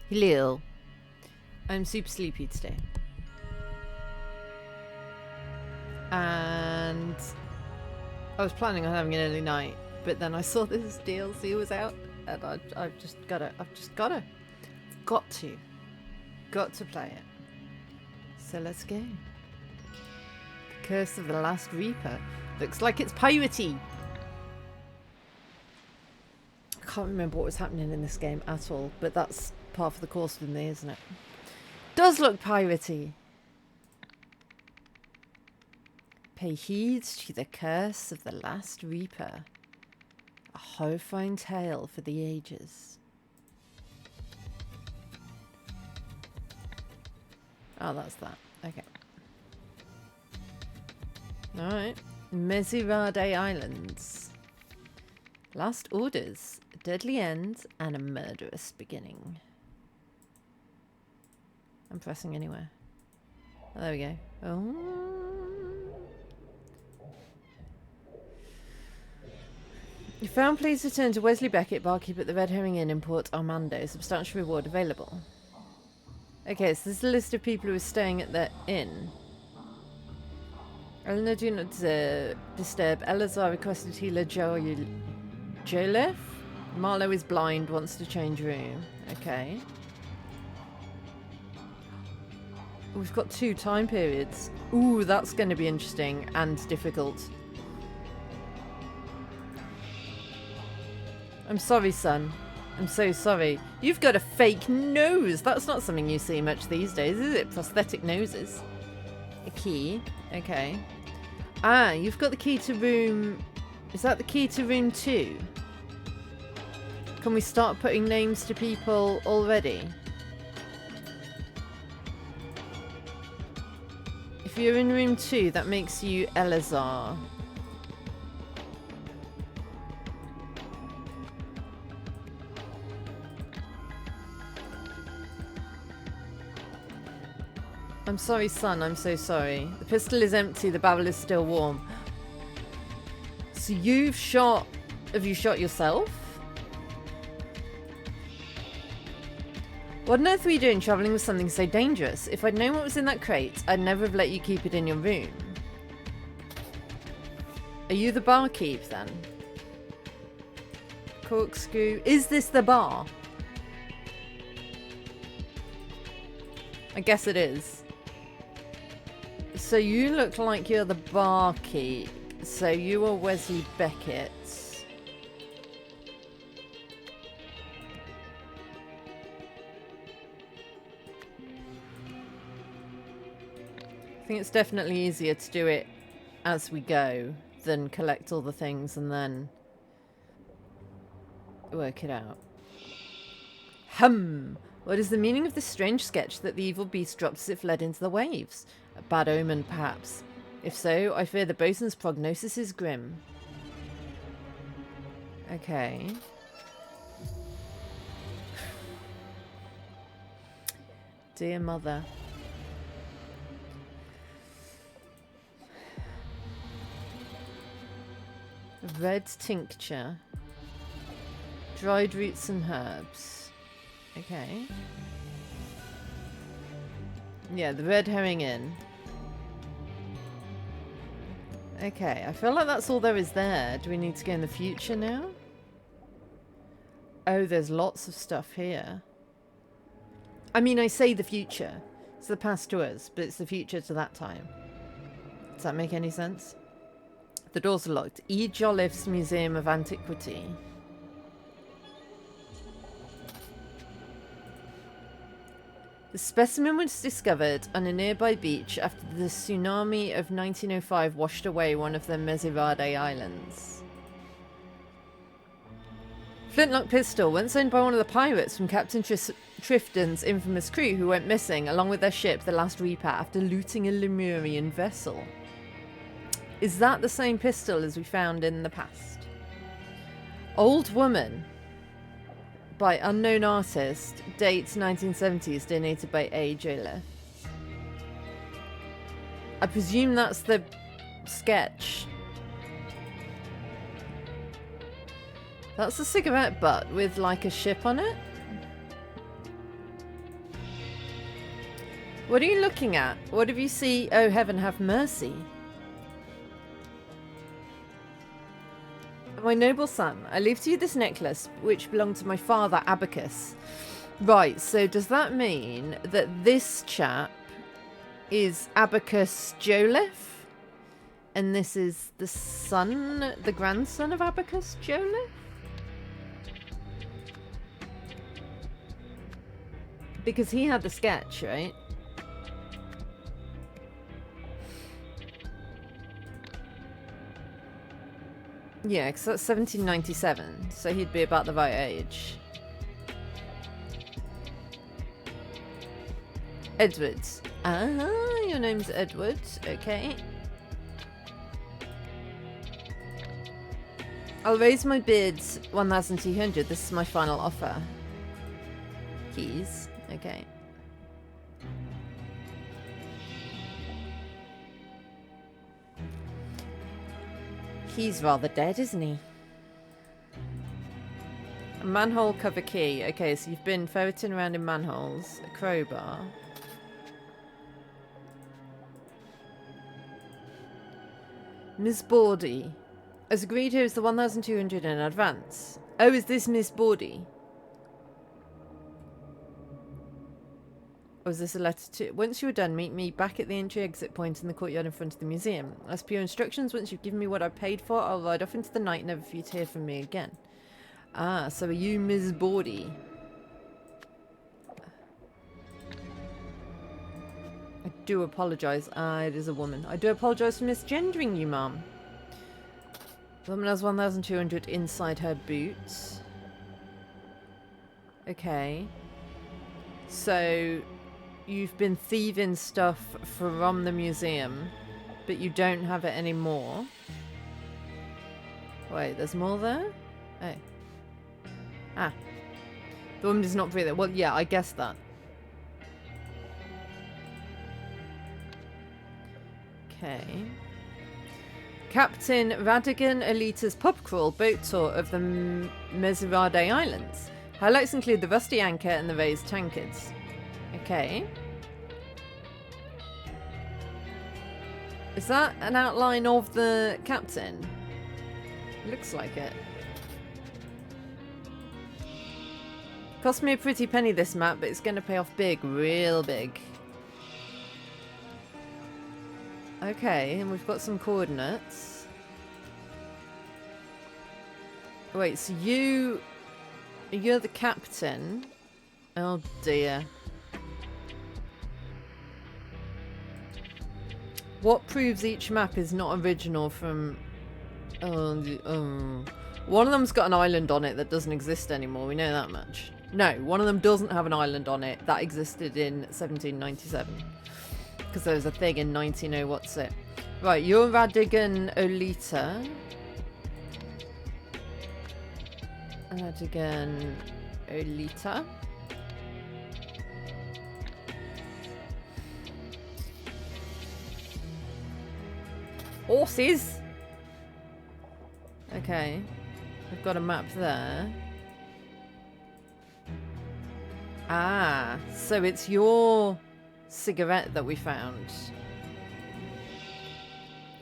Hello. I'm super sleepy today. And I was planning on having an early night, but then I saw this DLC was out, and I've just got to play it. So let's go. The Curse of the Last Reaper. Looks like it's piratey. I can't remember what was happening in this game at all, but that's part of the course with me, isn't it? Does look piratey. Pay heed to the Curse of the Last Reaper. A horrifying tale for the ages. Oh, that's that. Okay. Alright. Mesirade Islands. Last orders. A deadly end and a murderous beginning. I'm pressing anywhere. Oh, there we go. Oh. You found, please return to Wesley Beckett, barkeep at the Red Herring Inn in Port Armando. Substantial reward available. Okay, so this is a list of people who are staying at the inn. Eleanor, do not disturb. Elazar requested healer Jolef. Marlowe is blind, wants to change room. Okay. We've got 2 time periods. Ooh, that's going to be interesting and difficult. I'm sorry, son. I'm so sorry. You've got a fake nose. That's not something you see much these days, is it? Prosthetic noses. A key. Okay. Ah, you've got the key to room... Is that the key to room 2? Can we start putting names to people already? If you're in room 2, that makes you Elazar. I'm sorry, son. I'm so sorry. The pistol is empty. The barrel is still warm. So you've shot... Have you shot yourself? What on earth were you doing travelling with something so dangerous? If I'd known what was in that crate, I'd never have let you keep it in your room. Are you the barkeep, then? Corkscrew. Is this the bar? I guess it is. So you look like you're the barkeep. So you are Wesley Beckett. I think it's definitely easier to do it as we go than collect all the things and then work it out. What is the meaning of this strange sketch that the evil beast dropped as it fled into the waves? A bad omen, perhaps. If so, I fear the bosun's prognosis is grim. Okay. Dear mother. Red tincture. Dried roots and herbs. Okay. Yeah, the Red Herring Inn. Okay, I feel like that's all there is there. Do we need to go in the future now? Oh, there's lots of stuff here. I mean, I say the future. It's the past to us, but it's the future to that time. Does that make any sense? The doors are locked. E. Jolliffe's Museum of Antiquity. The specimen was discovered on a nearby beach after the tsunami of 1905 washed away one of the Mesirade Islands. Flintlock pistol, once owned by one of the pirates from Captain Trifton's infamous crew who went missing along with their ship, the Last Reaper, after looting a Lemurian vessel. Is that the same pistol as we found in the past? Old Woman by unknown artist, dates 1970s, donated by A. Jolef. I presume that's the sketch. That's a cigarette butt with like a ship on it. What are you looking at? What have you see? Oh, heaven have mercy. My noble son, I leave to you this necklace, which belonged to my father, Abacus. Right, so does that mean that this chap is Abacus Joliffe? And this is the son, the grandson of Abacus Joliffe? Because he had the sketch, right? Yeah, because that's 1797, so he'd be about the right age. Edward. Ah, your name's Edward. Okay. I'll raise my bid 1,200. This is my final offer. Keys. Okay. He's rather dead, isn't he? A manhole cover key. Okay, so you've been ferreting around in manholes. A crowbar. Miss Bordy. As agreed, here is the 1,200 in advance. Oh, is this Miss Bordy? Or is this a letter to... Once you are done, meet me back at the entry-exit point in the courtyard in front of the museum. As per your instructions, once you've given me what I paid for, I'll ride off into the night, never for you to hear from me again. Ah, so are you Miss Bordy? I do apologise. Ah, it is a woman. I do apologise for misgendering you, ma'am. The woman has 1,200 inside her boots. Okay. So, you've been thieving stuff from the museum, but you don't have it anymore. Wait, there's more there? Oh. Ah. The woman does not breathe it. Well, yeah, I guess that. Okay. Captain Radigan Alita's pub crawl boat tour of the Meserade Islands. Highlights include the rusty anchor and the raised tankards. Okay. Is that an outline of the captain? Looks like it. Cost me a pretty penny this map, but it's going to pay off big, real big. Okay, and we've got some coordinates. Wait, so you're the captain. Oh dear. What proves each map is not original from... One of them's got an island on it that doesn't exist anymore, we know that much. No, one of them doesn't have an island on it that existed in 1797. Because there was a thing in 19... what's it? Right, you're Radigan Olita. Radigan Olita. Horses! Okay. We've got a map there. Ah, so it's your cigarette that we found.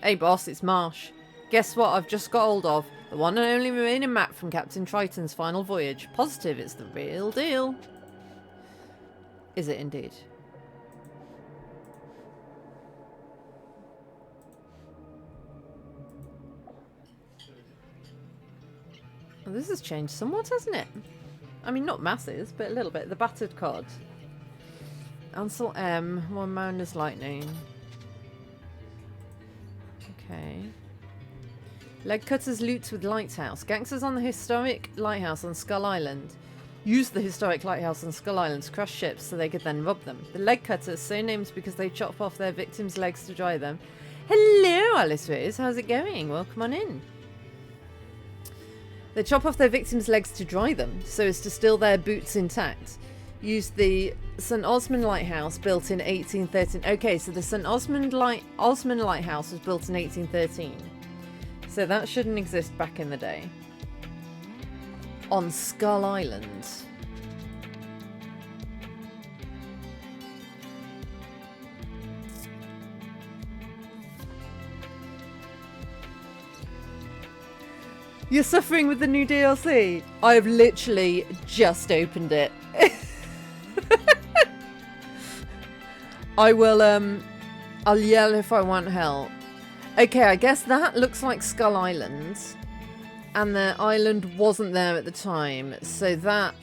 Hey boss, it's Marsh. Guess what I've just got hold of? The one and only remaining map from Captain Triton's final voyage. Positive it's the real deal. Is it indeed? Well, this has changed somewhat, hasn't it? I mean, not masses, but a little bit. The battered cod. Ansel M. One Mariner's Lightning. Okay. Leg cutters loots with lighthouse. Gangsters on the historic lighthouse on Skull Island used the historic lighthouse on Skull Island to crush ships so they could then rob them. The leg cutters, so named because they chop off their victims' legs to dry them. Hello, Alice Rose. How's it going? Welcome on in. They chop off their victims' legs to dry them, so as to still their boots intact. Used the St. Osmond Lighthouse, built in 1813. Okay, so the St. Osmond Lighthouse was built in 1813. So that shouldn't exist back in the day. On Skull Island. You're suffering with the new DLC? I've literally just opened it. I will, I'll yell if I want help. Okay, I guess that looks like Skull Island. And the island wasn't there at the time. So that...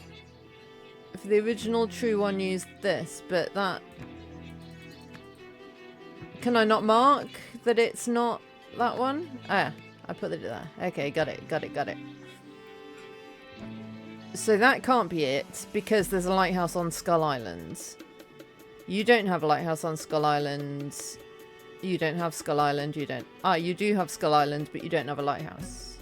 For the original true one used this, but that... Can I not mark that it's not that one? Ah, I put it there. Okay, got it. So that can't be it, because there's a lighthouse on Skull Island. You don't have a lighthouse on Skull Island. You don't have Skull Island. You don't... Ah, you do have Skull Island, but you don't have a lighthouse.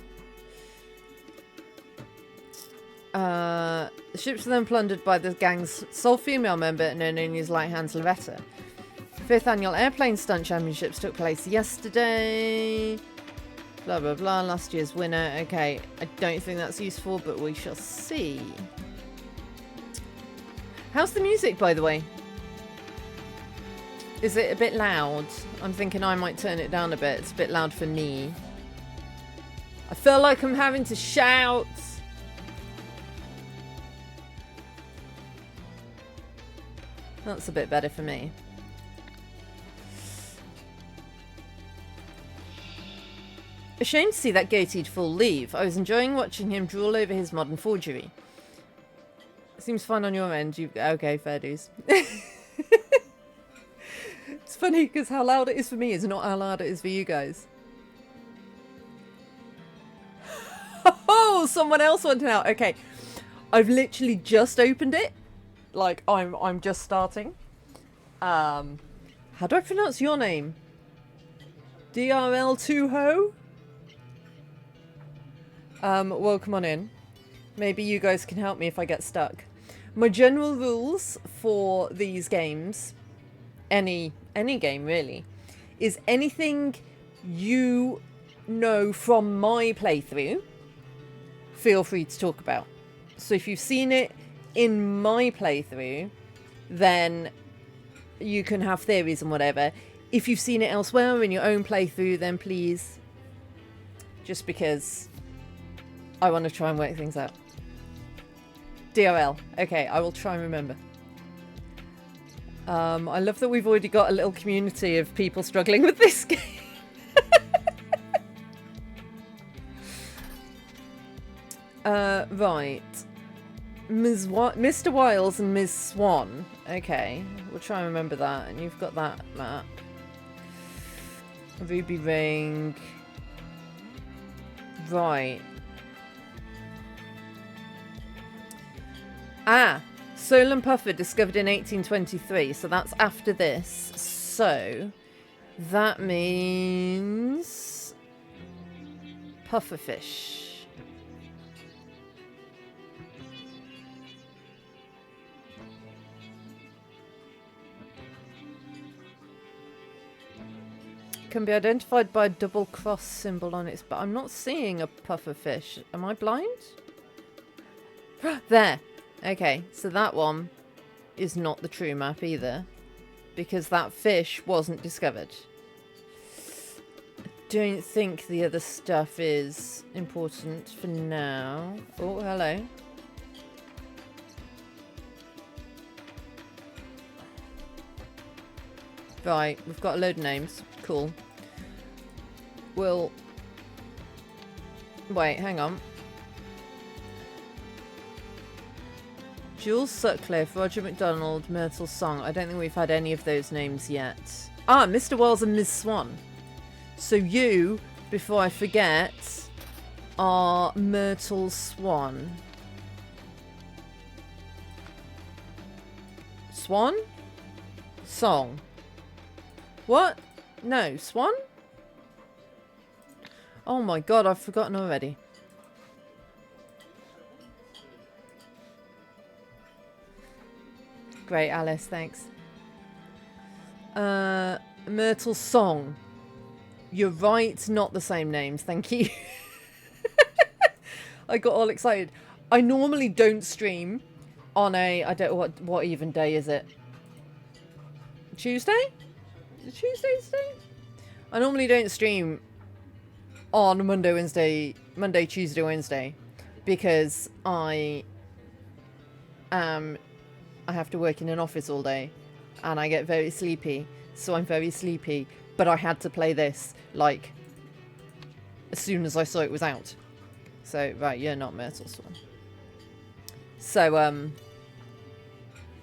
The ships were then plundered by the gang's sole female member, known only as Lighthand Loretta. 5th annual airplane stunt championships took place yesterday. Blah blah blah. Last year's winner. Okay, I don't think that's useful, but we shall see. How's the music, by the way? Is it a bit loud? I'm thinking I might turn it down a bit. It's a bit loud for me. I feel like I'm having to shout. That's a bit better for me. A shame to see that goateed fool leave. I was enjoying watching him drool over his modern forgery. Seems fun on your end. Okay, fair dues. It's funny because how loud it is for me is not how loud it is for you guys. Oh, someone else went out. Okay, I've literally just opened it. Like I'm just starting. How do I pronounce your name? DRL2Ho? Well, come on in. Maybe you guys can help me if I get stuck. My general rules for these games, any game really, is anything you know from my playthrough, feel free to talk about. So if you've seen it in my playthrough, then you can have theories and whatever. If you've seen it elsewhere in your own playthrough, then please, just because I want to try and work things out. DRL. Okay, I will try and remember. I love that we've already got a little community of people struggling with this game. Right. Mr. Wiles and Ms. Swan. Okay, we'll try and remember that. And you've got that map. Ruby Ring. Right. Ah, Solon Puffer discovered in 1823, so that's after this. So that means pufferfish. Can be identified by a double cross symbol on its, but I'm not seeing a pufferfish. Am I blind? There. Okay, so that one is not the true map either, because that fish wasn't discovered. I don't think the other stuff is important for now. Oh, hello. Right, we've got a load of names. Cool. We'll... Wait, hang on. Jules Sutcliffe, Roger McDonald, Myrtle Song. I don't think we've had any of those names yet. Ah, Mr. Wells and Ms. Swan. So you, before I forget, are Myrtle Swan. Swan? Song. What? No, Swan? Oh my god, I've forgotten already. Great, Alice, thanks. Myrtle Song. You're right, not the same names, thank you. I got all excited. I normally don't stream on a... I don't know what even day is it? Tuesday? Is it Tuesday today? I normally don't stream on Monday, Tuesday, Wednesday, because I have to work in an office all day, and I get very sleepy. So I'm very sleepy, but I had to play this like as soon as I saw it was out. So right, you're not Myrtle Swan. So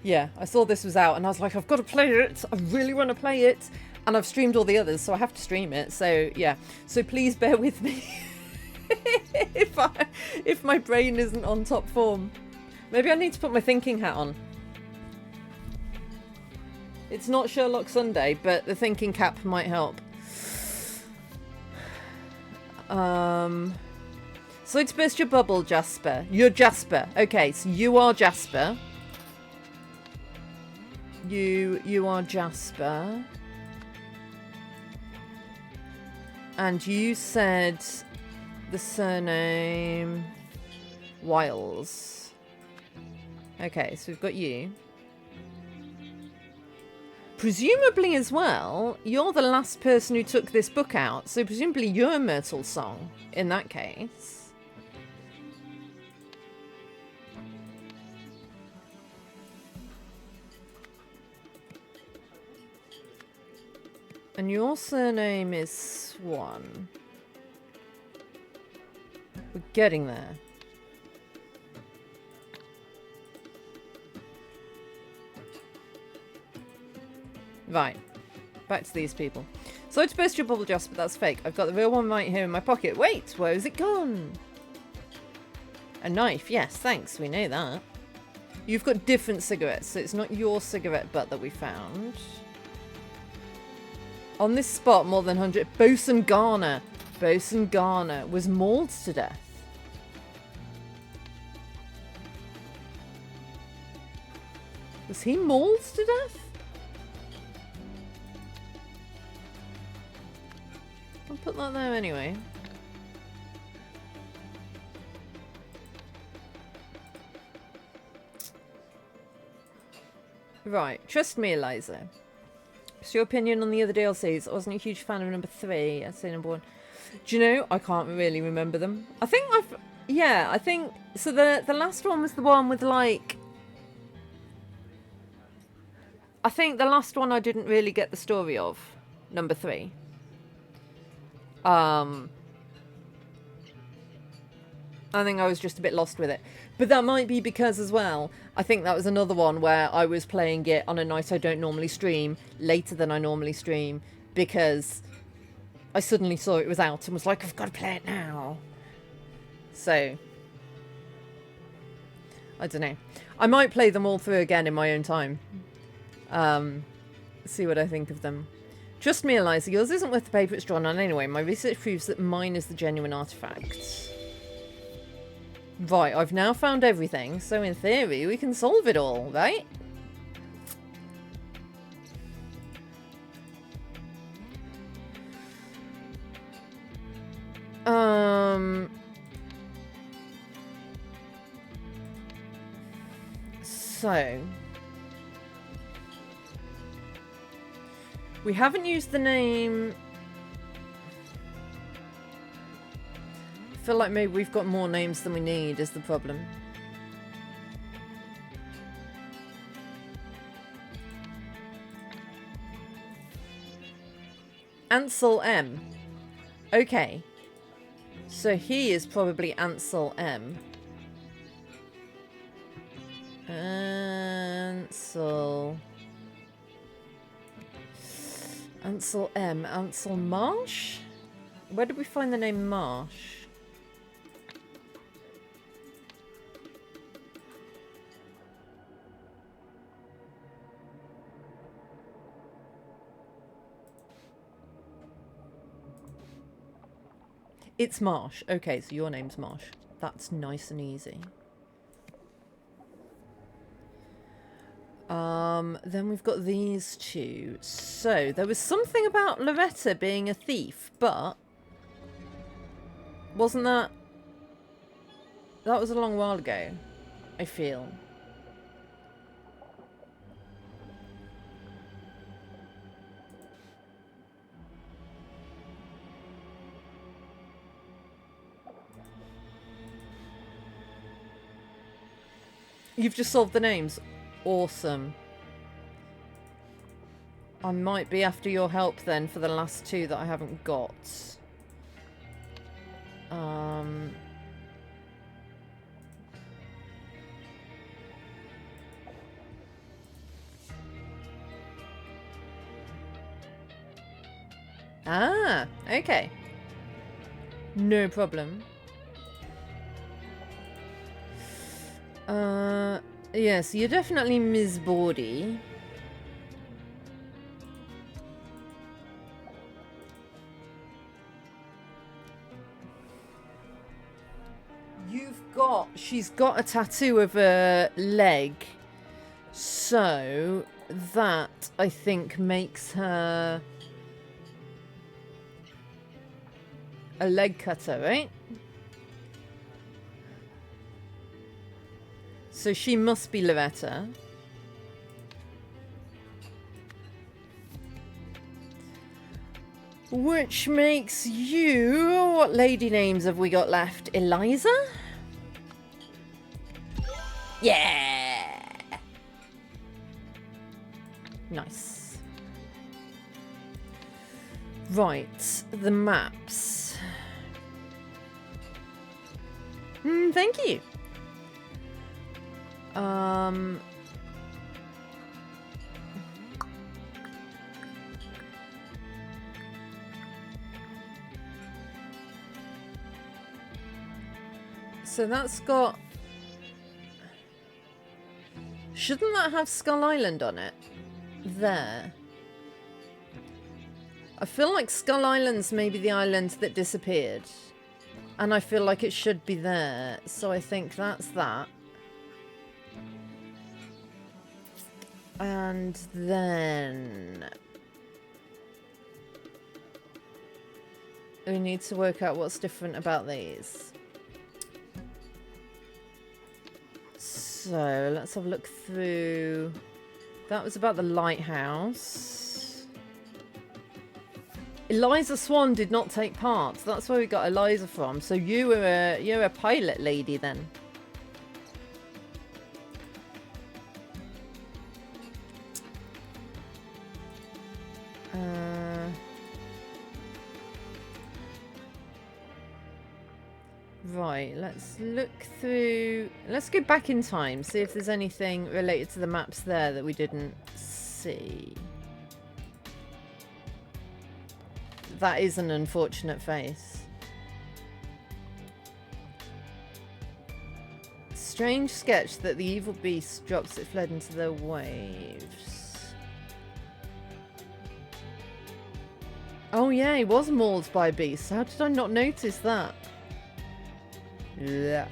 yeah, I saw this was out, and I was like, I've got to play it. I really want to play it. And I've streamed all the others, so I have to stream it. So, yeah. So please bear with me if my brain isn't on top form. Maybe I need to put my thinking hat on. It's not Sherlock Sunday, but the thinking cap might help. So it's burst your bubble, Jasper. You're Jasper. Okay, so you are Jasper. You are Jasper. And you said the surname Wiles. Okay, so we've got you. Presumably as well, you're the last person who took this book out, so presumably you're Myrtle Song in that case. And your surname is Swan. We're getting there. Right. Back to these people. So it's burst your bubble, Jasper. That's fake. I've got the real one right here in my pocket. Wait, where is it gone? A knife. Yes, thanks. We know that. You've got different cigarettes, so it's not your cigarette butt that we found. On this spot, more than 100... Bosun Garner. Bosun Garner was mauled to death. Was he mauled to death? I'll put that there anyway. Right. Trust me, Eliza. What's your opinion on the other DLCs? I wasn't a huge fan of number 3. I'd say number 1. Do you know? I can't really remember them. I think I've... Yeah, I think... So the last one was the one with, like... I think the last one I didn't really get the story of. Number 3. I think I was just a bit lost with it. But that might be because as well, I think that was another one where I was playing it on a night I don't normally stream, later than I normally stream, because I suddenly saw it was out and was like, I've got to play it now. So, I don't know. I might play them all through again in my own time. See what I think of them. Trust me, Eliza, yours isn't worth the paper it's drawn on anyway. My research proves that mine is the genuine artifact. Right, I've now found everything, so in theory we can solve it all, right? So... We haven't used the name... I feel like maybe we've got more names than we need is the problem. Ansel M. Okay. So he is probably Ansel M. Ansel M. Ansel Marsh? Where did we find the name Marsh? It's Marsh. Okay, so your name's Marsh. That's nice and easy. Then we've got these two. So, there was something about Loretta being a thief, but... Wasn't that... That was a long while ago, I feel. You've just solved the names. Awesome. I might be after your help then for the last two that I haven't got. Ah, okay. No problem. Yes, you're definitely Ms. Bordy. She's got a tattoo of a leg. So, that, I think, makes her a leg cutter, right? So she must be Loretta. Which makes you... What lady names have we got left? Eliza? Yeah! Nice. Right, the maps. Thank you. So that's got... Shouldn't that have Skull Island on it? There. I feel like Skull Island's maybe the island that disappeared. And I feel like it should be there. So I think that's that. And then... we need to work out what's different about these. So, let's have a look through. That was about the lighthouse. Eliza Swan did not take part. That's where we got Eliza from. So you're a pilot lady then. Right, let's look through... Let's go back in time, see if there's anything related to the maps there that we didn't see. That is an unfortunate face. Strange sketch that the evil beast drops it fled into the waves. Oh yeah, he was mauled by beasts. How did I not notice that? Yeah.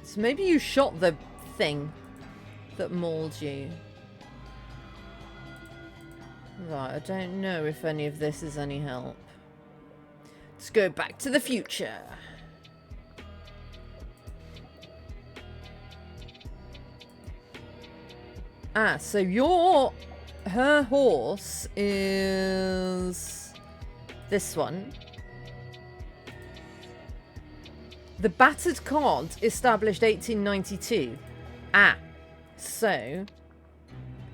So maybe you shot the thing that mauled you. Right, I don't know if any of this is any help. Let's go back to the future. Ah, so her horse is this one. The Battered Cod established 1892. Ah, so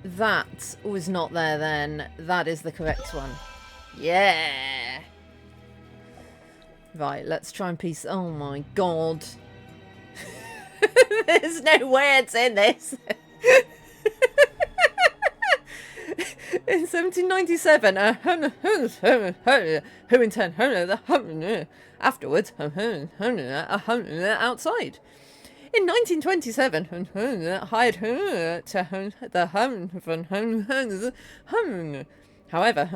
that was not there then. That is the correct one. Yeah. Right, let's try and piece... Oh my god. There's no words in this. In 1797, who in turn afterwards outside. In 1927, hired to the however,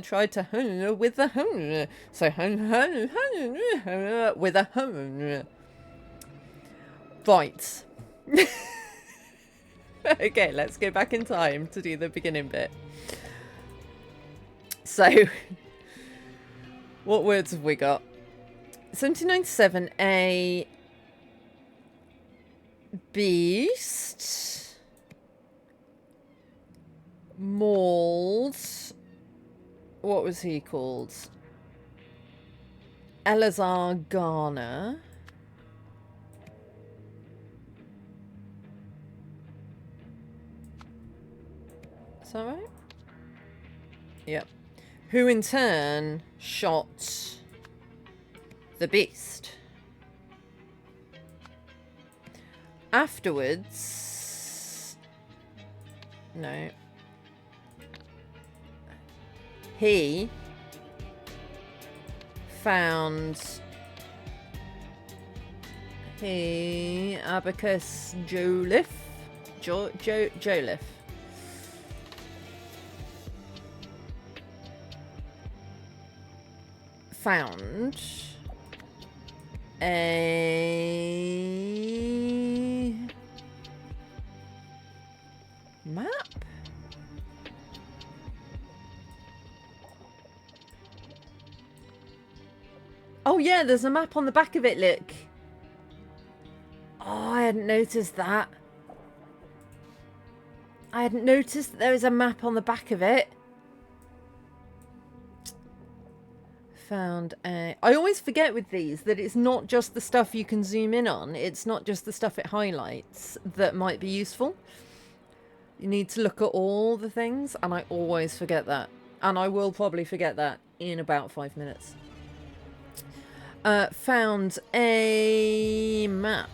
tried to with the so with a right. Okay, let's go back in time to do the beginning bit. So What words have we got? 1797, a beast mauled. What was he called? Eleazar Garner. Is that right? Yep. Who in turn shot the beast. Afterwards... No. He found... Abacus Joliffe? Joliffe. Found a map? Oh yeah, there's a map on the back of it, look. Oh, I hadn't noticed that. I hadn't noticed that there was a map on the back of it. Found a... I always forget with these that it's not just the stuff you can zoom in on. It's not just the stuff it highlights that might be useful. You need to look at all the things, and I always forget that. And I will probably forget that in about 5 minutes. Found a map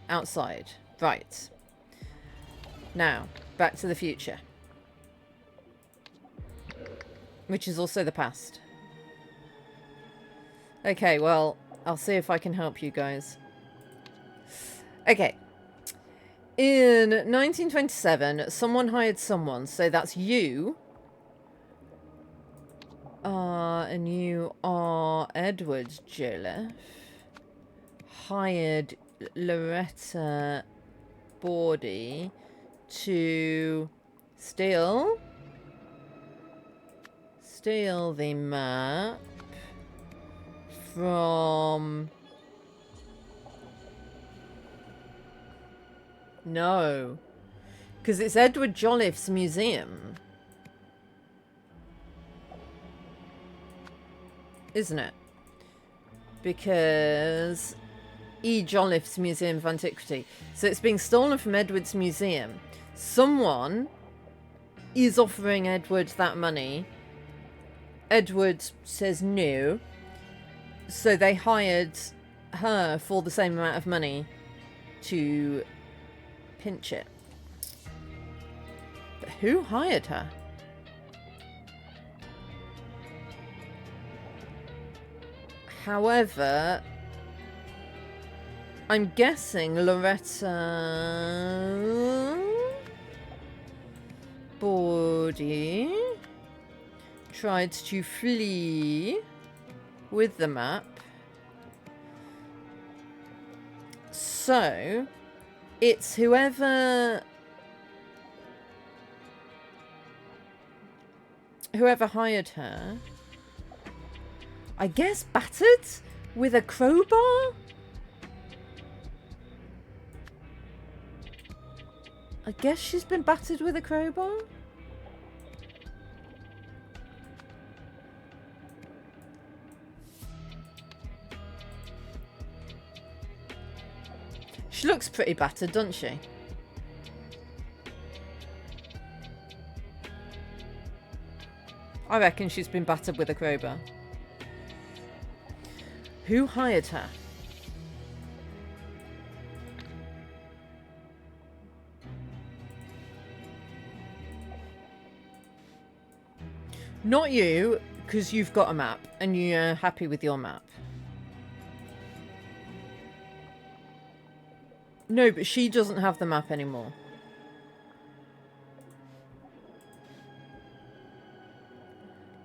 outside. Right. Now, Back to the Future. Which is also the past. Okay, well, I'll see if I can help you guys. Okay. In 1927, someone hired someone, so that's you. And you are Edward Joliffe. Hired Loretta Bawdy to steal the map from... No. Because it's Edward Jolliffe's museum. Isn't it? Because... E. Jolliffe's Museum of Antiquity. So it's being stolen from Edward's museum. Someone is offering Edward that money. Edward says no. So they hired her for the same amount of money to pinch it. But who hired her? However, I'm guessing Loretta Bawdy tried to flee with the map. So, it's whoever hired her, I guess, battered with a crowbar? I guess she's been battered with a crowbar? She looks pretty battered, doesn't she? I reckon she's been battered with a crowbar. Who hired her? Not you, because you've got a map and you're happy with your map. No, but she doesn't have the map anymore.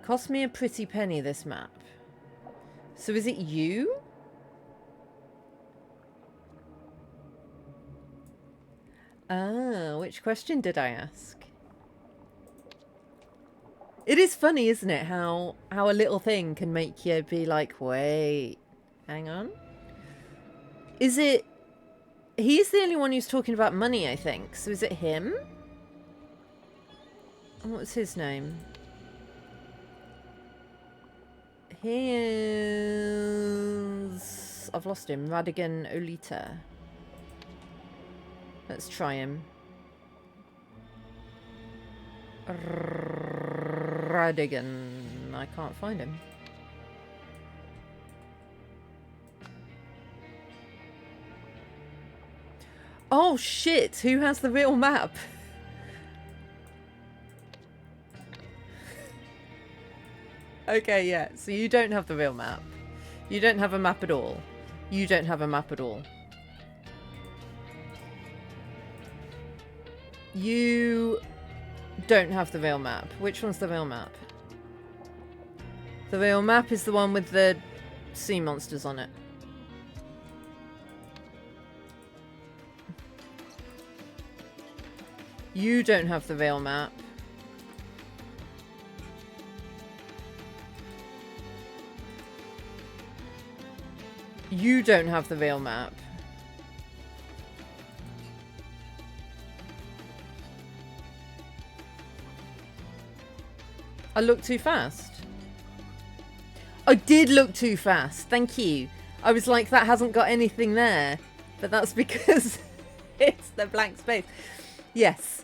Cost me a pretty penny, this map. So is it you? Ah, which question did I ask? It is funny, isn't it, how a little thing can make you be like, wait, hang on. Is it... He's the only one who's talking about money, I think. So is it him? What's his name? He is... I've lost him. Radigan Olita. Let's try him. Radigan. I can't find him. Oh shit! Who has the real map? Okay, yeah. So you don't have the real map. You don't have a map at all. You don't have a map at all. You don't have the real map. Which one's the real map? The real map is the one with the sea monsters on it. You don't have the real map. You don't have the real map. I looked too fast. I did look too fast. Thank you. I was like, that hasn't got anything there. But that's because it's the blank space. Yes.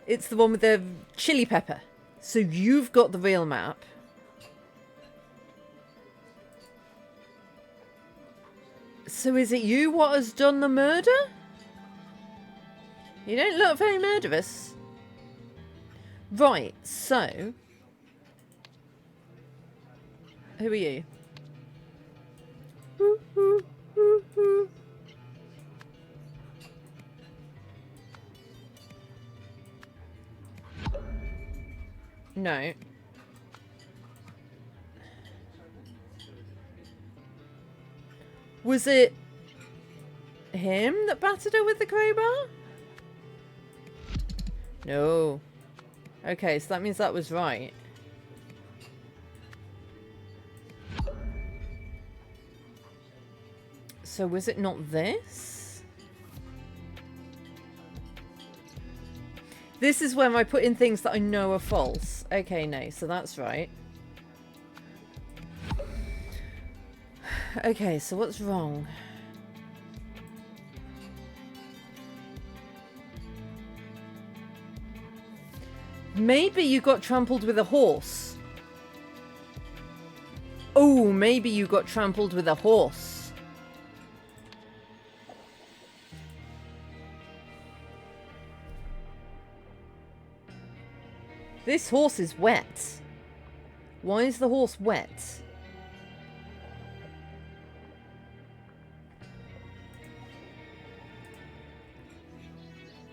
It's the one with the chili pepper. So you've got the real map. So is it you what has done the murder? You don't look very murderous. Right, so... Who are you? No. Was it him that battered her with the crowbar? No. Okay, so that means that was right. So was it not this? This is when I put in things that I know are false. Okay, no, so that's right. Okay, so what's wrong? Maybe you got trampled with a horse. Oh, maybe you got trampled with a horse. This horse is wet. Why is the horse wet?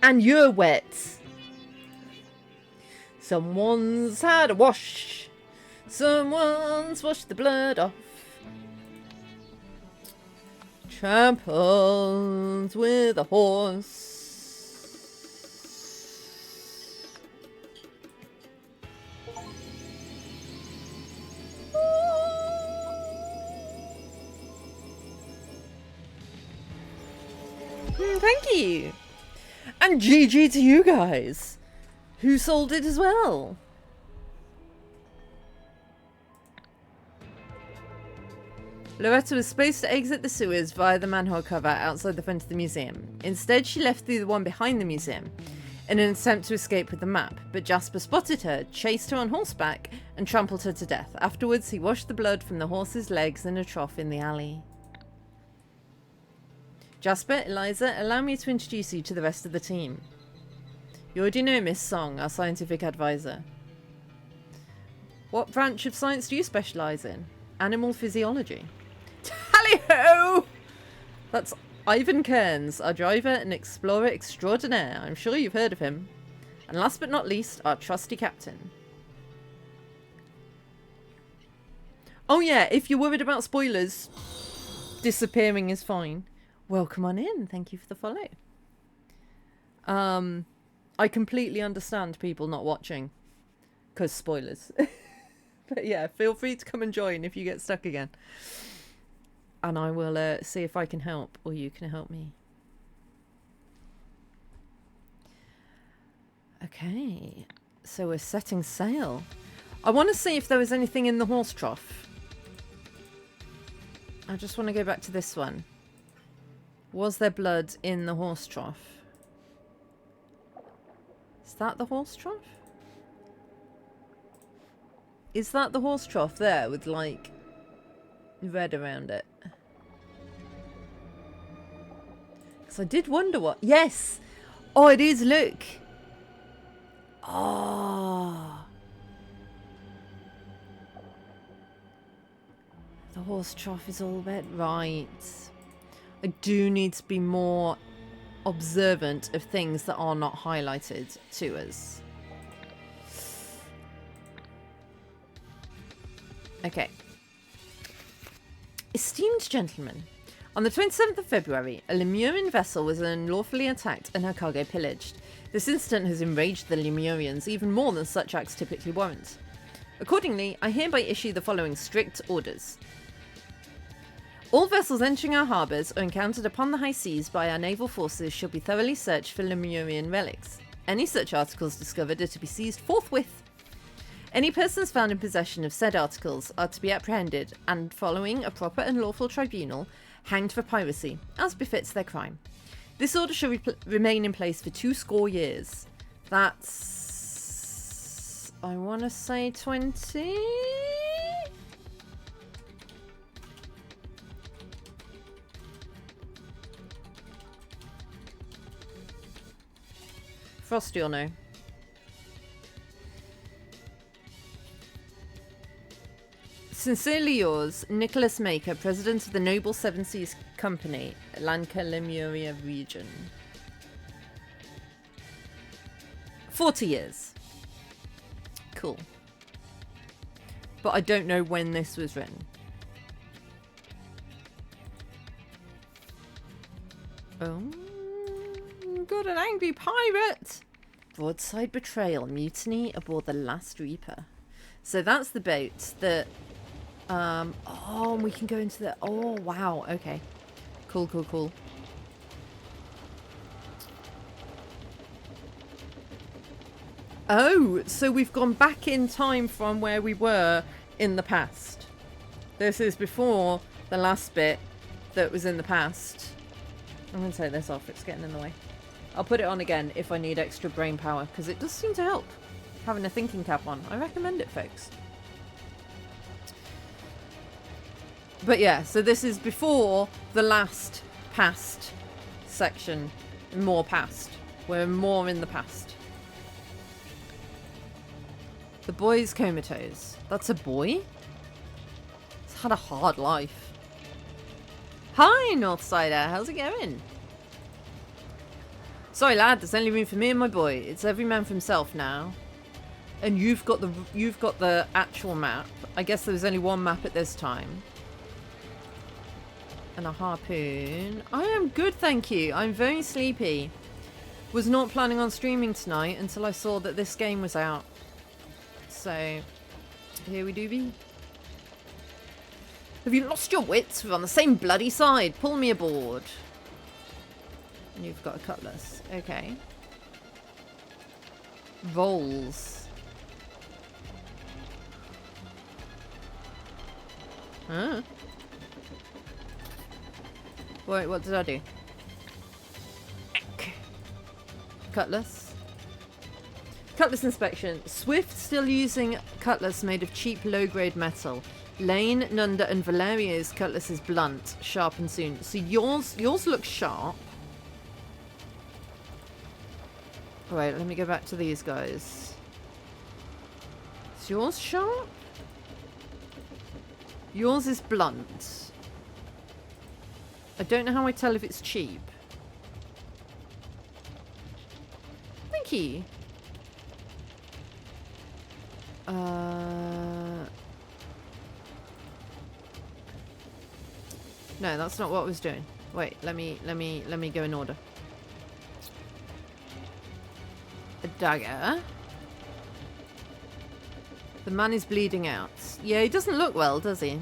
And you're wet. Someone's had a wash. Someone's washed the blood off. Trampled with a horse. Thank you. And GG to you guys, who sold it as well. Loretta was supposed to exit the sewers via the manhole cover outside the front of the museum. Instead, she left through the one behind the museum in an attempt to escape with the map, but Jasper spotted her, chased her on horseback, and trampled her to death. Afterwards, he washed the blood from the horse's legs in a trough in the alley. Jasper, Eliza, allow me to introduce you to the rest of the team. You already know Miss Song, our scientific advisor. What branch of science do you specialise in? Animal physiology. Tally-ho! That's Ivan Kearns, our driver and explorer extraordinaire. I'm sure you've heard of him. And last but not least, our trusty captain. Oh yeah, if you're worried about spoilers, disappearing is fine. Welcome on in. Thank you for the follow. I completely understand people not watching. Because spoilers. But yeah, feel free to come and join if you get stuck again. And I will see if I can help, or you can help me. Okay, so we're setting sail. I want to see if there was anything in the horse trough. I just want to go back to this one. Was there blood in the horse trough? Is that the horse trough? Is that the horse trough there with like red around it? Because I did wonder what... Yes! Oh, it is, look! Oh. The horse trough is all red. Right. I do need to be more observant of things that are not highlighted to us. Okay. Esteemed gentlemen, on the 27th of February, a Lemurian vessel was unlawfully attacked and her cargo pillaged. This incident has enraged the Lemurians even more than such acts typically warrant. Accordingly, I hereby issue the following strict orders. All vessels entering our harbours or encountered upon the high seas by our naval forces shall be thoroughly searched for Lemurian relics. Any such articles discovered are to be seized forthwith. Any persons found in possession of said articles are to be apprehended and, following a proper and lawful tribunal, hanged for piracy, as befits their crime. This order shall remain in place for 20 years. That's... I want to say 20? Frosty or no? Sincerely yours, Nicholas Maker, President of the Noble Seven Seas Company, Lanka Lemuria region. 40 years. Cool. But I don't know when this was written. Oh, got an angry pirate! Broadside betrayal, mutiny aboard the last Reaper. So that's the boat that... oh, and we can go into the... Oh, wow. Okay. Cool, cool, cool. Oh, so we've gone back in time from where we were in the past. This is before the last bit that was in the past. I'm going to take this off. It's getting in the way. I'll put it on again if I need extra brain power, because it does seem to help having a thinking cap on. I recommend it, folks. But yeah, so this is before the last past section. More past. We're more in the past. The boy's comatose. That's a boy? He's had a hard life. Hi, Northsider. How's it going? Sorry, lad. There's only room for me and my boy. It's every man for himself now. And you've got the actual map. I guess there was only one map at this time. And a harpoon. I am good, thank you. I'm very sleepy. Was not planning on streaming tonight until I saw that this game was out. So, here we do be. Have you lost your wits? We're on the same bloody side. Pull me aboard. And you've got a cutlass. Okay. Rolls. Huh? Wait, what did I do? Cutlass. Cutlass inspection. Swift still using cutlass made of cheap low-grade metal. Lane, Nunda, and Valeria's cutlass is blunt, sharp and soon. So yours looks sharp. Right, let me go back to these guys. Is yours sharp? Yours is blunt. I don't know how I tell if it's cheap. Thank you. No, that's not what I was doing. Wait, let me go in order. A dagger. The man is bleeding out. Yeah, he doesn't look well, does he?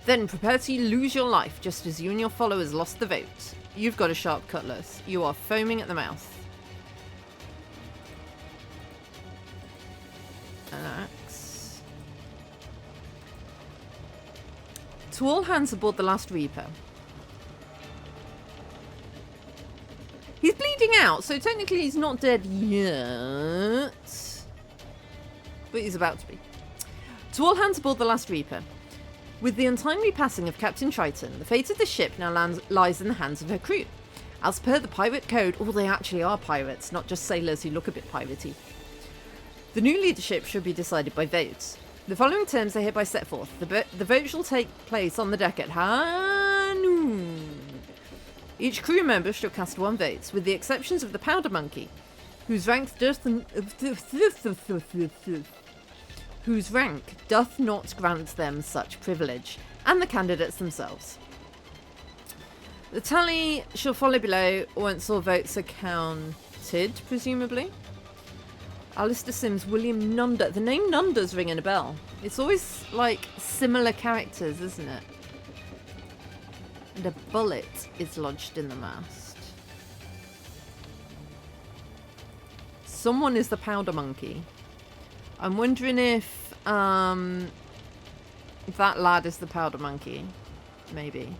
Then prepare to lose your life, just as you and your followers lost the vote. You've got a sharp cutlass. You are foaming at the mouth. An axe. To all hands aboard the last Reaper. He's bleeding out, so technically he's not dead yet. But he's about to be. To all hands aboard the last Reaper. With the untimely passing of Captain Triton, the fate of the ship now lies in the hands of her crew. As per the pirate code, they actually are pirates, not just sailors who look a bit piratey. The new leadership should be decided by votes. The following terms are hereby set forth. The vote shall take place on the deck at high noon. Each crew member shall cast one vote, with the exceptions of the Powder Monkey, whose rank doth not grant them such privilege, and the candidates themselves. The tally shall follow below once all votes are counted, presumably. Alistair Sims, William Nunda. The name Nunda's ringing a bell. It's always like similar characters, isn't it? And a bullet is lodged in the mast. Someone is the Powder Monkey. I'm wondering if that lad is the Powder Monkey. Maybe.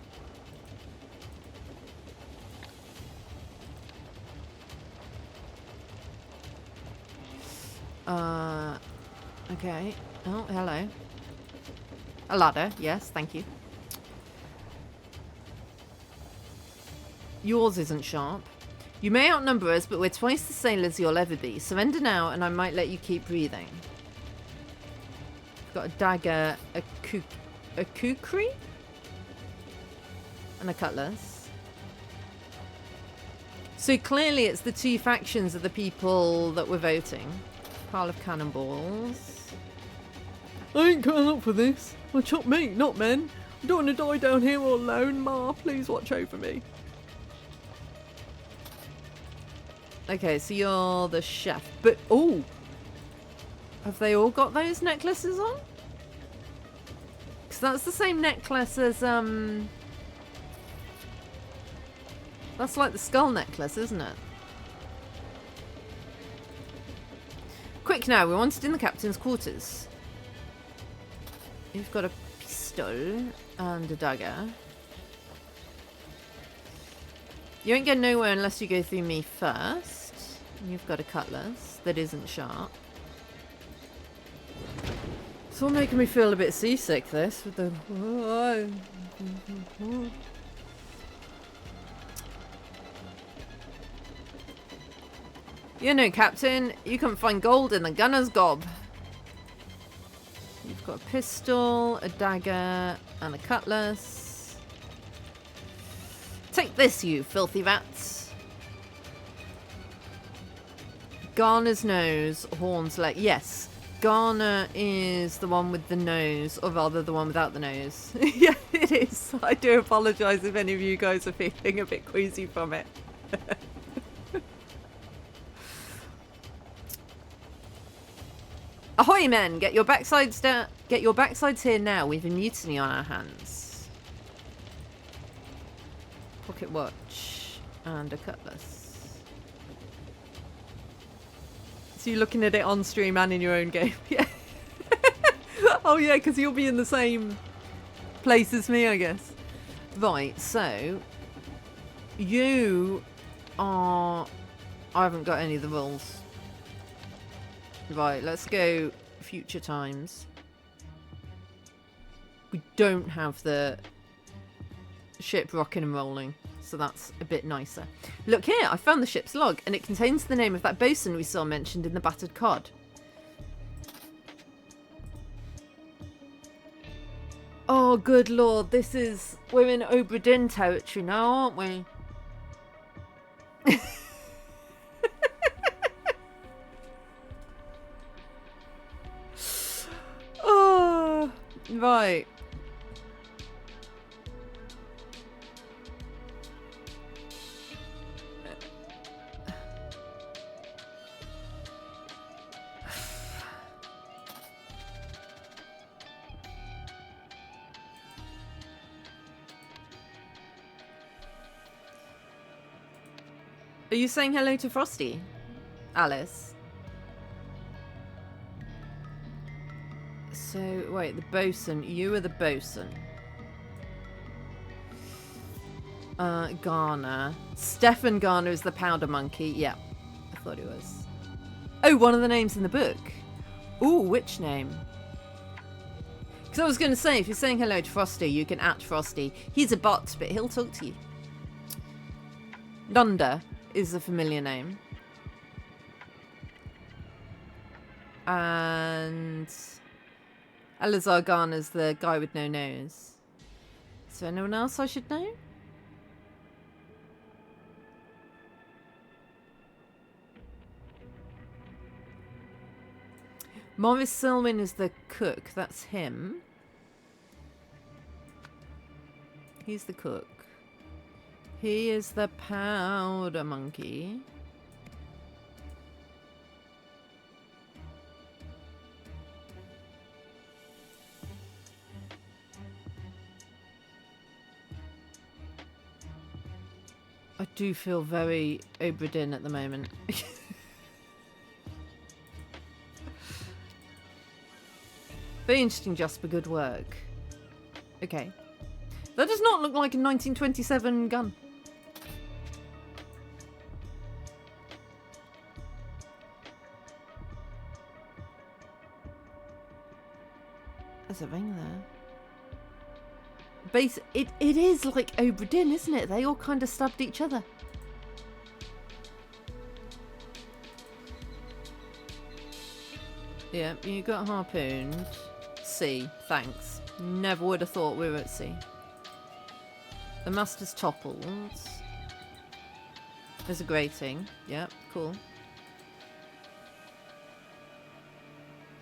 Okay. Oh, hello. A ladder. Yes, thank you. Yours isn't sharp. You may outnumber us, but we're twice the sailors you'll ever be. Surrender now, and I might let you keep breathing. Got a dagger, a kukri, and a cutlass. So clearly it's the two factions of the people that were voting. Pile of cannonballs. I ain't cutting up for this. I chop meat, not men. I don't want to die down here all alone. Ma, please watch over me. Okay, so you're the chef. But, oh! Have they all got those necklaces on? Because that's the same necklace as, that's like the skull necklace, isn't it? Quick now, we're wanted in the captain's quarters. You've got a pistol and a dagger. You ain't getting nowhere unless you go through me first. You've got a cutlass that isn't sharp. It's all making me feel a bit seasick, this, with the... You know, Captain, you can find gold in the gunner's gob. You've got a pistol, a dagger, and a cutlass. Take this, you filthy rats. Garner's nose, horns leg. Yes, Garner is the one with the nose, or rather the one without the nose. Yeah, it is. I do apologise if any of you guys are feeling a bit queasy from it. Ahoy, men! Get your backsides down. Get your backsides here now. We've a mutiny on our hands. Pocket watch and a cutlass. So you're looking at it on stream and in your own game, yeah. Oh yeah, because you'll be in the same place as me, I guess. Right. So you are. I haven't got any of the rules. Right, let's go future times. We don't have the ship rocking and rolling, so that's a bit nicer. Look here, I found the ship's log, and it contains the name of that bosun we saw mentioned in the battered cod. Oh, good lord, this is... We're in Obra Dinn territory now, aren't we? Oh, right. Are you saying hello to Frosty, Alice? So, wait, the bosun. You are the bosun. Garner. Stefan Garner is the powder monkey. Yeah, I thought he was. Oh, one of the names in the book. Ooh, which name? Because I was going to say, if you're saying hello to Frosty, you can @ Frosty. He's a bot, but he'll talk to you. Nunda is a familiar name. And Elazar Garner's the guy with no nose. Is there anyone else I should know? Morris Selwyn is the cook. That's him. He's the cook. He is the powder monkey. I do feel very Obra Dinn at the moment. Very interesting, Jasper. Good work. Okay. That does not look like a 1927 gun. There's a ring there. It is like Obra Dinn, isn't it? They all kind of stabbed each other. Yeah, you got harpooned. C, thanks. Never would have thought we were at sea. The master's toppled. There's a grating. Yep, cool.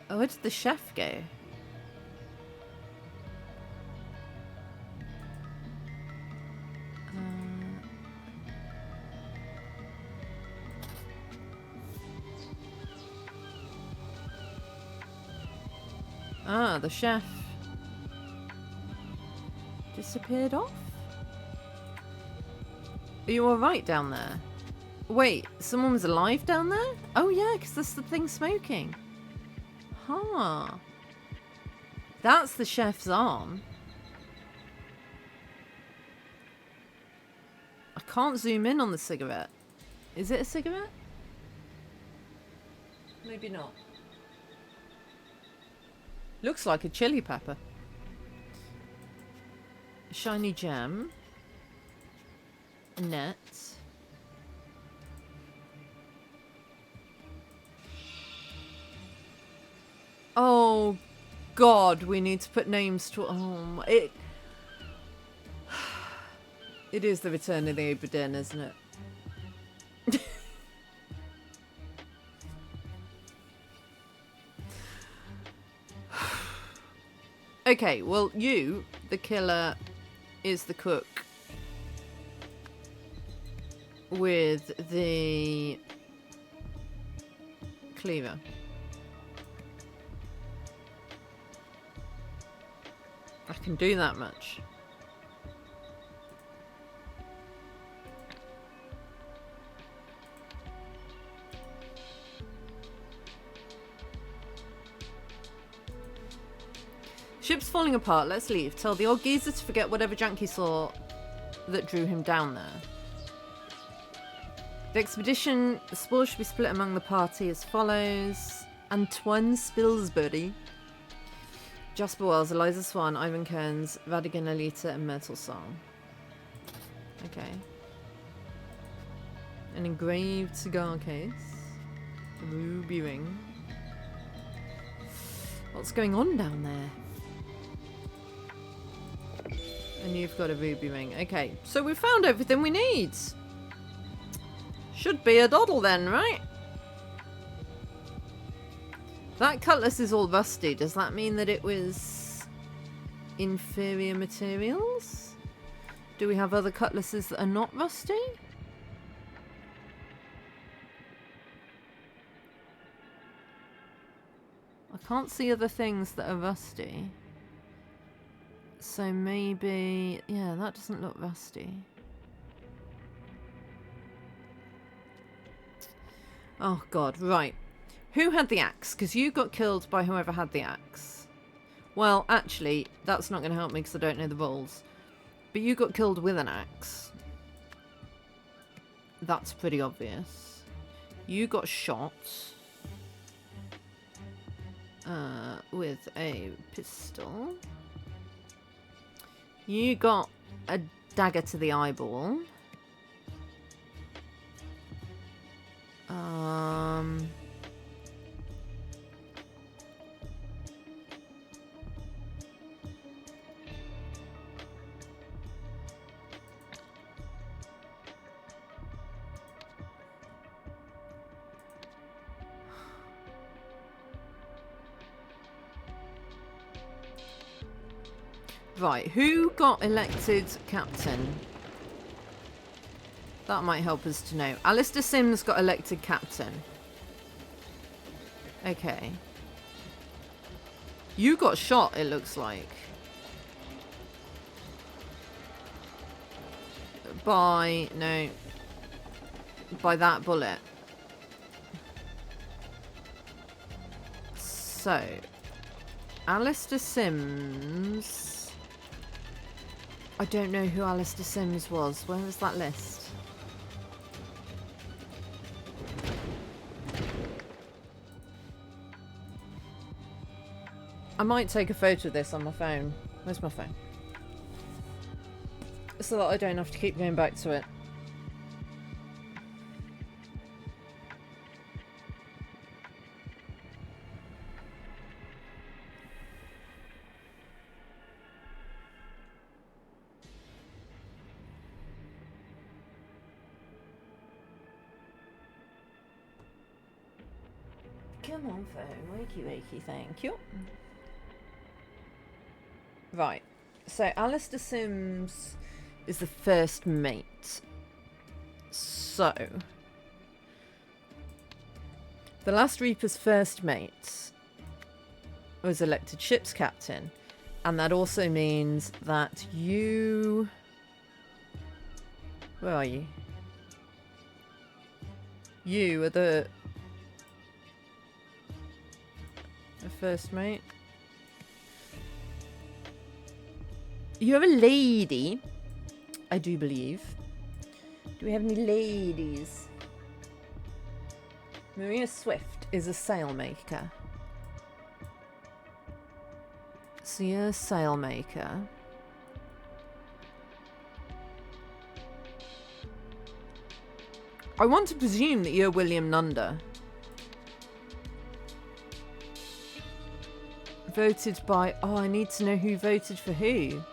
Oh, where did the chef go? Ah, the chef disappeared off? Are you alright down there? Wait, someone was alive down there? Oh yeah, because that's the thing smoking. Huh. That's the chef's arm. I can't zoom in on the cigarette. Is it a cigarette? Maybe not. Looks like a chili pepper. A shiny gem. A net. Oh God, we need to put names to. Oh, it is the return of the Obra Dinn, isn't it? Okay, well, you, the killer, is the cook with the cleaver. I can do that much. Ship's falling apart. Let's leave. Tell the old geezer to forget whatever junk he saw that drew him down there. The expedition, the spoils should be split among the party as follows. Antoine Spilsbury, Jasper Wells, Eliza Swan, Ivan Kearns, Radigan Alita, and Myrtle Song. Okay. An engraved cigar case. A ruby ring. What's going on down there? And you've got a ruby ring. Okay, so we've found everything we need. Should be a doddle then, right? That cutlass is all rusty. Does that mean that it was inferior materials? Do we have other cutlasses that are not rusty? I can't see other things that are rusty. So maybe... yeah, that doesn't look rusty. Oh, God. Right. Who had the axe? Because you got killed by whoever had the axe. Well, actually, that's not going to help me because I don't know the rules. But you got killed with an axe. That's pretty obvious. You got shot with a pistol. You got a dagger to the eyeball. Right, who got elected captain? That might help us to know. Alistair Sims got elected captain. Okay. You got shot, it looks like. By that bullet. So, Alistair Sims... I don't know who Alistair Sims was. Where was that list? I might take a photo of this on my phone. Where's my phone? So that I don't have to keep going back to it. Come on, phone. Wakey, wakey, thank you. Right. So, Alistair Sims is the first mate. So, the last Reaper's first mate was elected ship's captain. And that also means that you... Where are you? You are the first mate. You're a lady, I do believe. Do we have any ladies? Maria Swift is a sailmaker. So you're a sailmaker. I want to presume that you're William Nunda. Voted by... Oh, I need to know who voted for who.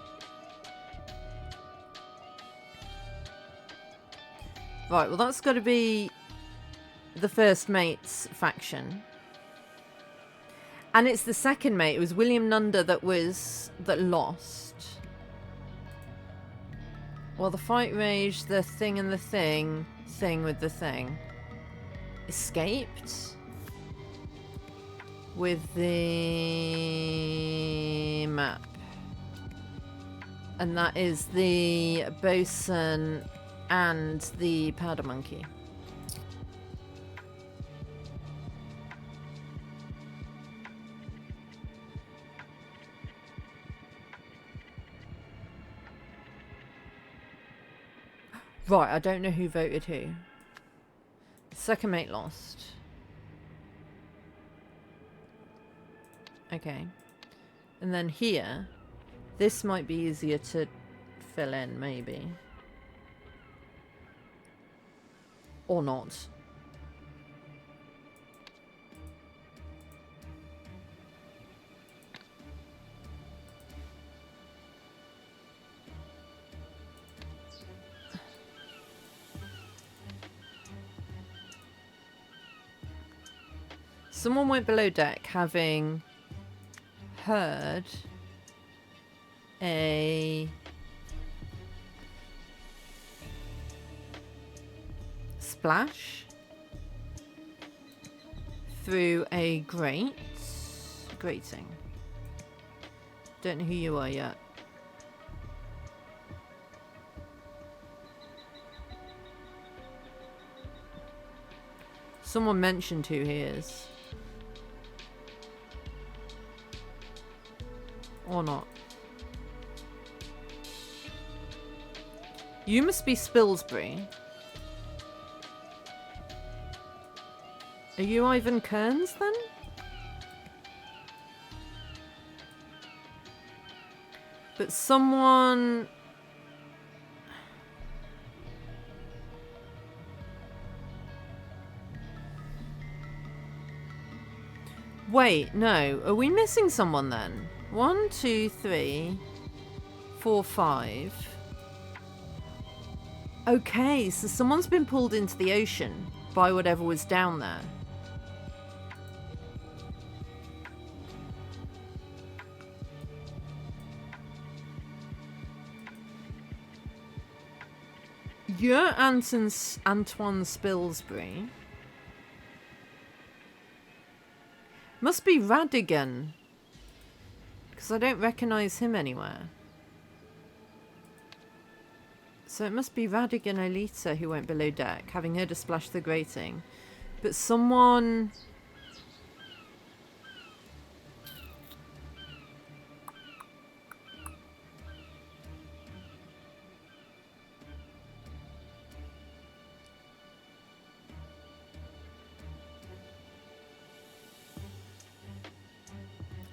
Right, well that's got to be the first mate's faction. And it's the second mate. It was William Nunda that lost. Well, the fight raged, the thing and the thing with the thing escaped with the map. And that is the bosun and the powder monkey. Right, I don't know who voted who. Second mate lost. Okay. And then here, this might be easier to fill in, maybe. Or not. Someone went below deck having heard a splash through a grating. Don't know who you are yet. Someone mentioned who he is. Or not. You must be Spilsbury. Are you Ivan Kearns then? But someone... Wait, no. Are we missing someone then? 1, 2, 3, 4, 5. Okay, so someone's been pulled into the ocean by whatever was down there. You're Antoine Spilsbury. Must be Radigan. Because I don't recognise him anywhere. So it must be Radigan Olita who went below deck, having heard a splash the grating. But someone...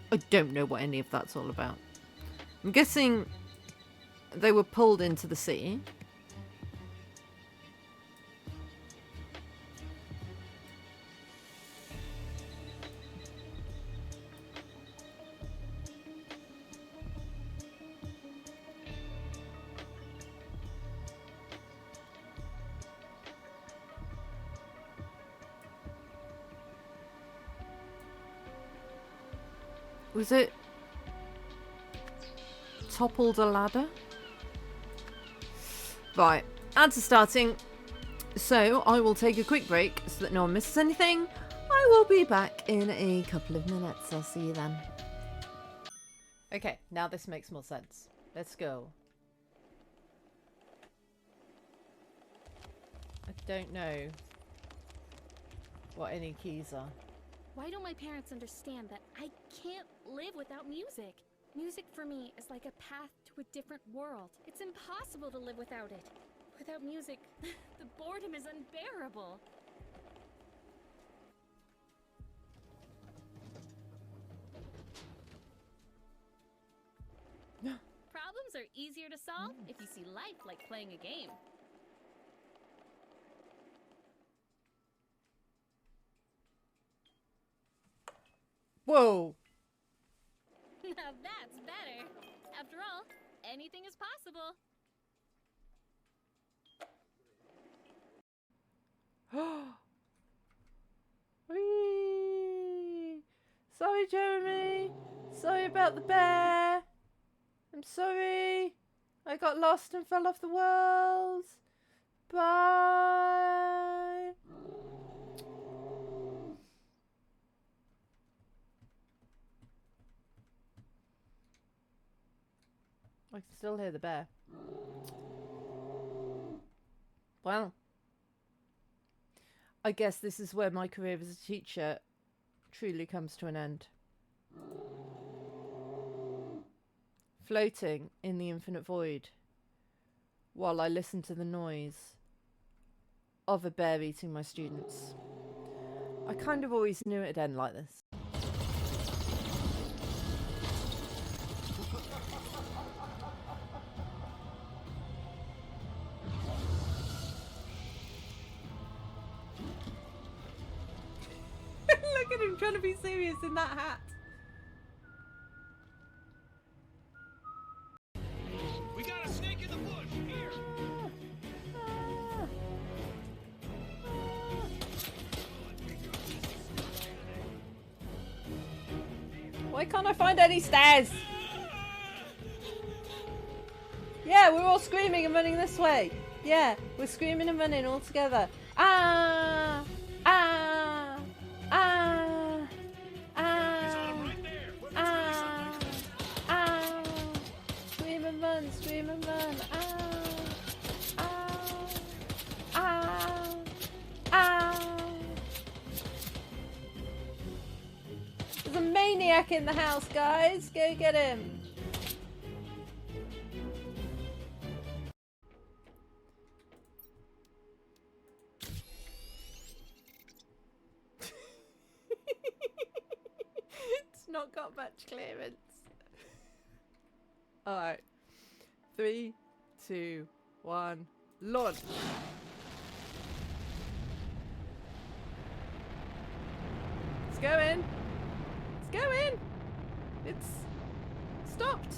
I don't know what any of that's all about. I'm guessing they were pulled into the sea. Was it toppled a ladder? Right, ads are starting. So I will take a quick break so that no one misses anything. I will be back in a couple of minutes. I'll see you then. Okay, now this makes more sense. Let's go. I don't know what any keys are. Why don't my parents understand that I can't live without music? Music for me is like a path to a different world. It's impossible to live without it. Without music, the boredom is unbearable. Problems are easier to solve if you see life like playing a game. Whoa! Now that's better. After all, anything is possible. Whee! Sorry, Jeremy. Sorry about the bear. I'm sorry. I got lost and fell off the world. Bye. I can still hear the bear. Well, I guess this is where my career as a teacher truly comes to an end. Floating in the infinite void while I listen to the noise of a bear eating my students. I kind of always knew it'd end like this. Look at him trying to be serious in that hat. We got a snake in the bush here. Why can't I find any stairs? Yeah, we're all screaming and running this way. Yeah, we're screaming and running all together. Ah! Ah! Ah! Ah! Ah! Ah! Scream and run, scream and run. Ah! Ah! Ah! Ah! maniac in the house, guys. Go get him. It's not got much clearance. Alright. 3, 2, 1, launch. It's going. It's going. It's stopped.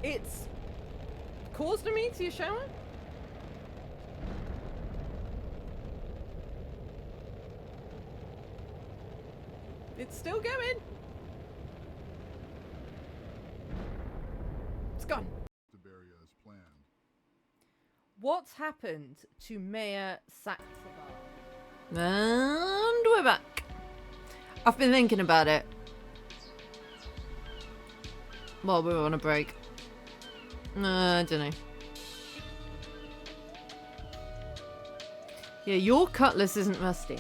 It's caused a meteor shower. It's still going. It's gone. As planned. What's happened to Mayor Saxabar? And we're back. I've been thinking about it while we were on a break. I don't know. Yeah, your cutlass isn't rusty.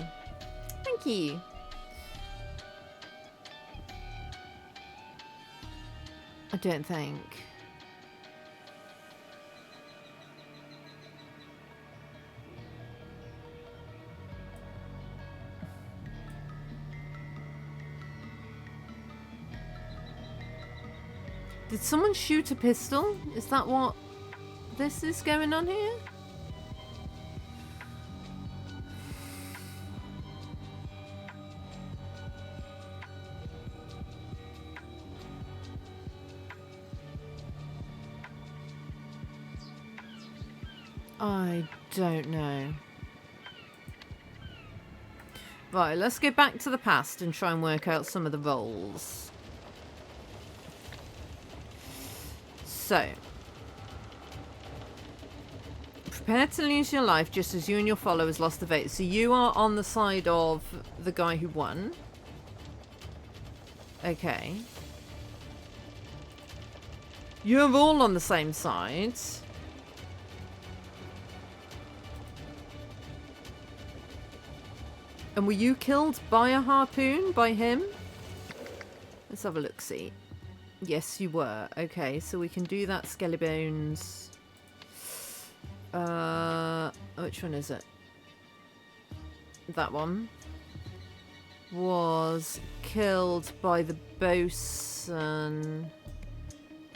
Thank you. I don't think. Did someone shoot a pistol? Is that what this is going on here? I don't know. Right, let's go back to the past and try and work out some of the roles. So, prepare to lose your life just as you and your followers lost the vote. So you are on the side of the guy who won. Okay. You're all on the same side. And were you killed by a harpoon? By him? Let's have a look-see. Yes, you were. Okay, so we can do that. Skelly Bones. Which one is it? That one. Was killed by the bosun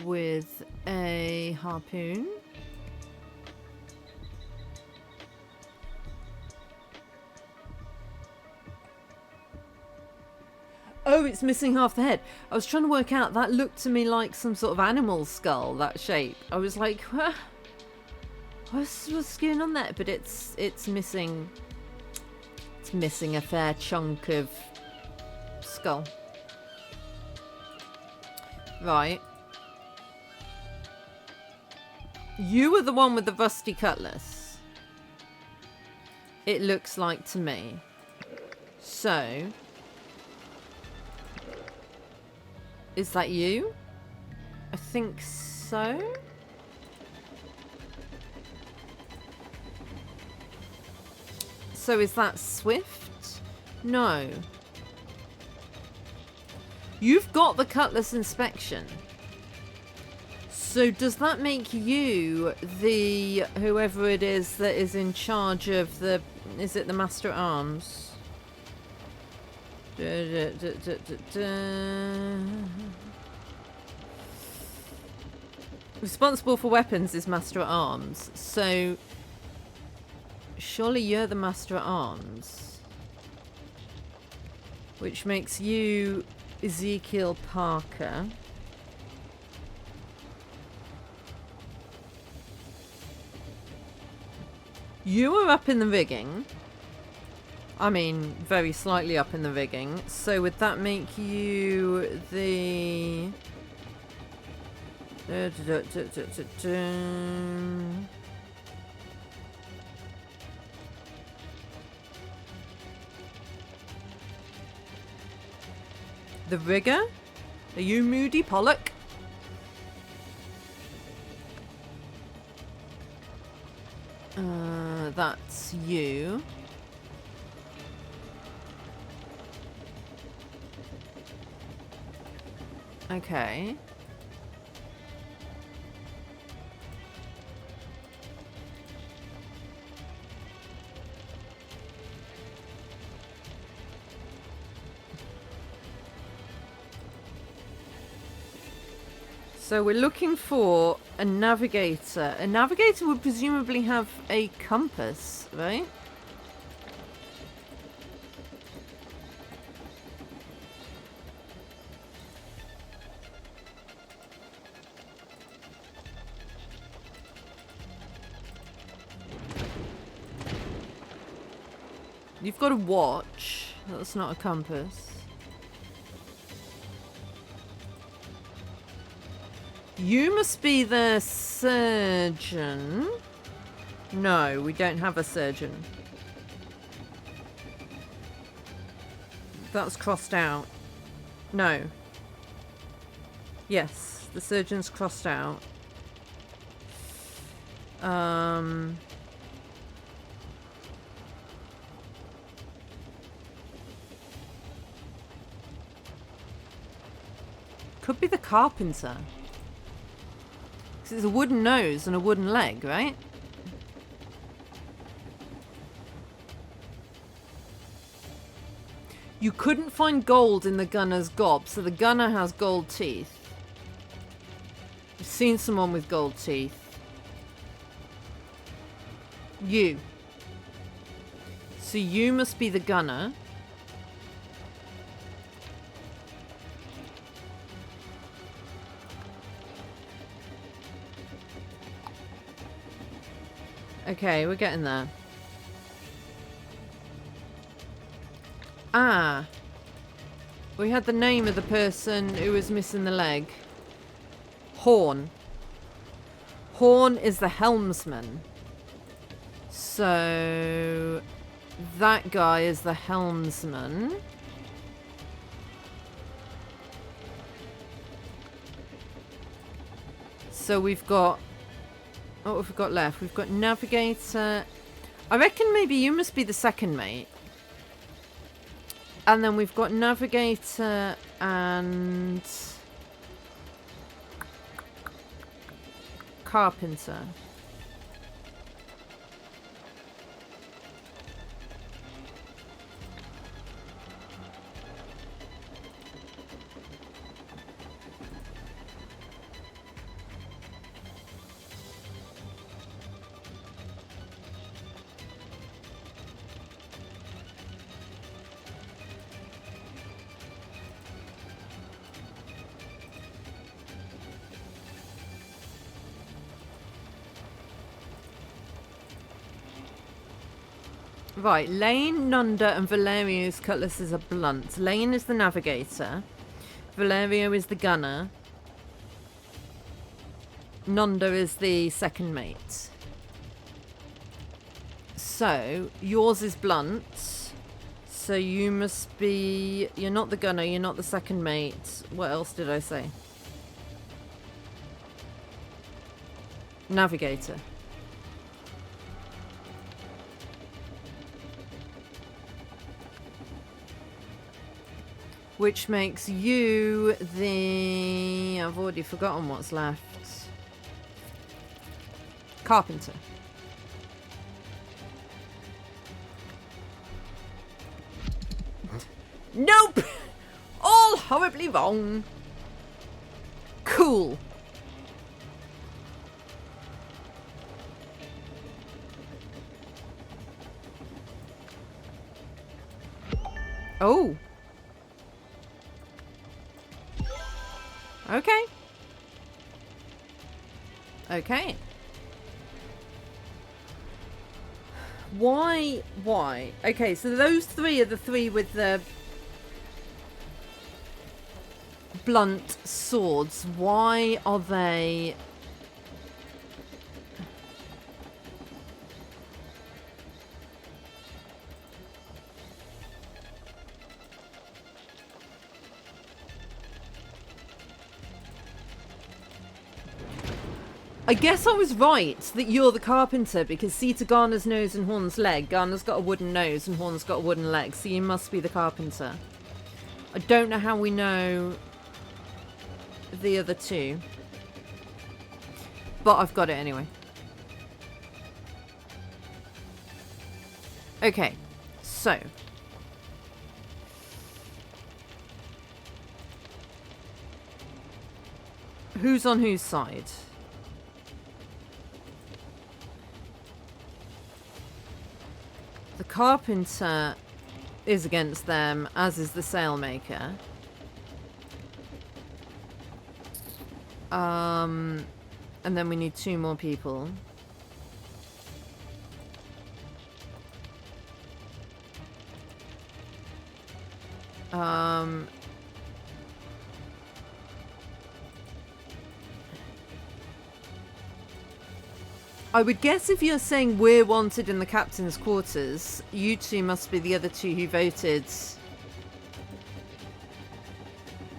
with a harpoon. Oh, it's missing half the head. I was trying to work out. That looked to me like some sort of animal skull, that shape. I was like, what's going on there? But it's missing. It's missing a fair chunk of skull. Right. You were the one with the rusty cutlass. It looks like to me. So... is that you? I think so. So is that Swift? No. You've got the cutlass inspection. So does that make you the whoever it is that is in charge of the... is it the Master at Arms? Responsible for weapons is Master at Arms. So surely you're the Master at Arms, which makes you Ezekiel Parker. You were up in the rigging. I mean, very slightly up in the rigging. So would that make you the... The rigger? Are you Moody Pollock? That's you. Okay. So we're looking for a navigator. A navigator would presumably have a compass, right? You've got a watch. That's not a compass. You must be the surgeon. No, we don't have a surgeon. That's crossed out. No. Yes, the surgeon's crossed out. Could be the carpenter. It's a wooden nose and a wooden leg, right? You couldn't find gold in the gunner's gob, so the gunner has gold teeth. I've seen someone with gold teeth. You. So you must be the gunner. Okay, we're getting there. Ah. We had the name of the person who was missing the leg. Horn. Horn is the helmsman. So that guy is the helmsman. So we've got... what have we got left? We've got navigator. I reckon maybe you must be the second mate. And then we've got navigator and carpenter. Right, Lane, Nunda, and Valerio's cutlasses are blunt. Lane is the navigator. Valerio is the gunner. Nunda is the second mate. So, yours is blunt. So you must be... you're not the gunner, you're not the second mate. What else did I say? Navigator. Which makes you the... I've already forgotten what's left. Carpenter. Nope! All horribly wrong. Cool. Oh. Okay. Okay. Why? Why? Okay, so those three are the three with the blunt swords. Why are they... I guess I was right that you're the carpenter, because see to Garner's nose and Horn's leg. Garner's got a wooden nose and Horn's got a wooden leg, so you must be the carpenter. I don't know how we know the other two, but I've got it anyway. Okay, so who's on whose side? The carpenter is against them, as is the sailmaker. And then we need 2 more people. I would guess if you're saying we're wanted in the captain's quarters, you two must be the other 2 who voted.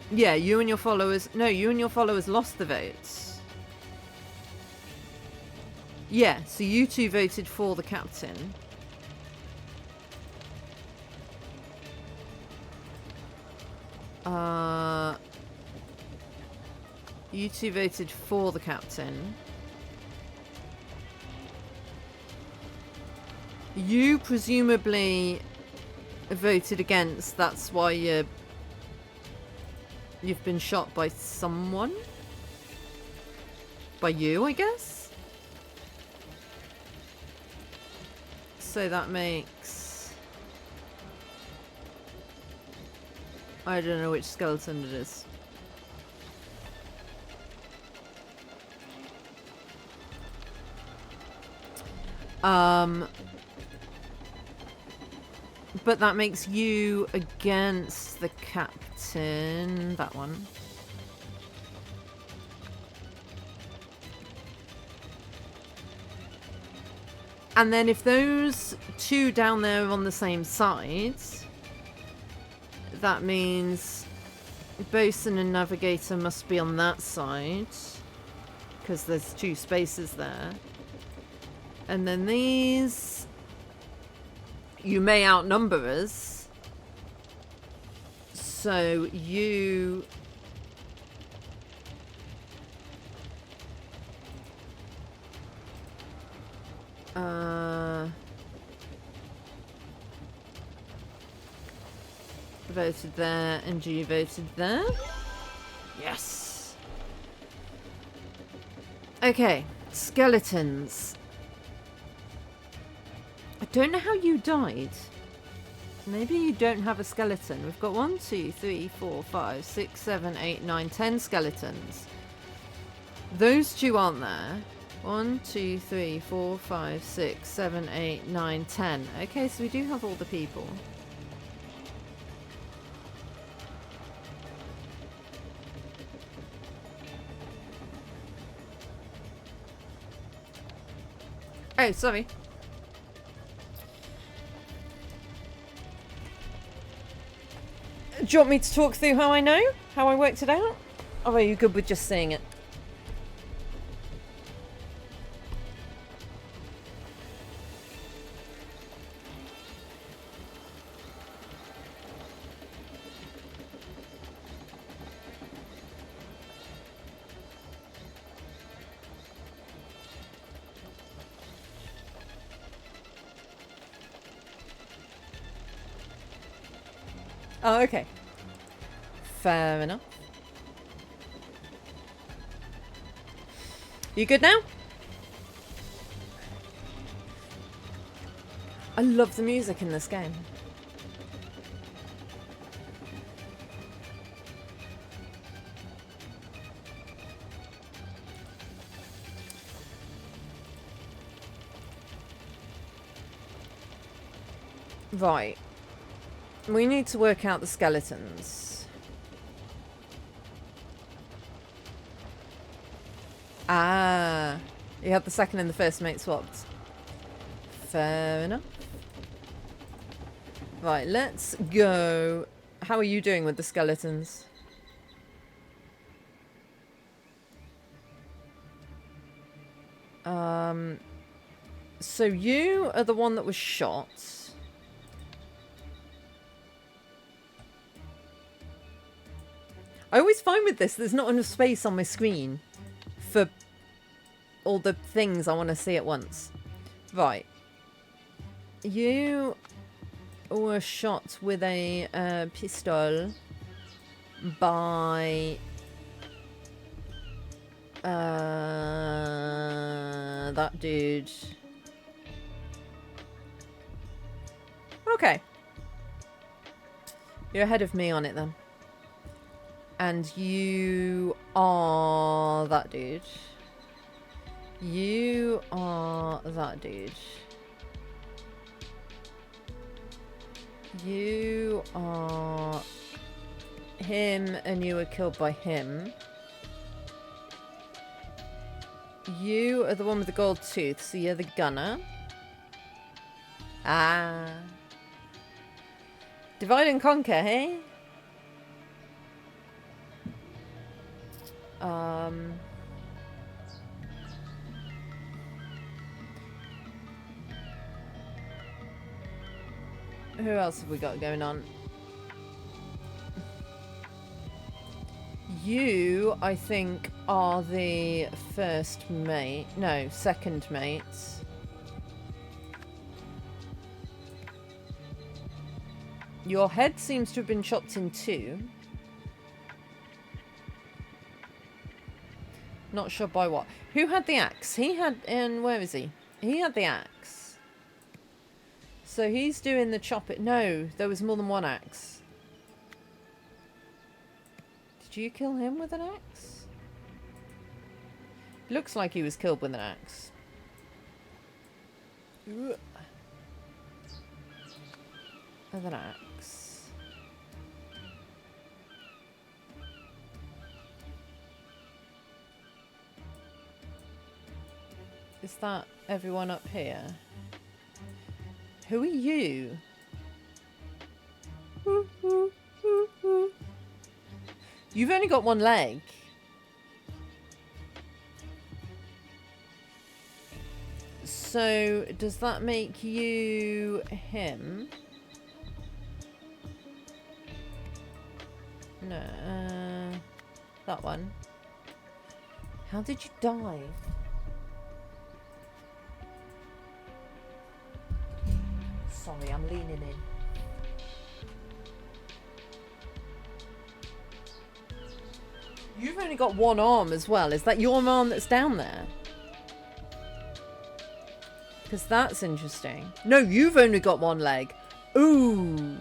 Yeah, you and your followers... No, you and your followers lost the votes. Yeah, so you 2 voted for the captain. You 2 voted for the captain. You presumably voted against. That's why you've been shot by someone. By you, I guess. So that makes... I don't know which skeleton it is. But that makes you against the captain. That one. And then if those 2 down there are on the same side, that means bosun and navigator must be on that side, because there's 2 spaces there. And then these... You may outnumber us. So you... voted there and G voted there. Yes. Okay, skeletons. I don't know how you died. Maybe you don't have a skeleton. We've got 1, 2, 3, 4, 5, 6, 7, 8, 9, 10 skeletons. Those 2 aren't there. 1, 2, 3, 4, 5, 6, 7, 8, 9, 10. Okay, so we do have all the people. Oh, sorry. Do you want me to talk through how I know? How I worked it out? Or are you good with just seeing it? Oh, okay. Fair enough. You good now? I love the music in this game. Right. We need to work out the skeletons. Ah. You had the second and the first mate swapped. Fair enough. Right, let's go. How are you doing with the skeletons? So you are the one that was shot. I always find with this, there's not enough space on my screen for all the things I want to see at once. Right. You were shot with a pistol by that dude. Okay. You're ahead of me on it then. And you are that dude. You are that dude. You are him and you were killed by him. You are the one with the gold tooth, so you're the gunner. Ah. Divide and conquer, hey? Who else have we got going on? You, I think, are the first mate. No, second mate. Your head seems to have been chopped in two. Not sure by what. Who had the axe? He had... And where is he? He had the axe. So he's doing the chop it. No, there was more than one axe. Did you kill him with an axe? Looks like he was killed with an axe. With an axe. Is that everyone up here? Who are you? You've only got one leg. So, does that make you him? No. That one. How did you die? Sorry, I'm leaning in. You've only got one arm as well. Is that your arm that's down there? Because that's interesting. No, you've only got one leg. Ooh.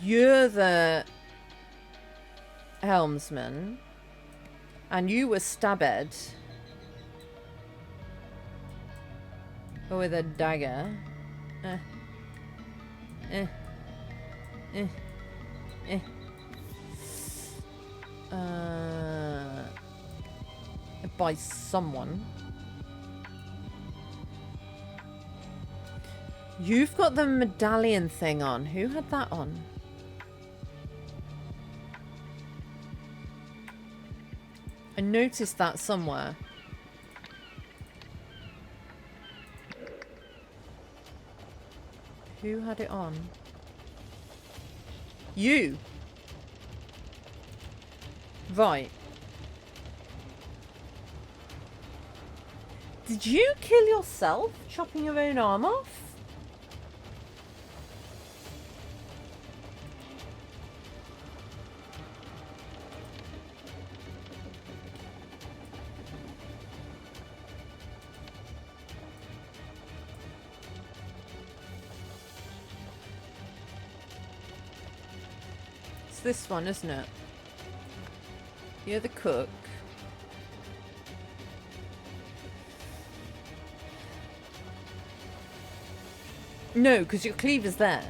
You're the helmsman. And you were stabbed. With a dagger. By someone. You've got the medallion thing on. Who had that on? I noticed that somewhere. Who had it on? You! Right. Did you kill yourself chopping your own arm off? It's this one, isn't it? You're the cook. No, because your cleaver's there.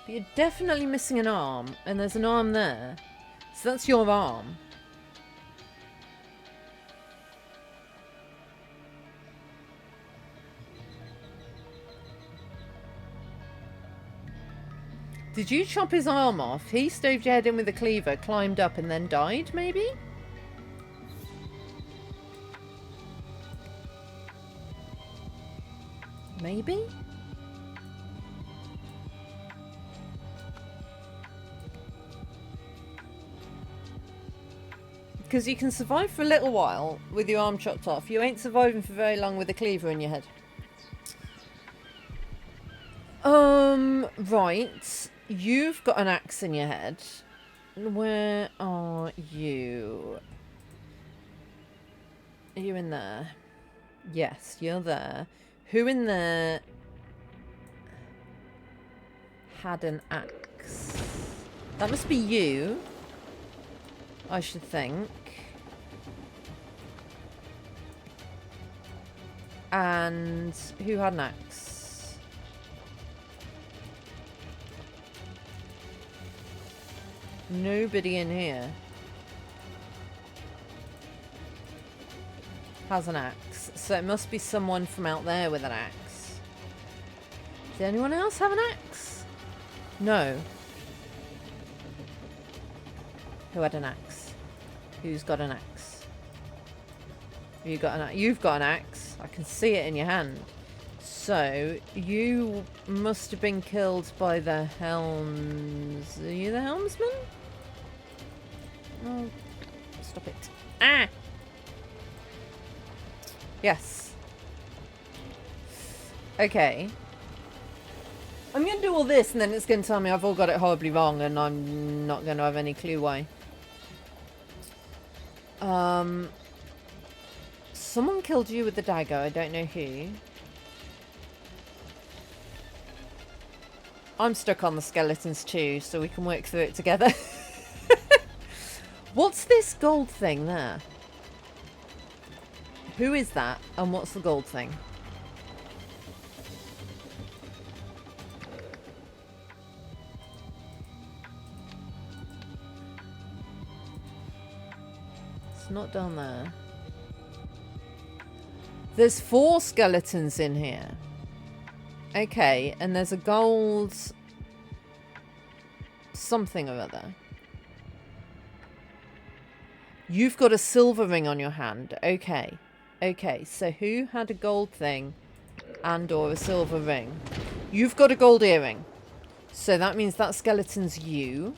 But you're definitely missing an arm, and there's an arm there. So that's your arm. Did you chop his arm off? He stoved your head in with a cleaver, climbed up, and then died, maybe? Maybe? Because you can survive for a little while with your arm chopped off. You ain't surviving for very long with a cleaver in your head. Right. You've got an axe in your head. Where are you? Are you in there? Yes, you're there. Who in there had an axe? That must be you, I should think. And who had an axe? Nobody in here has an axe. So it must be someone from out there with an axe. Does anyone else have an axe? No. Who had an axe? Who's got an axe? You got an axe? You've got an axe. I can see it in your hand. So you must have been killed by the helms. Are you the helmsman? Oh, stop it. Ah! Yes. Okay. I'm going to do all this and then it's going to tell me I've all got it horribly wrong and I'm not going to have any clue why. Someone killed you with the dagger. I don't know who. I'm stuck on the skeletons too, so we can work through it together. What's this gold thing there? Who is that? And what's the gold thing? It's not down there. There's 4 skeletons in here. Okay, and there's a gold something or other. You've got a silver ring on your hand. Okay. Okay, so who had a gold thing and or a silver ring? You've got a gold earring. So that means that skeleton's you.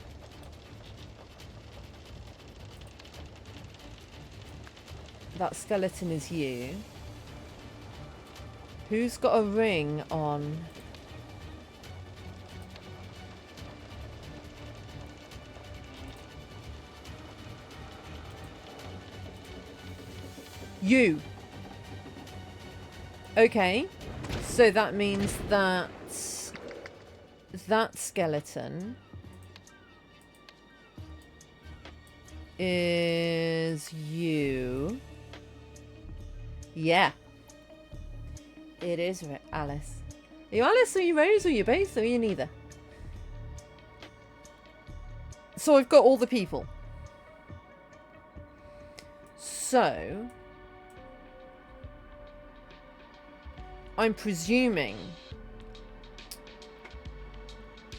That skeleton is you. Who's got a ring on? You. Okay. So that means that that skeleton is you. Yeah. It is Alice. Are you Alice? Are you Rose? Are you both? Or are you neither? So I've got all the people. So I'm presuming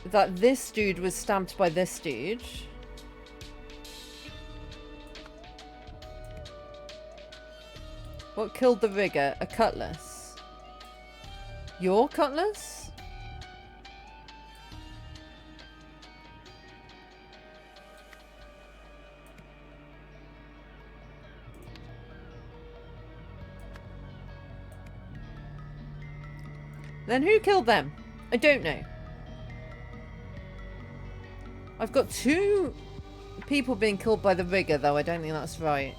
that this dude was stabbed by this dude. What killed the rigger? A cutlass. Your cutlass? Then who killed them? I don't know. I've got 2 people being killed by the rigger, though. I don't think that's right.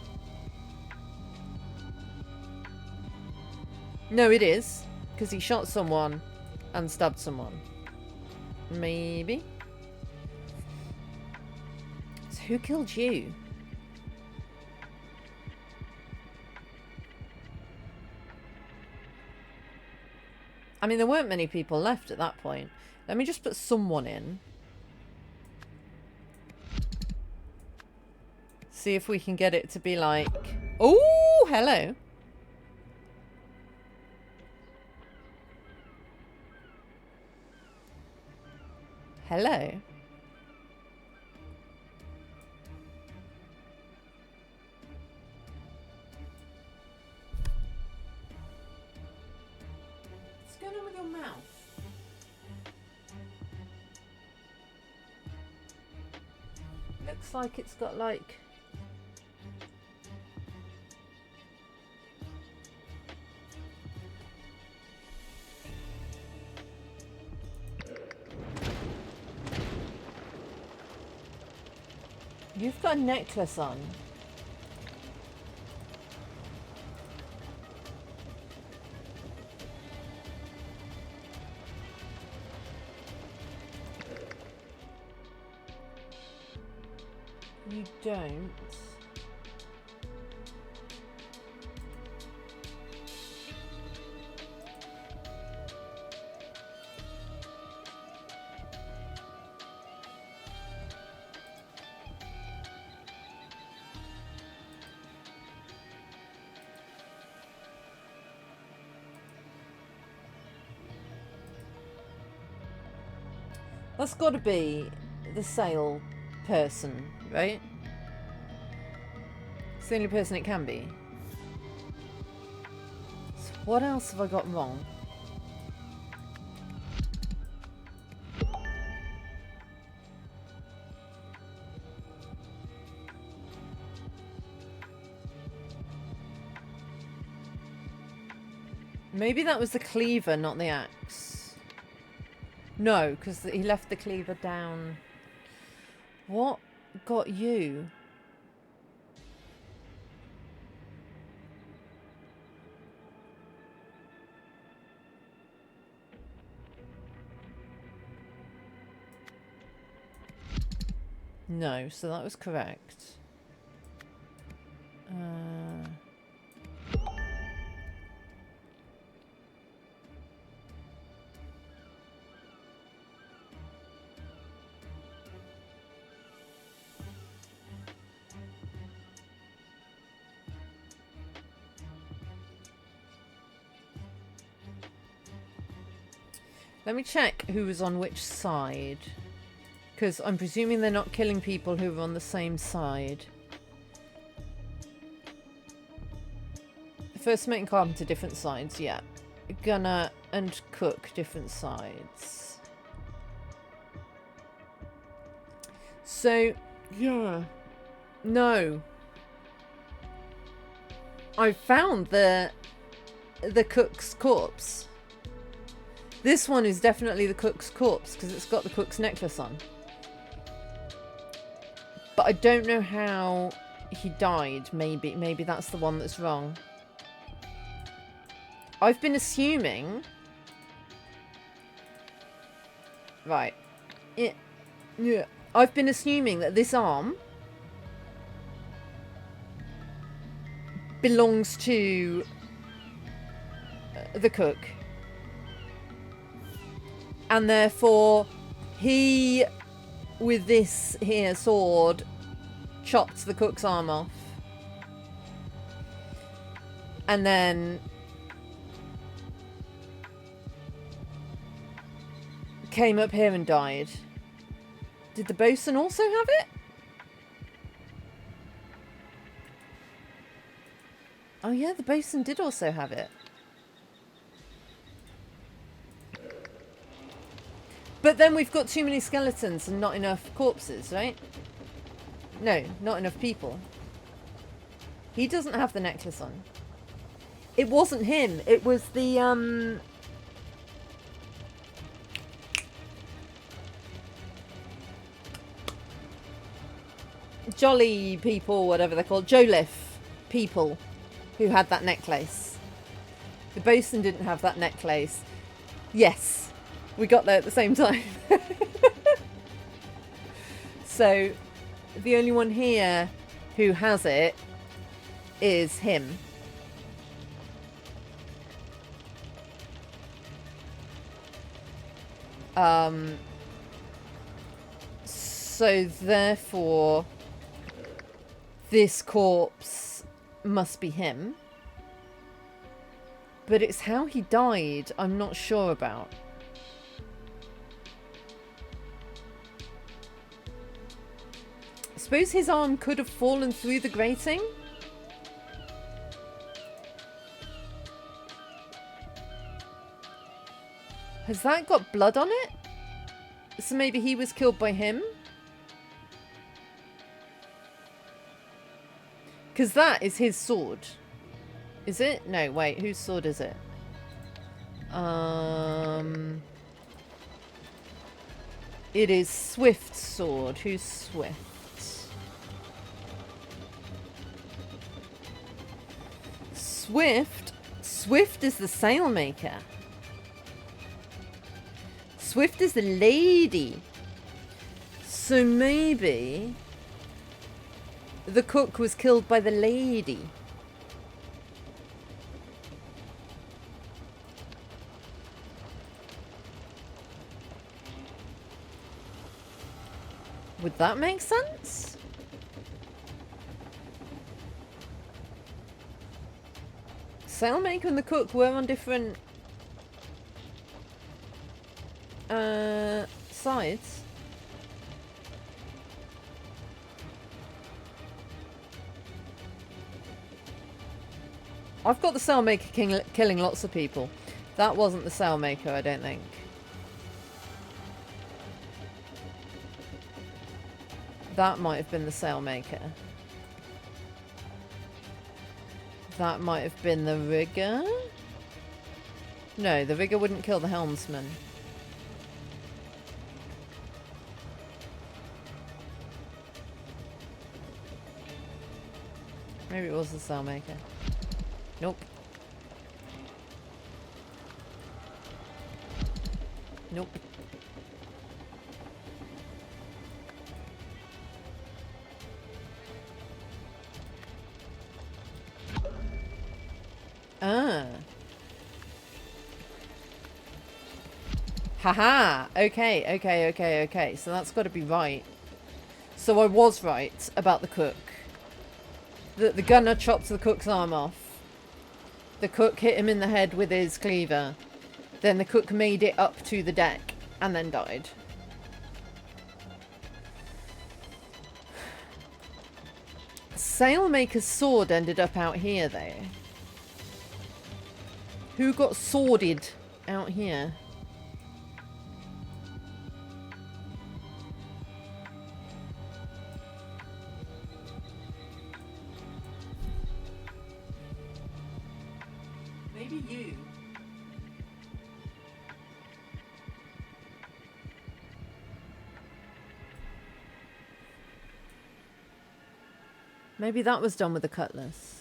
No, it is. Because he shot someone and stabbed someone. Maybe. So who killed you? I mean, there weren't many people left at that point. Let me just put someone in. See if we can get it to be like... Oh, hello. Hello. What's going on with your mouth? Looks like it's got like... You've got a necklace on. You don't. That's got to be the sale person, right? It's the only person it can be. So what else have I got wrong? Maybe that was the cleaver, not the axe. No, because he left the cleaver down. What got you? No, so that was correct. Let me check who was on which side. Because I'm presuming they're not killing people who are on the same side. First mate and carpenter, different sides, yeah. Gunner and cook, different sides. So, yeah. No. I found the cook's corpse. This one is definitely the cook's corpse because it's got the cook's necklace on. But I don't know how he died. Maybe that's the one that's wrong. I've been assuming... Right. Yeah. I've been assuming that this arm belongs to the cook. And therefore, he, with this here sword, chopped the cook's arm off. And then came up here and died. Did the bosun also have it? Oh yeah, the bosun did also have it. But then we've got too many skeletons and not enough corpses, right? No, not enough people. He doesn't have the necklace on. It wasn't him. It was the, Jolly people, whatever they're called. Joliffe people who had that necklace. The bosun didn't have that necklace. Yes. We got there at the same time. So, the only one here who has it is him. So therefore, this corpse must be him. But it's how he died I'm not sure about. I suppose his arm could have fallen through the grating? Has that got blood on it? So maybe he was killed by him? Because that is his sword. Is it? No, wait. Whose sword is it? It is Swift's sword. Who's Swift? Swift is the sailmaker. Swift is the lady. So maybe the cook was killed by the lady. Would that make sense? Sailmaker and the cook were on different sides. I've got the sailmaker killing lots of people. That wasn't the sailmaker, I don't think. That might have been the sailmaker. That might have been the rigger. No, the rigger wouldn't kill the helmsman. Maybe it was the sailmaker. Nope. Nope. Ah. Haha. Okay. So that's got to be right. So I was right about the cook. The gunner chopped the cook's arm off. The cook hit him in the head with his cleaver. Then the cook made it up to the deck and then died. Sailmaker's sword ended up out here though. Who got sworded out here? Maybe you. Maybe that was done with a cutlass.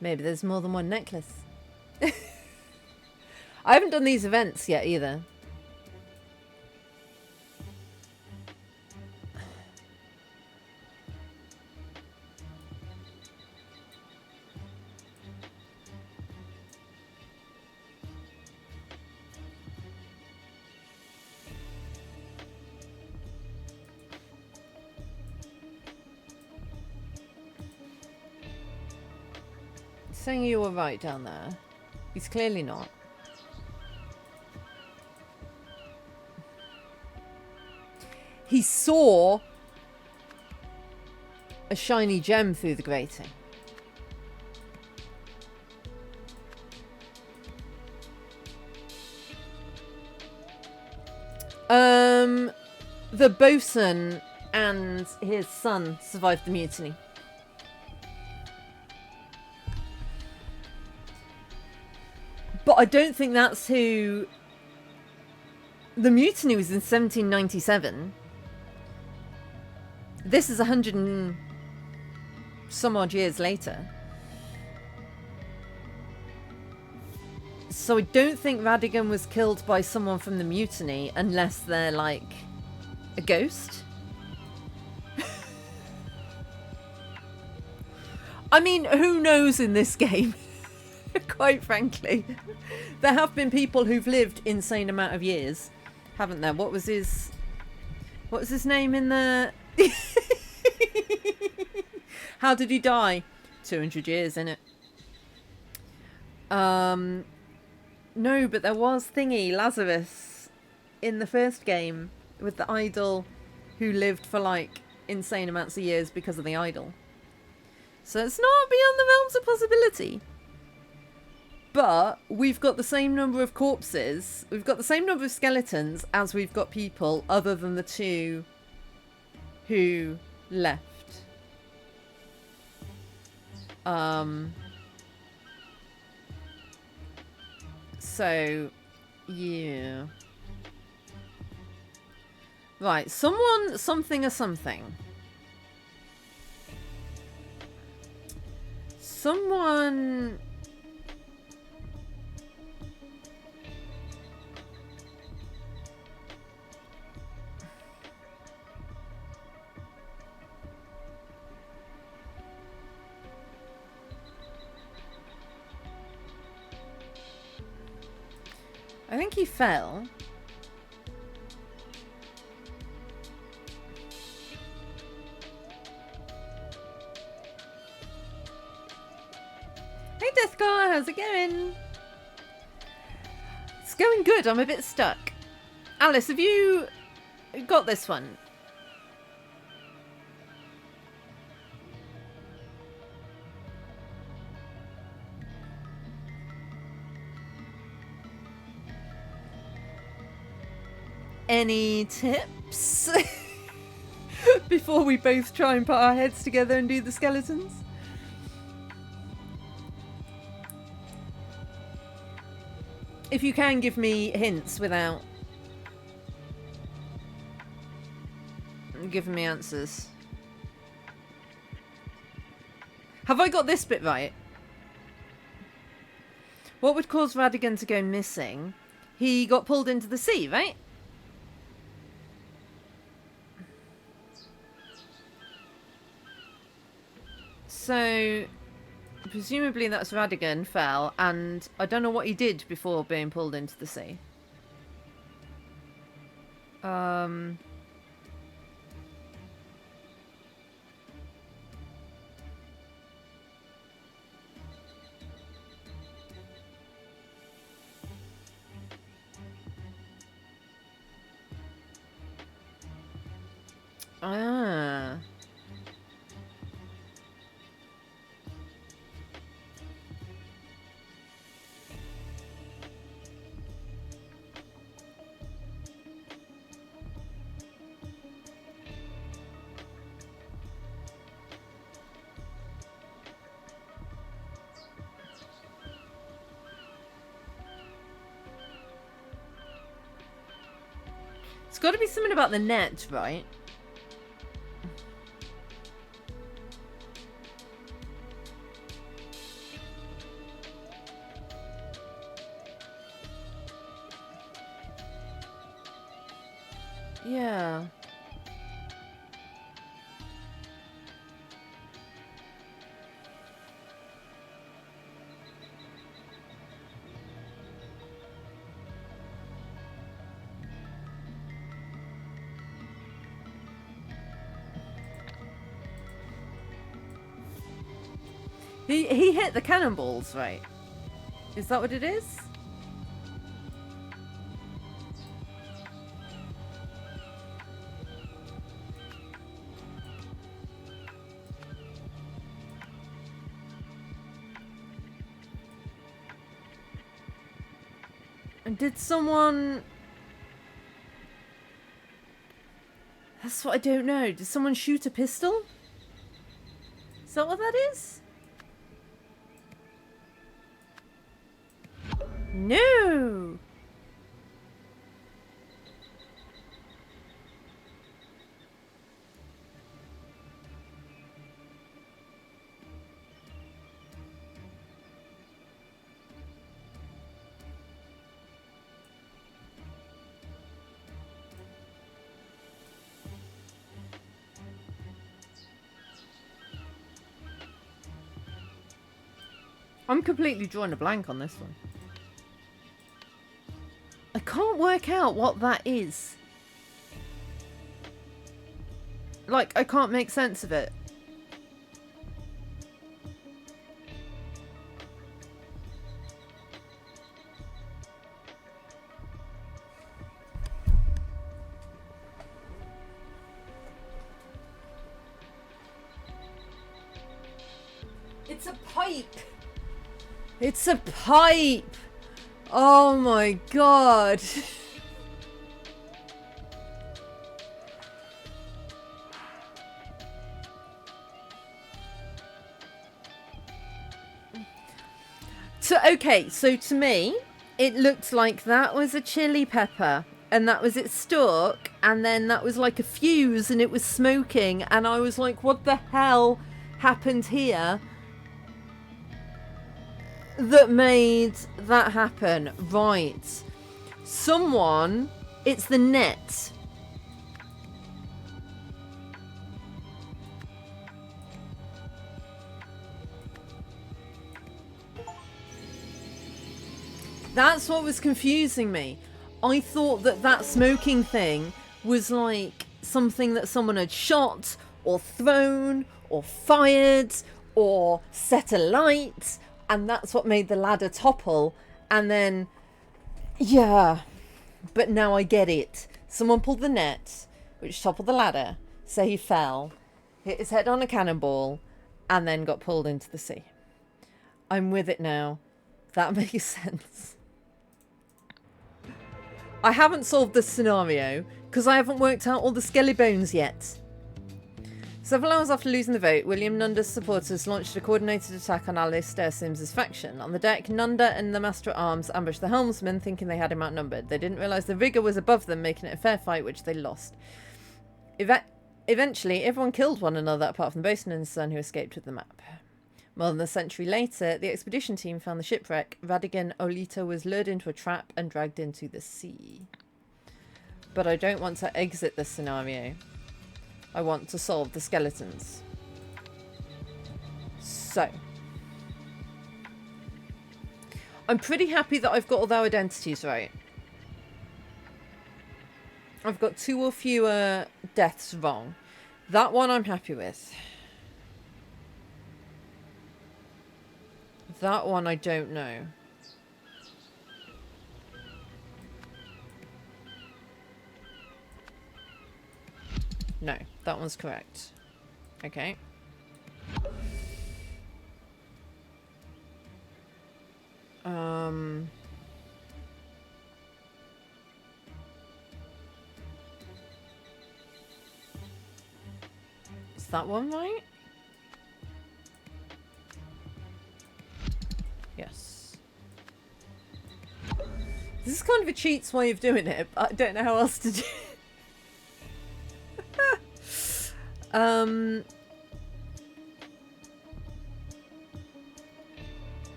Maybe there's more than one necklace. I haven't done these events yet either. Saying you were right down there. He's clearly not. He saw a shiny gem through the grating. The bosun and his son survived the mutiny. But I don't think that's who... The mutiny was in 1797. This is 100 and some odd years later. So I don't think Radigan was killed by someone from the mutiny unless they're like a ghost. I mean, who knows in this game? Quite frankly. There have been people who've lived insane amount of years, haven't there? What was his name in the... How did he die? 200 years, innit? No, but there was thingy, Lazarus, in the first game with the idol who lived for like insane amounts of years because of the idol. So it's not beyond the realms of possibility. But we've got the same number of corpses, we've got the same number of skeletons as we've got people other than the two who left. So, yeah. Right, someone, something or something. Someone... I think he fell. Hey Deathcore, how's it going? It's going good, I'm a bit stuck. Alice, have you got this one? Any tips? Before we both try and put our heads together and do the skeletons? If you can give me hints without giving me answers. Have I got this bit right? What would cause Radigan to go missing? He got pulled into the sea, right? So, presumably that's Radigan fell, and I don't know what he did before being pulled into the sea. Ah. It's got to be something about the net, right? Yeah. He hit the cannonballs, right? Is that what it is? And did someone... That's what I don't know. Did someone shoot a pistol? Is that what that is? No! I'm completely drawing a blank on this one. I can't work out what that is. Like, I can't make sense of it. It's a pipe. It's a pipe. Oh my god. Okay, so to me, it looked like that was a chili pepper and that was its stalk, and then that was like a fuse and it was smoking, and I was like, what the hell happened here that made that happen? Right. Someone, it's the net. That's what was confusing me. I thought that that smoking thing was like something that someone had shot or thrown or fired or set alight, and that's what made the ladder topple. And then, yeah, but now I get it. Someone pulled the net, which toppled the ladder, so he fell, hit his head on a cannonball, and then got pulled into the sea. I'm with it now. That makes sense. I haven't solved this scenario because I haven't worked out all the skelly bones yet. Several hours after losing the vote, William Nunda's supporters launched a coordinated attack on Alistair Sims's faction. On the deck, Nunda and the Master at Arms ambushed the helmsman, thinking they had him outnumbered. They didn't realise the Vigor was above them, making it a fair fight, which they lost. Eventually, everyone killed one another apart from the bosun and his son, who escaped with the map. More than a century later, the expedition team found the shipwreck. Radigan Olita was lured into a trap and dragged into the sea. But I don't want to exit this scenario. I want to solve the skeletons. So. I'm pretty happy that I've got all their identities right. I've got 2 or fewer deaths wrong. That one I'm happy with. That one I don't know. No, that one's correct. Okay. Is that one right? Yes. This is kind of a cheats way of doing it, but I don't know how else to do it.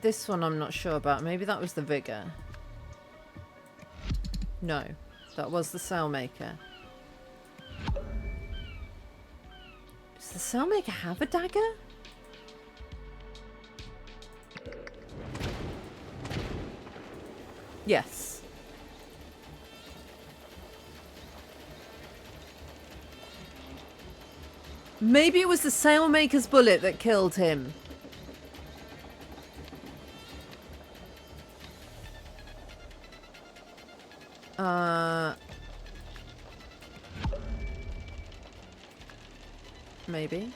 This one I'm not sure about. Maybe that was the Vigor. No, that was the Sailmaker. Does the Sailmaker have a dagger? Yes. Maybe it was the Sailmaker's bullet that killed him. Maybe.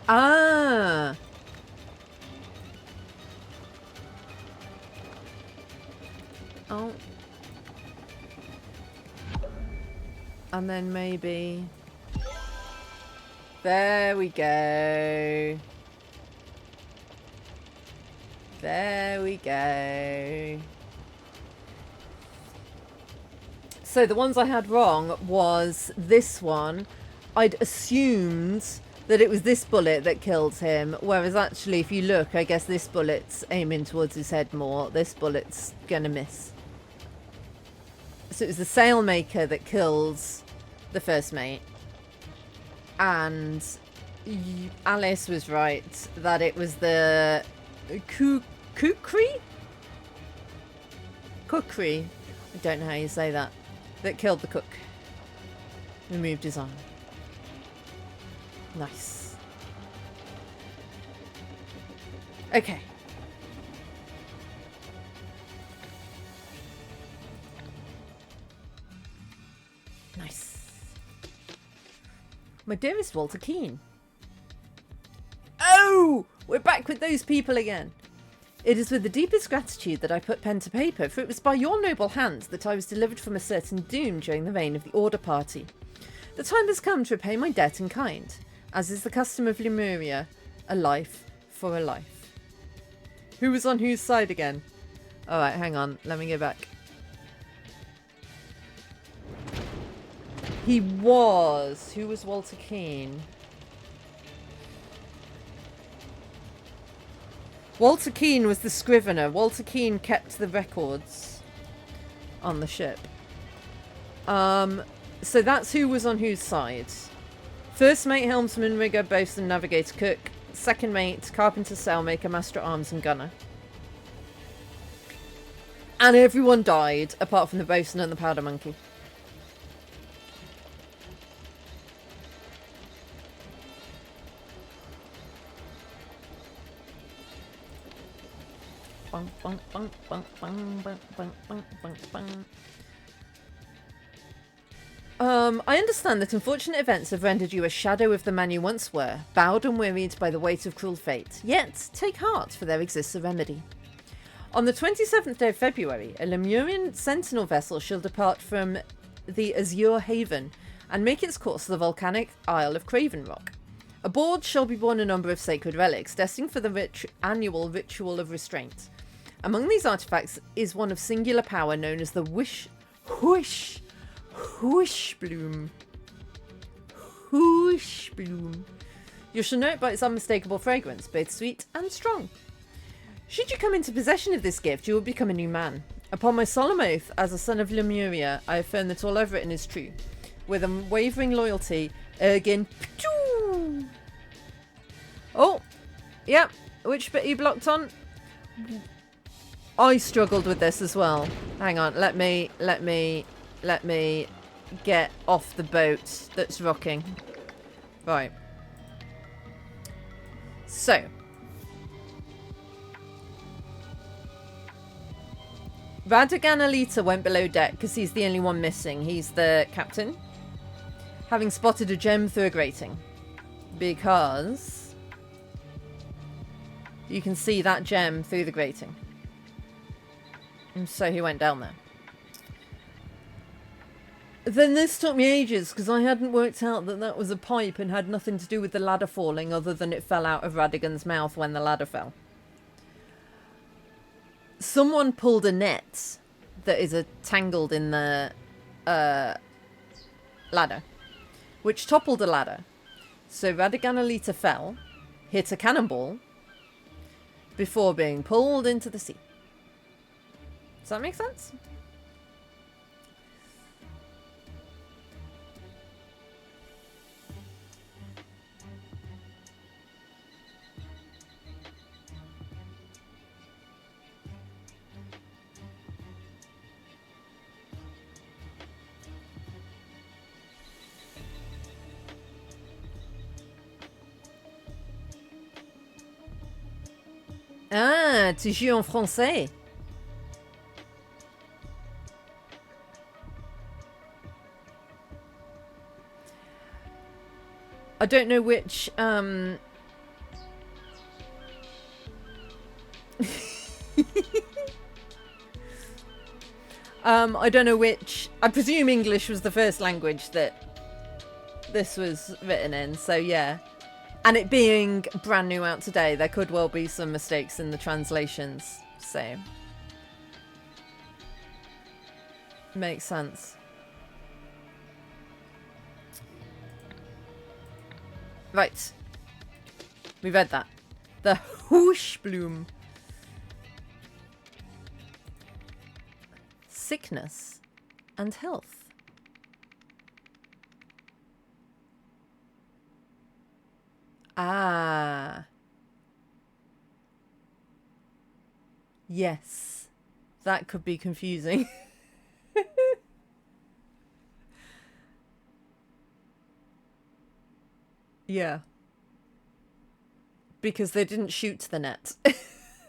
Ah. Oh. And then maybe... There we go. There we go. So the ones I had wrong was this one. I'd assumed that it was this bullet that killed him, whereas actually if you look, I guess this bullet's aiming towards his head more. This bullet's gonna miss. So it was the sailmaker that kills the first mate. And Alice was right that it was the kukri? Kukri. I don't know how you say that. That killed the cook. Removed his arm. Nice. Okay. Nice. My dearest Walter Keane. Oh! We're back with those people again. It is with the deepest gratitude that I put pen to paper, for it was by your noble hand that I was delivered from a certain doom during the reign of the Order Party. The time has come to repay my debt in kind, as is the custom of Lemuria, a life for a life. Who was on whose side again? Alright, hang on, let me go back. He was. Who was Walter Keane? Walter Keane was the scrivener. Walter Keane kept the records on the ship. So that's who was on whose side. First mate, helmsman, rigger, boatswain, navigator, cook. Second mate, carpenter, sailmaker, master at arms, and gunner. And everyone died, apart from the boatswain and the powder monkey. I understand that unfortunate events have rendered you a shadow of the man you once were, bowed and wearied by the weight of cruel fate. Yet, take heart, for there exists a remedy. On the 27th day of February, a Lemurian sentinel vessel shall depart from the Azure Haven and make its course to the volcanic Isle of Craven Rock. Aboard shall be borne a number of sacred relics, destined for the annual ritual of restraint. Among these artifacts is one of singular power known as the Whoosh Bloom. Whoosh Bloom. You shall know it by its unmistakable fragrance, both sweet and strong. Should you come into possession of this gift, you will become a new man. Upon my solemn oath, as a son of Lemuria, I affirm that all I've written is true. With unwavering loyalty, Ergin. Oh, yeah. Which bit are you blocked on? I struggled with this as well. Hang on, let me get off the boat that's rocking. Right. So. Radagan Alita went below deck because he's the only one missing. He's the captain. Having spotted a gem through a grating. Because you can see that gem through the grating. And so he went down there. Then this took me ages because I hadn't worked out that that was a pipe and had nothing to do with the ladder falling other than it fell out of Radagan's mouth when the ladder fell. Someone pulled a net that is tangled in the ladder, which toppled the ladder. So Radagan Alita fell, hit a cannonball, before being pulled into the sea. Does that make sense? Ah, tu joues en français. I don't know which, I don't know which, I presume English was the first language that this was written in, so yeah. And it being brand new out today, there could well be some mistakes in the translations, so. Makes sense. Right. We read that. The whoosh bloom. Sickness and health. Ah. Yes. That could be confusing. Yeah. Because they didn't shoot the net.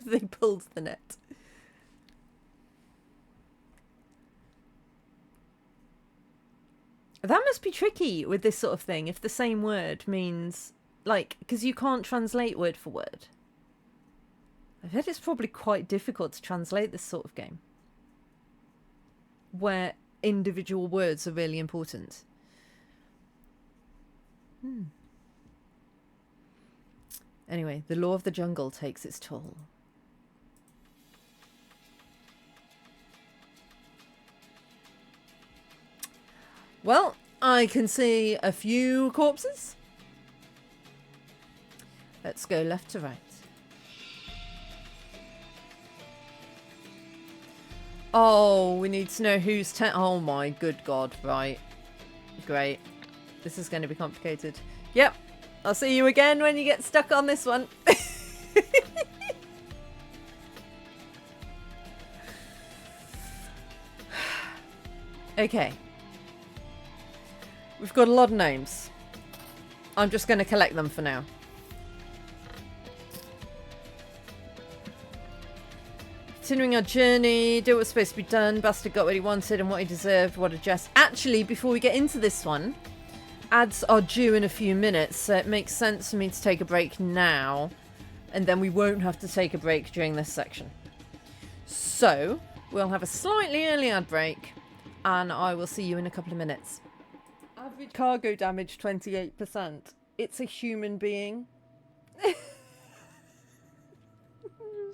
They pulled the net. That must be tricky with this sort of thing, if the same word means... Like, because you can't translate word for word. I've heard it's probably quite difficult to translate this sort of game. Where individual words are really important. Anyway, the law of the jungle takes its toll. Well, I can see a few corpses. Let's go left to right. Oh, we need to know who's oh my good god, right. Great. This is going to be complicated. Yep. I'll see you again when you get stuck on this one. Okay. We've got a lot of names. I'm just going to collect them for now. Continuing our journey, do what's supposed to be done. Bastard got what he wanted and what he deserved. What a jest. Actually, before we get into this one, ads are due in a few minutes, so it makes sense for me to take a break now, and then we won't have to take a break during this section. So, we'll have a slightly early ad break, and I will see you in a couple of minutes. Average cargo damage 28%. It's a human being.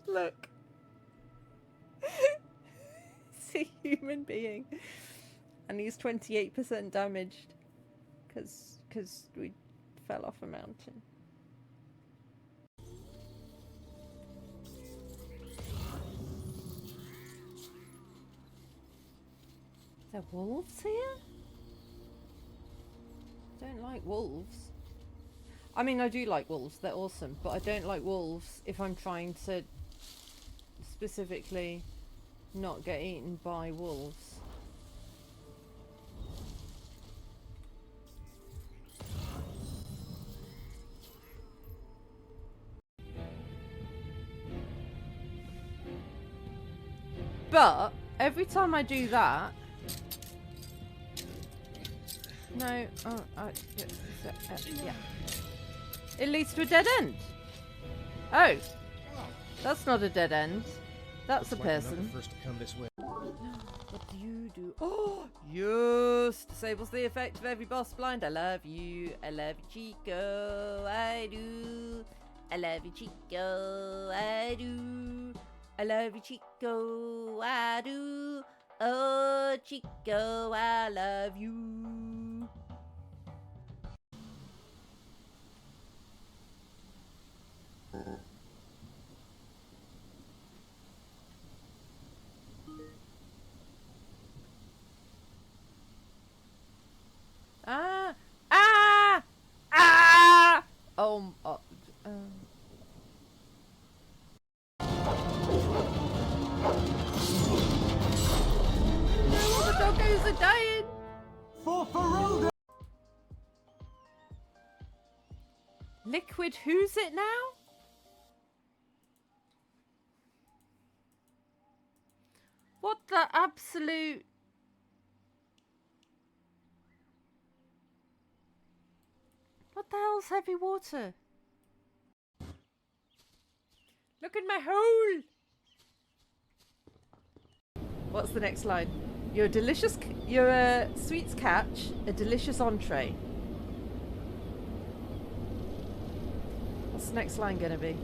Look. It's a human being. And he's 28% damaged. Because we fell off a mountain. Is there wolves here? Don't like wolves. I mean, I do like wolves. They're awesome. But I don't like wolves if I'm trying to specifically not get eaten by wolves. But every time I do that, no, yeah, it leads to a dead end. Oh, that's not a dead end. That's a person. First to come this way. What do you do? Oh, yes! Disables the effect of every boss blind. I love you. I love you, Chico. I do. I love you, Chico. I do. I love you, Chico. I do. Oh, Chico, I love you. Ah! Ah! Ah! Oh, all the doggos are dying! For Ferelda! Liquid, who's it now? What the absolute... What the hell's heavy water? Look at my hole! What's the next line? You're a sweets catch, a delicious entree. What's the next line gonna be?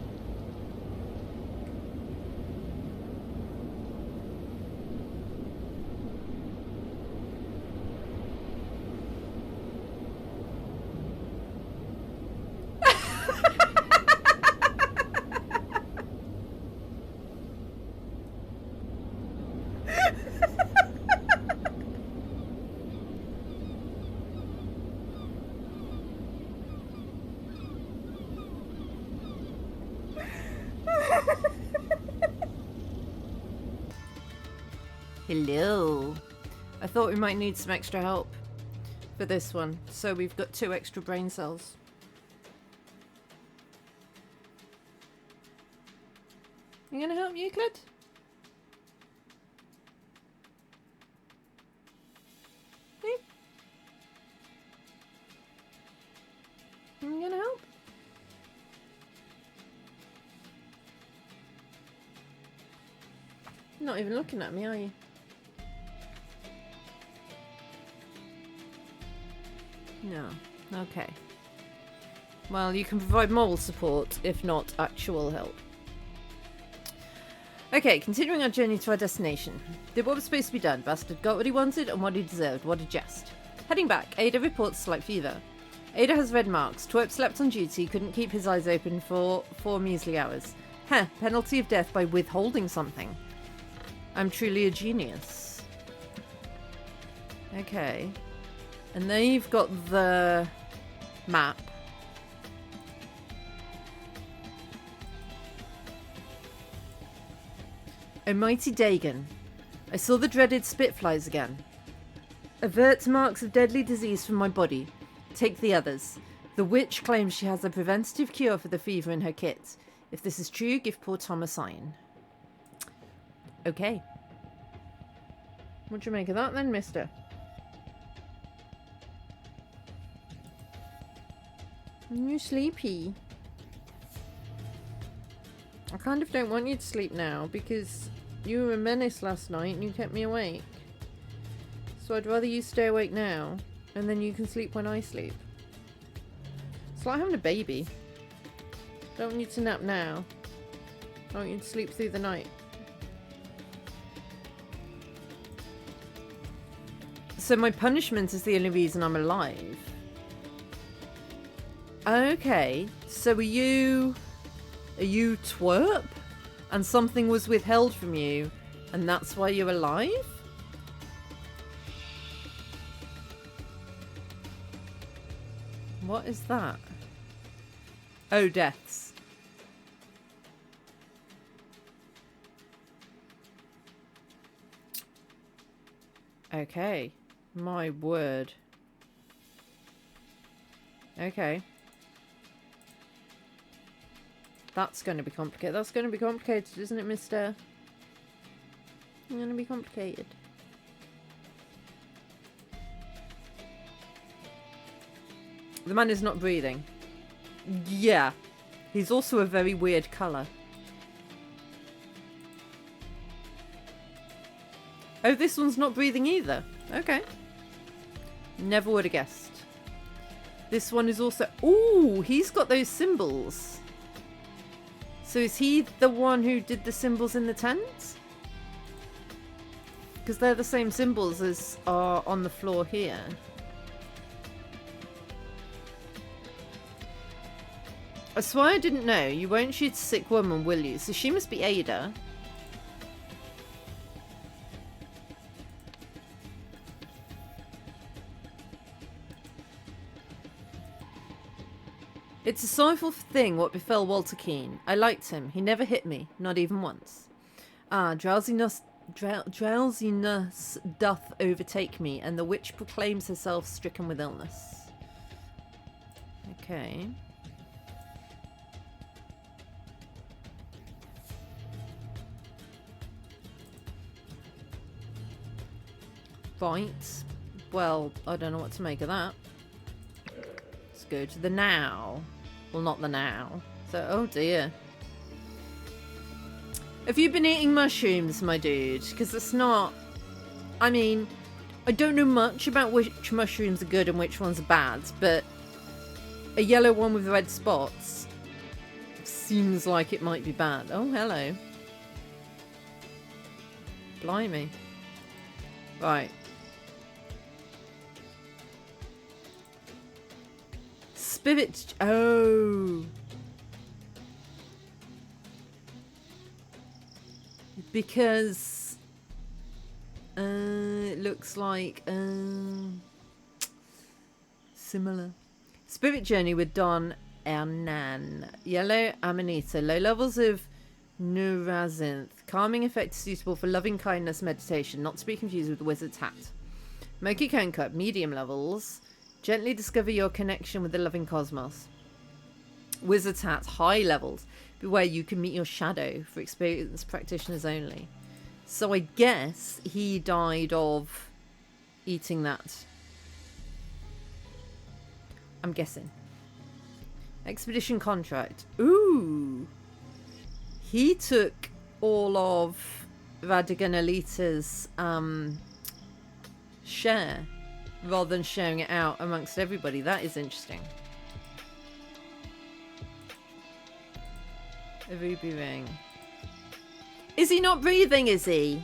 Hello. I thought we might need some extra help for this one, so we've got 2 extra brain cells. You gonna help Euclid? Hey? You gonna help? You're not even looking at me, are you? No. Okay. Well, you can provide moral support, if not actual help. Okay, continuing our journey to our destination. Did what was supposed to be done. Bastard got what he wanted and what he deserved. What a jest. Heading back, Ada reports slight fever. Ada has red marks. Twerp slept on duty, couldn't keep his eyes open for 4 measly hours. Heh, penalty of death by withholding something. I'm truly a genius. Okay. And then you've got the map. O mighty Dagon, I saw the dreaded Spitflies again. Avert marks of deadly disease from my body. Take the others. The witch claims she has a preventative cure for the fever in her kit. If this is true, give poor Tom a sign. Okay. What do you make of that then, mister? You sleepy? I kind of don't want you to sleep now because you were a menace last night and you kept me awake. So I'd rather you stay awake now and then you can sleep when I sleep. It's like having a baby. I don't want you to nap now. I want you to sleep through the night. So my punishment is the only reason I'm alive. Okay, so are you twerp? And something was withheld from you, and that's why you're alive? What is that? Oh, deaths. Okay, my word. Okay. That's going to be complicated. That's going to be complicated, isn't it, mister? It's going to be complicated. The man is not breathing. Yeah. He's also a very weird colour. Oh, this one's not breathing either. Okay. Never would have guessed. This one is also... Ooh, he's got those symbols. So is he the one who did the symbols in the tent? Because they're the same symbols as are on the floor here. I swear I didn't know. You won't shoot a sick woman, will you? So she must be Ada. It's a sorrowful thing what befell Walter Keane. I liked him. He never hit me, not even once. Ah, drowsiness doth overtake me, and the witch proclaims herself stricken with illness. Okay. Right. Well, I don't know what to make of that. Let's go to the now. Well, not the now. So, oh dear. Have you been eating mushrooms, my dude? Because it's not... I mean, I don't know much about which mushrooms are good and which ones are bad, but a yellow one with red spots seems like it might be bad. Oh, hello. Blimey. Right. Spirit... Oh. Because... it looks like... similar. Spirit Journey with Don Hernan. Yellow Amanita. Low levels of Nurazinth. Calming effect suitable for loving kindness meditation, not to be confused with the wizard's hat. Moki Cone Cup, medium levels. Gently discover your connection with the loving cosmos. Wizard's hat, high levels. Beware you can meet your shadow, for experienced practitioners only. So I guess he died of eating that. I'm guessing. Expedition contract. Ooh. He took all of Radigan Alita's share rather than sharing it out amongst everybody. That is interesting. A ruby ring. Is he not breathing, is he?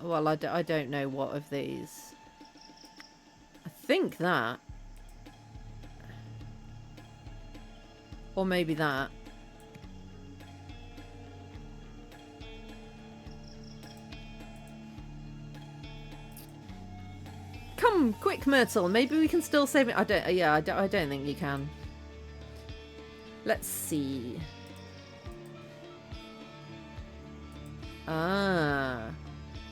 Well, I don't know what of these. I think that. Or maybe that. Come, quick, Myrtle. Maybe we can still save it. I don't think you can. Let's see. Ah.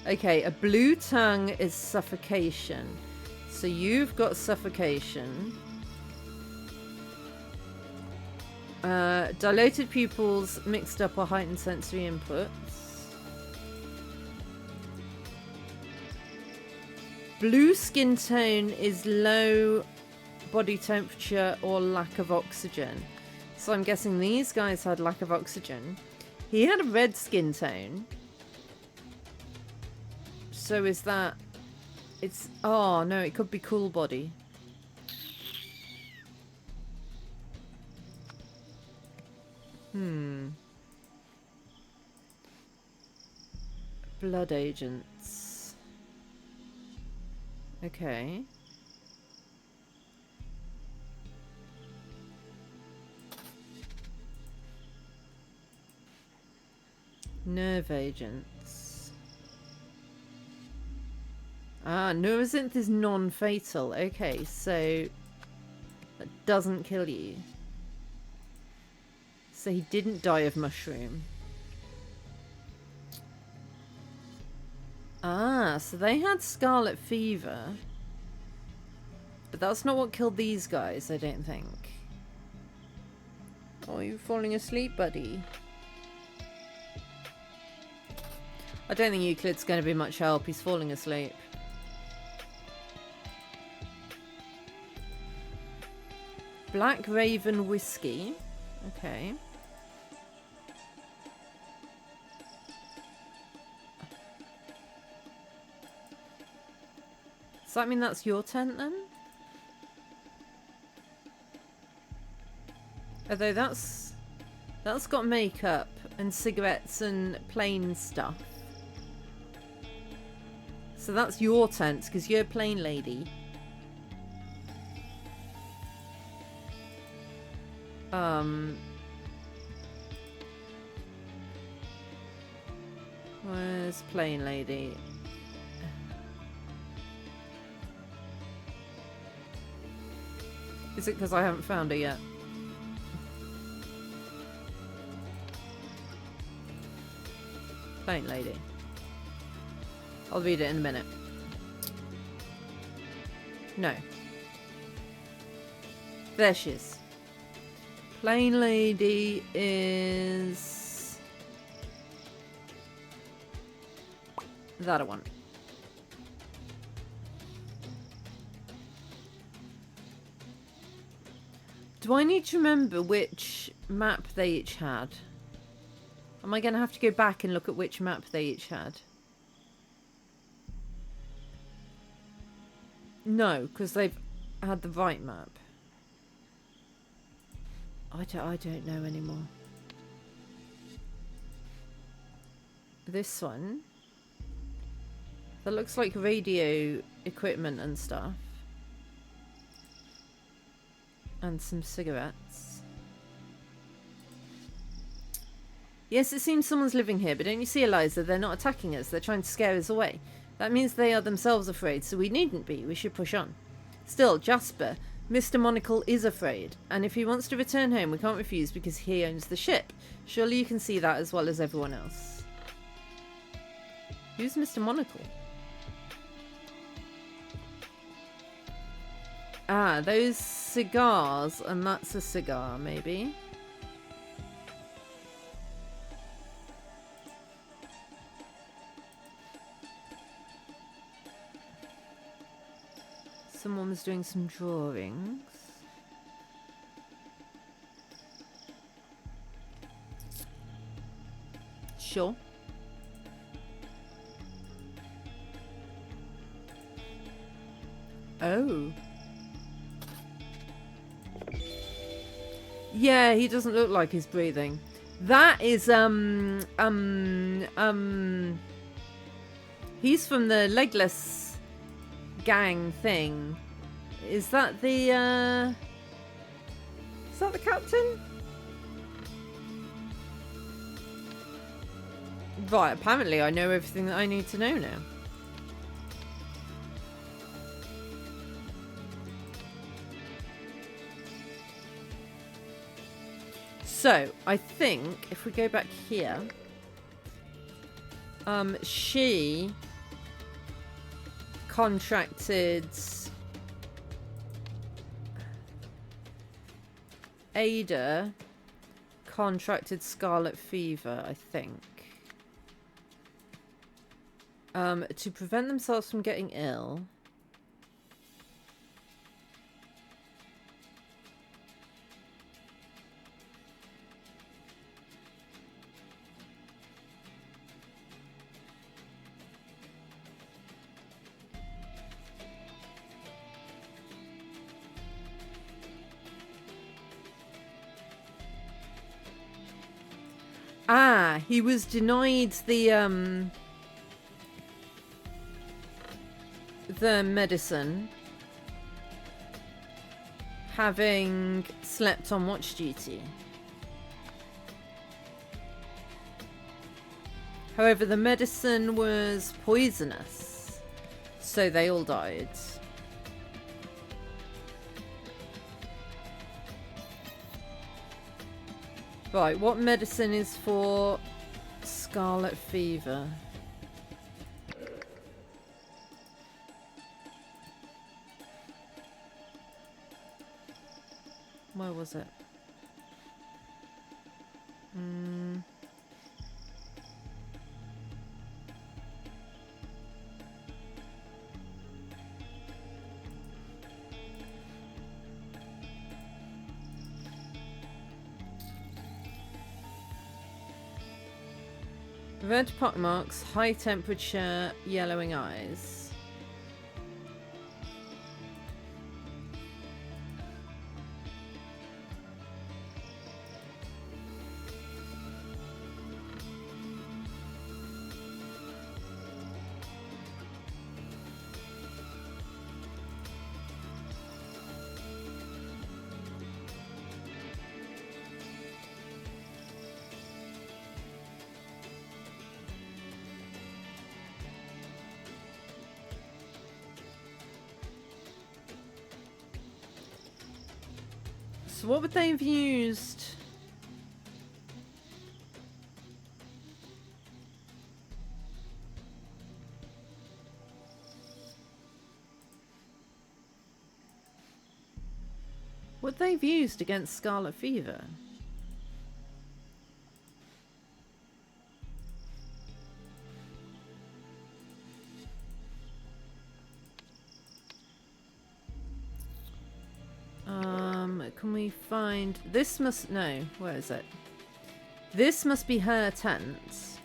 Okay, a blue tongue is suffocation. So you've got suffocation. Dilated pupils, mixed up or heightened sensory inputs. Blue skin tone is low body temperature or lack of oxygen. So I'm guessing these guys had lack of oxygen. He had a red skin tone. So is that... It's... Oh, no, it could be cool body. Blood agents. Okay. Nerve agents. Ah, Nurazinth is non-fatal. Okay, so that doesn't kill you. So he didn't die of mushroom. Ah, so they had scarlet fever. But that's not what killed these guys, I don't think. Oh, are you falling asleep, buddy? I don't think Euclid's going to be much help. He's falling asleep. Black Raven Whiskey. Okay. Does that mean that's your tent then? Although that's got makeup and cigarettes and plain stuff. So that's your tent because you're a plain lady. Where's plain lady? Is it because I haven't found her yet? Plain lady. I'll read it in a minute. No. There she is. Plain lady is... that one. Do I need to remember which map they each had? Am I going to have to go back and look at which map they each had? No, because they've had the right map. I don't know anymore. This one. That looks like radio equipment and stuff. And some cigarettes. Yes, it seems someone's living here, but don't you see, Eliza? They're not attacking us. They're trying to scare us away. That means they are themselves afraid, so we needn't be. We should push on. Still, Jasper, Mr. Monocle is afraid, and if he wants to return home, we can't refuse because he owns the ship. Surely you can see that as well as everyone else. Who's Mr. Monocle? Ah, those cigars, and that's a cigar, maybe. Someone was doing some drawings. Sure. Oh. Yeah, he doesn't look like he's breathing. That is, he's from the Legless gang thing. Is that the captain? Right, apparently I know everything that I need to know now. So, I think if we go back here, she contracted Ada contracted scarlet fever, I think. To prevent themselves from getting ill. Ah, he was denied the medicine, having slept on watch duty. However, the medicine was poisonous, so they all died. Right, what medicine is for scarlet fever? Where was it? Red pockmarks, high temperature, yellowing eyes. So what would they have used? What they've used against scarlet fever? Can we find... This must... No, where is it? This must be her tent.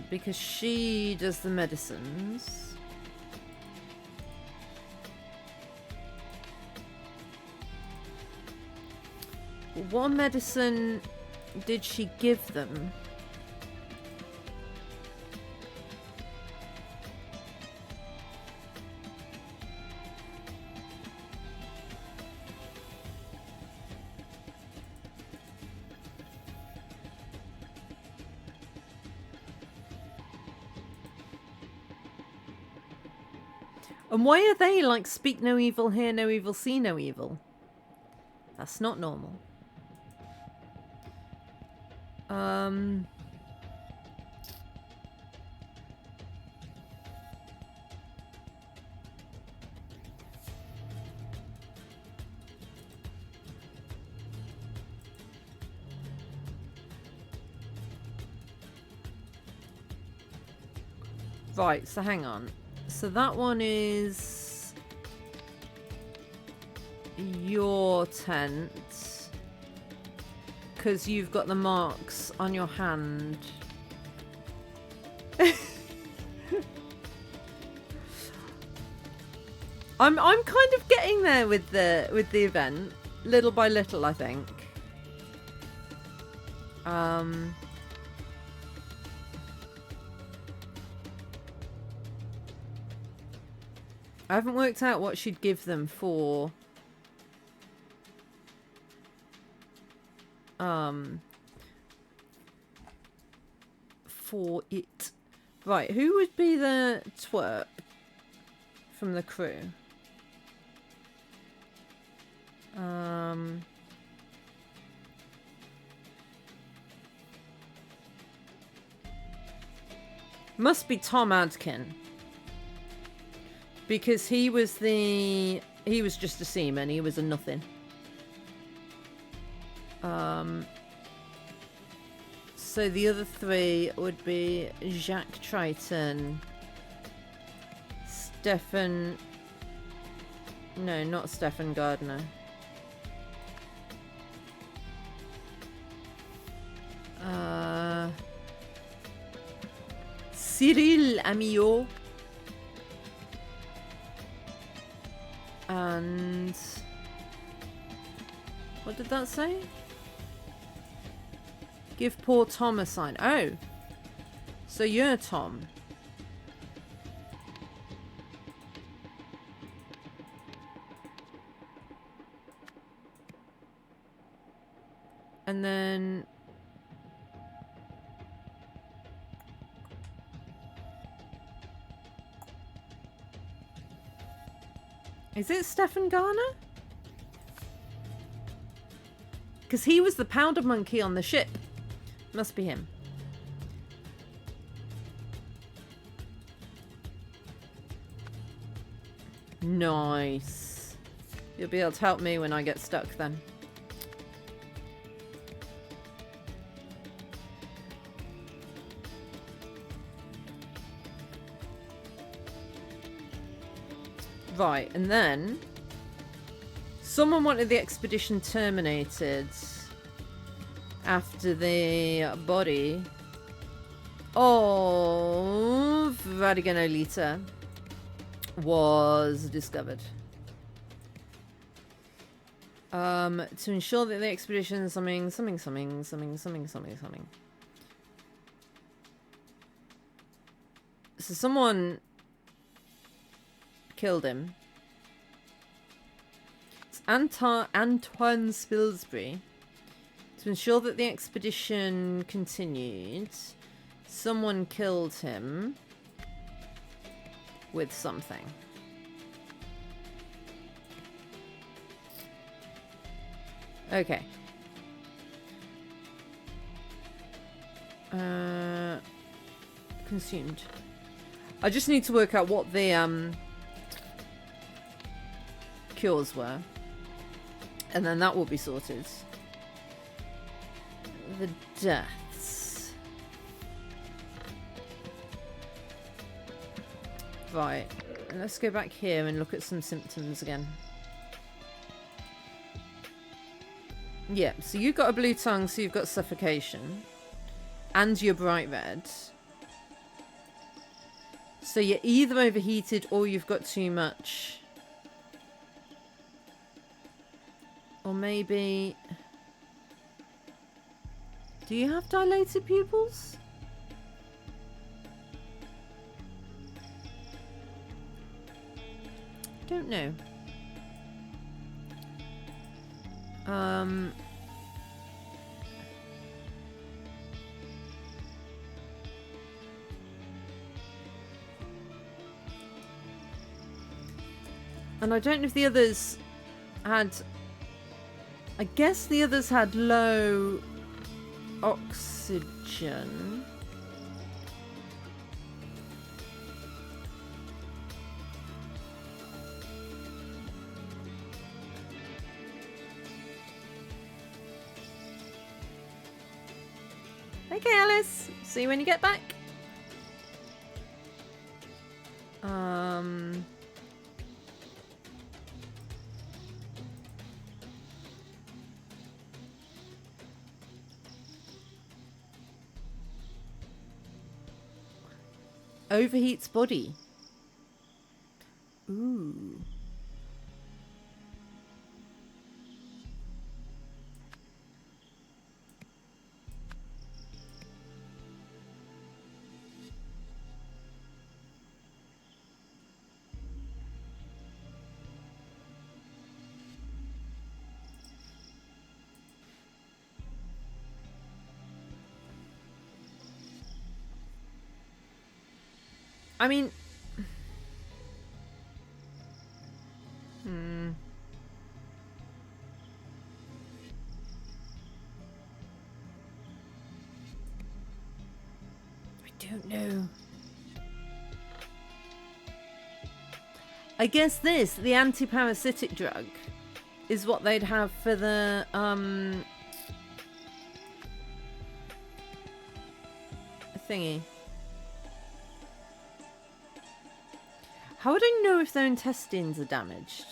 Because she does the medicines. What medicine did she give them? And why are they like speak no evil, hear no evil, see no evil? That's not normal. Right, so hang on. So that one is your tent. Because you've got the marks on your hand. I'm kind of getting there with the event, little by little, I think. I haven't worked out what she'd give them for it. Right, who would be the twerp from the crew? Must be Tom Adkin. Because he was just a seaman, he was a nothing. So the other three would be Jacques Triton, Stefan... No, not Stefan Gardner. Cyril Amio. And... what did that say? Give poor Tom a sign. Oh! So you're Tom. And then... is it Stefan Garner? Because he was the powder monkey on the ship. Must be him. Nice. You'll be able to help me when I get stuck then. Right, and then someone wanted the expedition terminated after the body of Radiganolita was discovered. To ensure that the expedition something. So someone killed him. It's Antoine Spilsbury. To ensure that the expedition continued, someone killed him with something. Okay. Consumed. I just need to work out what the cures were, and then that will be sorted. The deaths. Right, let's go back here and look at some symptoms again. Yeah, so you've got a blue tongue, so you've got suffocation. And you're bright red. So you're either overheated or you've got too much. Or maybe... do you have dilated pupils? Don't know. And I don't know if the others had... I guess the others had low oxygen. Okay, Alice. See you when you get back. Overheats body. Ooh. I mean... I don't know. I guess this, the anti-parasitic drug, is what they'd have for the, thingy. How would I know if their intestines are damaged?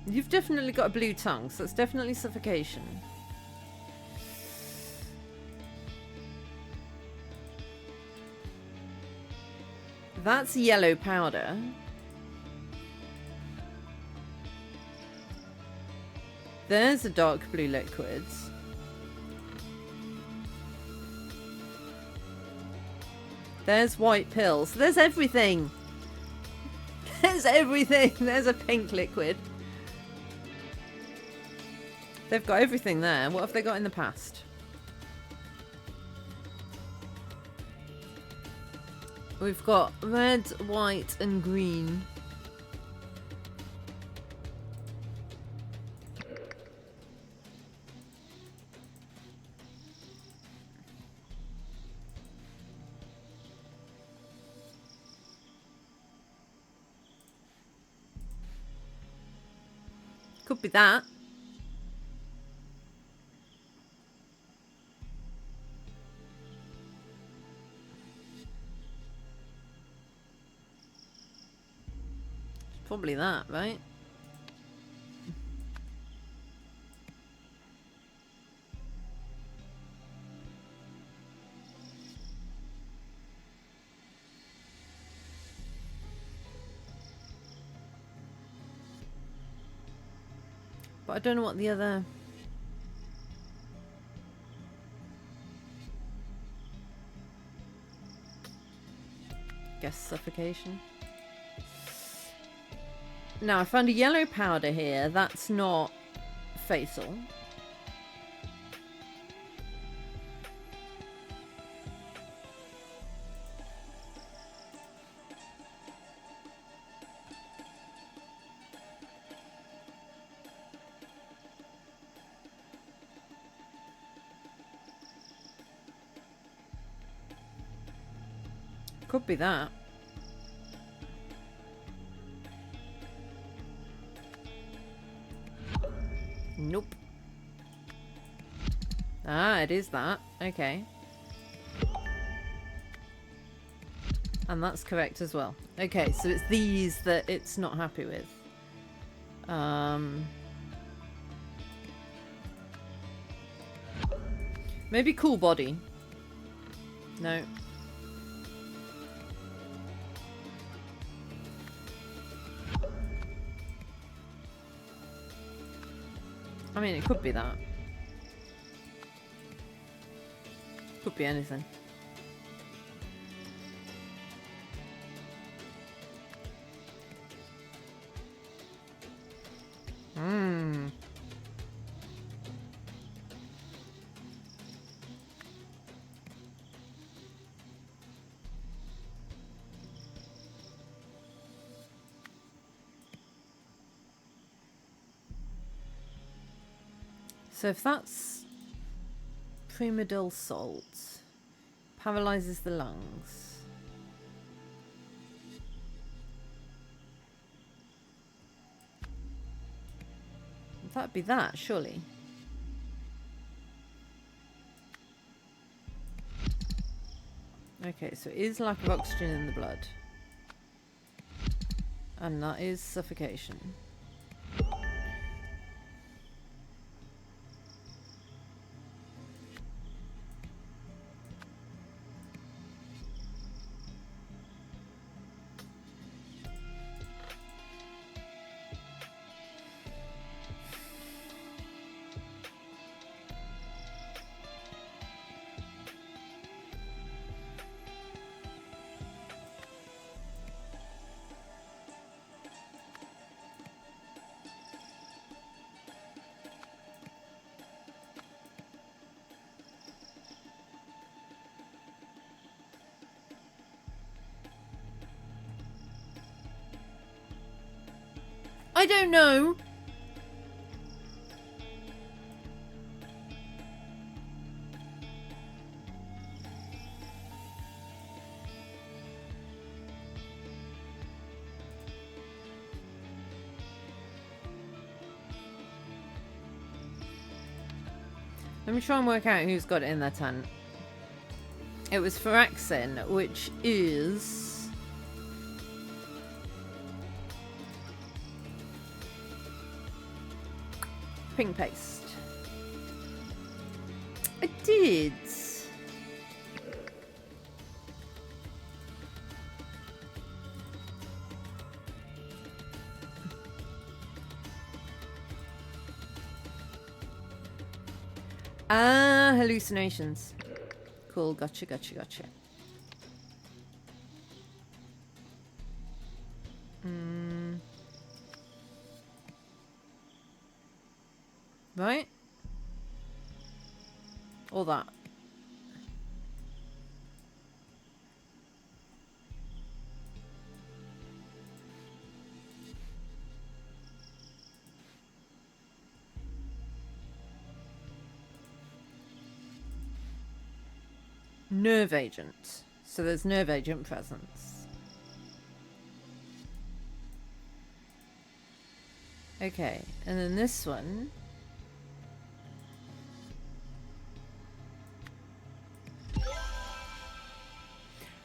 You've definitely got a blue tongue, so it's definitely suffocation. That's yellow powder. There's a dark blue liquid. There's white pills. There's everything. There's everything. There's a pink liquid. They've got everything there. What have they got in the past? We've got red, white, and green. Could be that. Probably that, right? But I don't know what the other... Guess suffocation. Now, I found a yellow powder here. That's not fatal. Could be that. Nope. Ah, it is that. Okay. And that's correct as well. Okay, so it's these that it's not happy with. Maybe cool body. No. I mean, it could be that. Could be anything. So if that's primadill salt, paralyzes the lungs. That'd be that, surely. Okay, so it is lack of oxygen in the blood. And that is suffocation. I don't know. Let me try and work out who's got it in their tent. It was Firaxin, which is... pink paste. I did. Ah, hallucinations. Cool, gotcha, gotcha, gotcha. Right? All that. Nerve agent. So there's nerve agent presence. Okay, and then this one.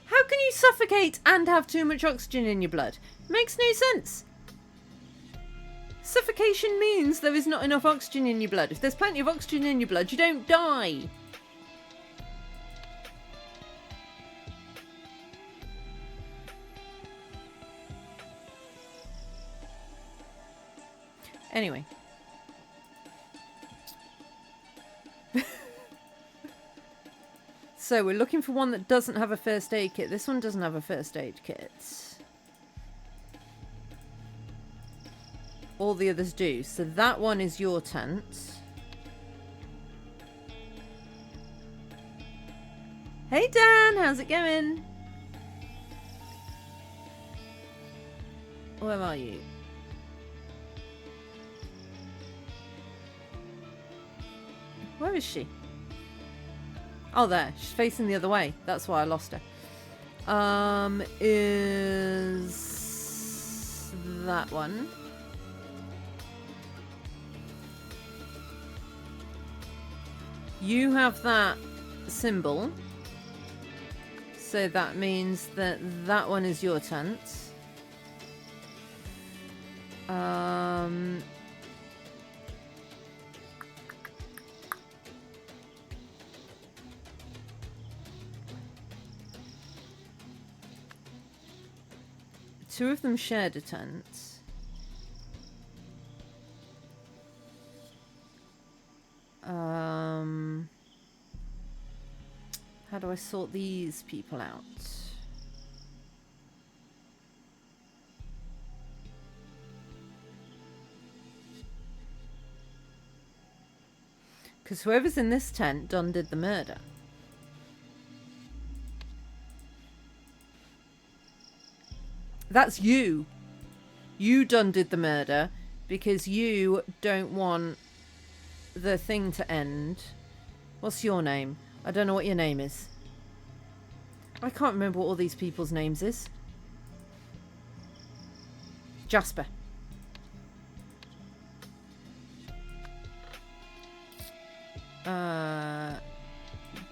How can you suffocate and have too much oxygen in your blood? Makes no sense. Suffocation means there is not enough oxygen in your blood. If there's plenty of oxygen in your blood, you don't die. Anyway. So we're looking for one that doesn't have a first aid kit. This one doesn't have a first aid kit. All the others do. So that one is your tent. Hey Dan, how's it going? Where are you? Where is she? Oh, there. She's facing the other way. That's why I lost her. Is that one? You have that symbol. So that means that that one is your tent. Two of them shared a tent. How do I sort these people out? Because whoever's in this tent done did the murder. That's you. You done did the murder because you don't want the thing to end. What's your name? I don't know what your name is. I can't remember what all these people's names is. Jasper.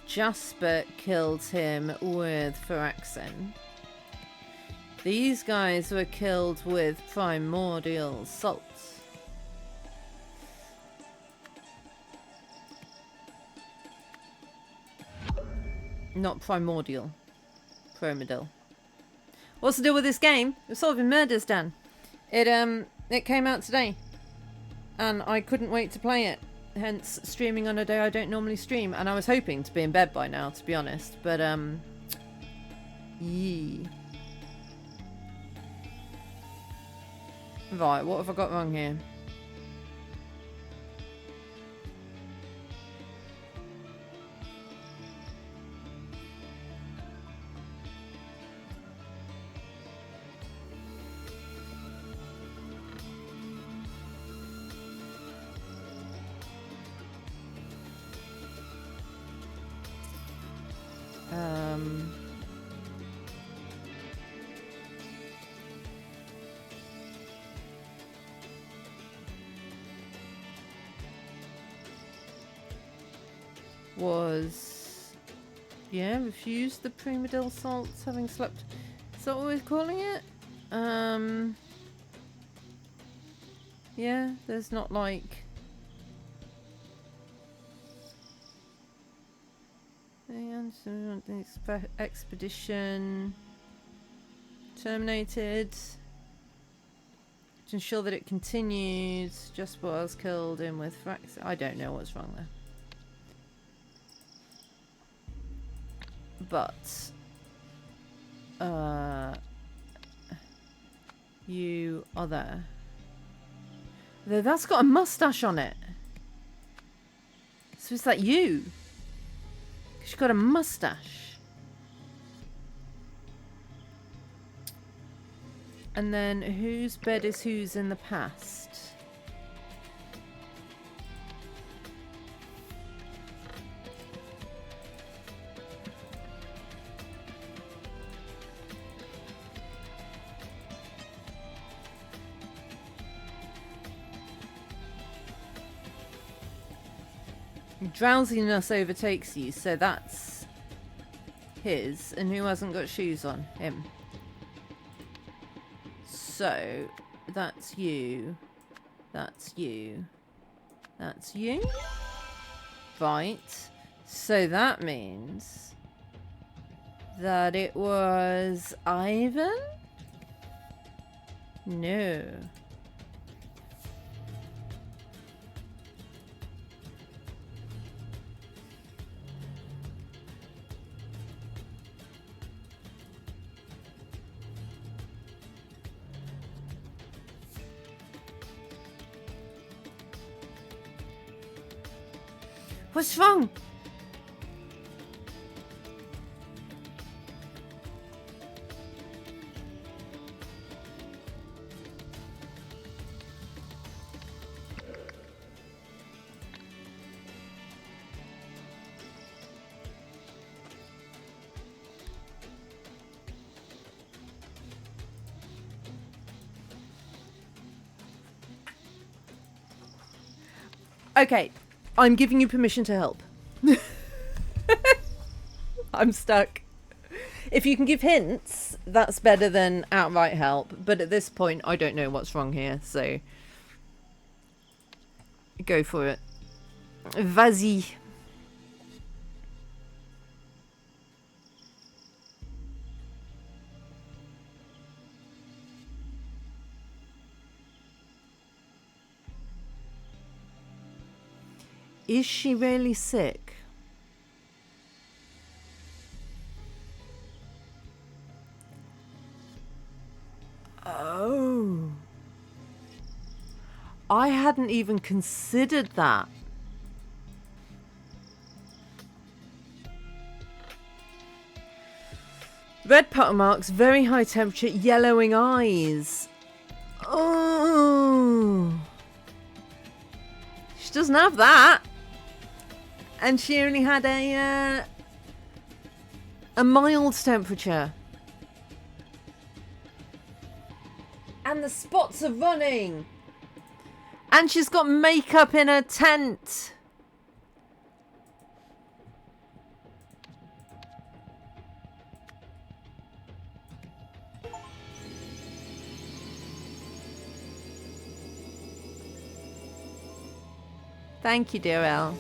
Jasper killed him with Firaxin. These guys were killed with primordial salt. Not primordial. Promodil. What's the deal with this game? We're solving murders, Dan. It came out today. And I couldn't wait to play it. Hence, streaming on a day I don't normally stream. And I was hoping to be in bed by now, to be honest. But, yee. Right, what have I got wrong here? Was, yeah, refused the premodil salts having slept. Is that what we're calling it? Yeah, there's not like the expedition terminated to ensure that it continues. Just what I was killed in with Frax. I don't know what's wrong there. But you are there. Though that's got a mustache on it. So is that you? 'Cause you've got a mustache. And then whose bed is whose in the past? Drowsiness overtakes you, so that's his. And who hasn't got shoes on? Him. So that's you. That's you. That's you. Right. So that means that it was Ivan? No. What's wrong? Okay. I'm giving you permission to help. I'm stuck. If you can give hints, that's better than outright help. But at this point, I don't know what's wrong here, so go for it. Vas-y. Is she really sick? Oh. I hadn't even considered that. Red puddle marks, very high temperature, yellowing eyes. Oh. She doesn't have that. And she only had a mild temperature. And the spots are running. And she's got makeup in her tent. Thank you, dear Elle.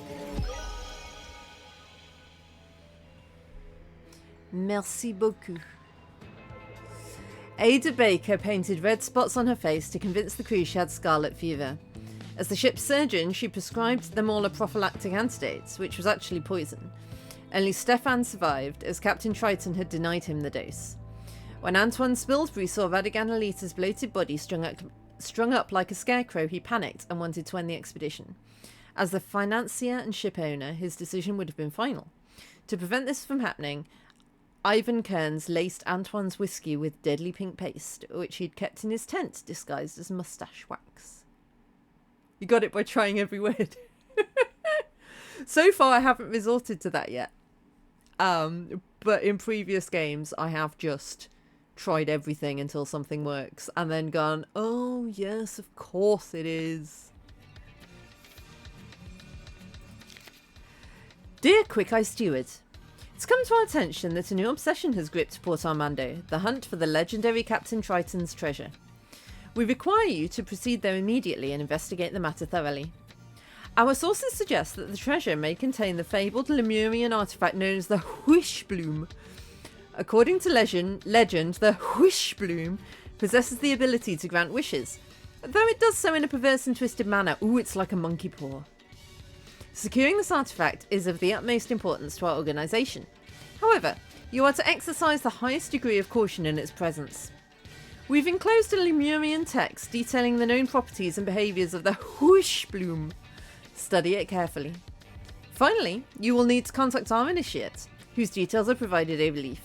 Merci beaucoup. Ada Baker painted red spots on her face to convince the crew she had scarlet fever. As the ship's surgeon, she prescribed them all a prophylactic antidote, which was actually poison. Only Stefan survived, as Captain Triton had denied him the dose. When Antoine Spilsbury saw Radigan Alita's bloated body strung up like a scarecrow, he panicked and wanted to end the expedition. As the financier and ship owner, his decision would have been final. To prevent this from happening, Ivan Kearns laced Antoine's whiskey with deadly pink paste, which he'd kept in his tent, disguised as moustache wax. You got it by trying every word. So far, I haven't resorted to that yet. But in previous games, I have just tried everything until something works, and then gone, oh, yes, of course it is. Dear Quick Eye Steward, it's come to our attention that a new obsession has gripped Port Armando, the hunt for the legendary Captain Triton's treasure. We require you to proceed there immediately and investigate the matter thoroughly. Our sources suggest that the treasure may contain the fabled Lemurian artifact known as the Wishbloom. According to legend, the Wishbloom possesses the ability to grant wishes, though it does so in a perverse and twisted manner. Ooh, it's like a monkey paw. Securing this artifact is of the utmost importance to our organisation. However, you are to exercise the highest degree of caution in its presence. We've enclosed a Lemurian text detailing the known properties and behaviours of the Wishbloom. Study it carefully. Finally, you will need to contact our initiate, whose details are provided over leaf.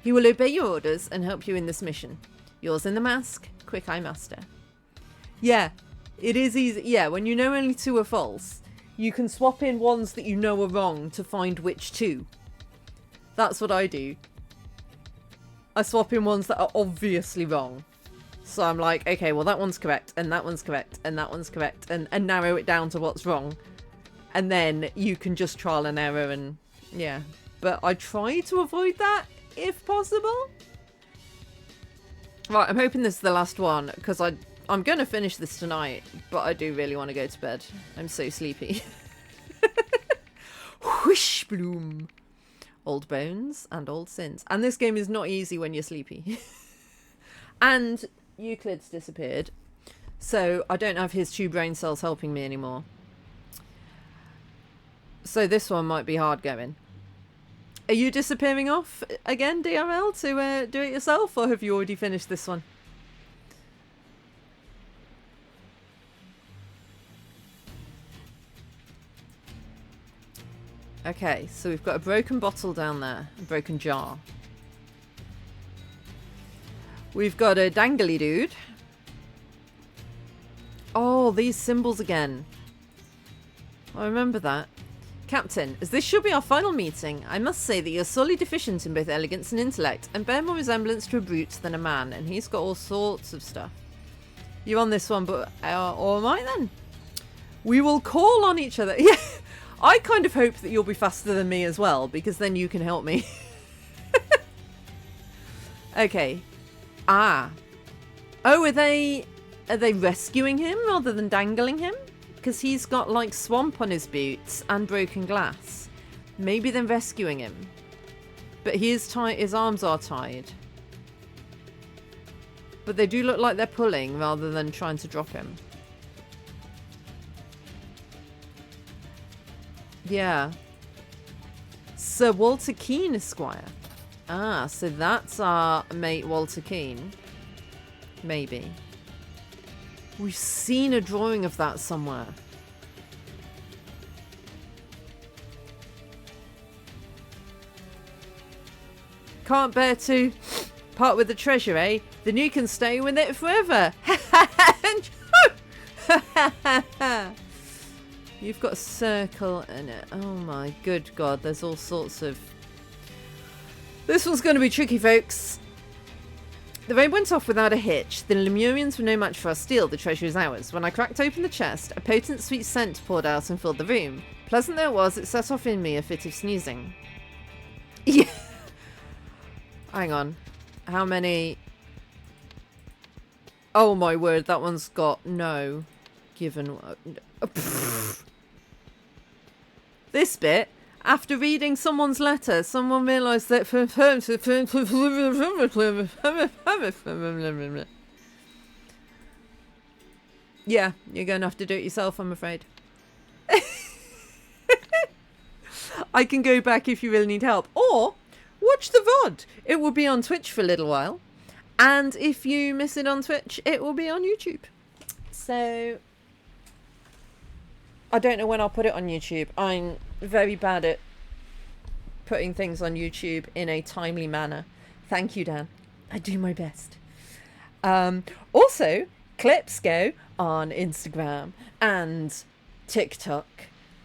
He will obey your orders and help you in this mission. Yours in the mask, Quick Eye Master. Yeah, it is easy. Yeah, when you know only two are false, you can swap in ones that you know are wrong to find which two. That's what I do. I swap in ones that are obviously wrong. So I'm like, okay, well that one's correct, and that one's correct, and that one's correct, and narrow it down to what's wrong. And then you can just trial and error and, yeah. But I try to avoid that, if possible. Right, I'm hoping this is the last one, because I'm going to finish this tonight, but I do really want to go to bed. I'm so sleepy. Wishbloom. Old bones and old sins. And this game is not easy when you're sleepy. And Euclid's disappeared, so I don't have his two brain cells helping me anymore. So this one might be hard going. Are you disappearing off again, DRL, to do it yourself, or have you already finished this one? Okay, so we've got a broken bottle down there, a broken jar. We've got a dangly dude. Oh, these symbols again. I remember that. Captain, as this should be our final meeting, I must say that you're sorely deficient in both elegance and intellect, and bear more resemblance to a brute than a man, and he's got all sorts of stuff. You're on this one, but or am I then? We will call on each other. Yeah, I kind of hope that you'll be faster than me as well, because then you can help me. Okay. Ah. Oh, are they rescuing him rather than dangling him? Because he's got like swamp on his boots and broken glass. Maybe they're rescuing him. But he is tied, his arms are tied. But they do look like they're pulling rather than trying to drop him. Yeah. Sir Walter Keane, Esquire. Ah, so that's our mate Walter Keane. Maybe. We've seen a drawing of that somewhere. Can't bear to part with the treasure, eh? Then you can stay with it forever. You've got a circle in it. Oh my good god, there's all sorts of... This one's going to be tricky, folks. The raid went off without a hitch. The Lemurians were no match for our steel. The treasure is ours. When I cracked open the chest, a potent sweet scent poured out and filled the room. Pleasant though it was, it set off in me a fit of sneezing. Yeah. Hang on. How many... Oh my word, that one's got no given... This bit, after reading someone's letter, someone realised that... Yeah, you're going to have to do it yourself, I'm afraid. I can go back if you really need help. Or watch the VOD. It will be on Twitch for a little while. And if you miss it on Twitch, it will be on YouTube. So I don't know when I'll put it on YouTube. I'm very bad at putting things on YouTube in a timely manner. Thank you, Dan. I do my best. Also, clips go on Instagram and TikTok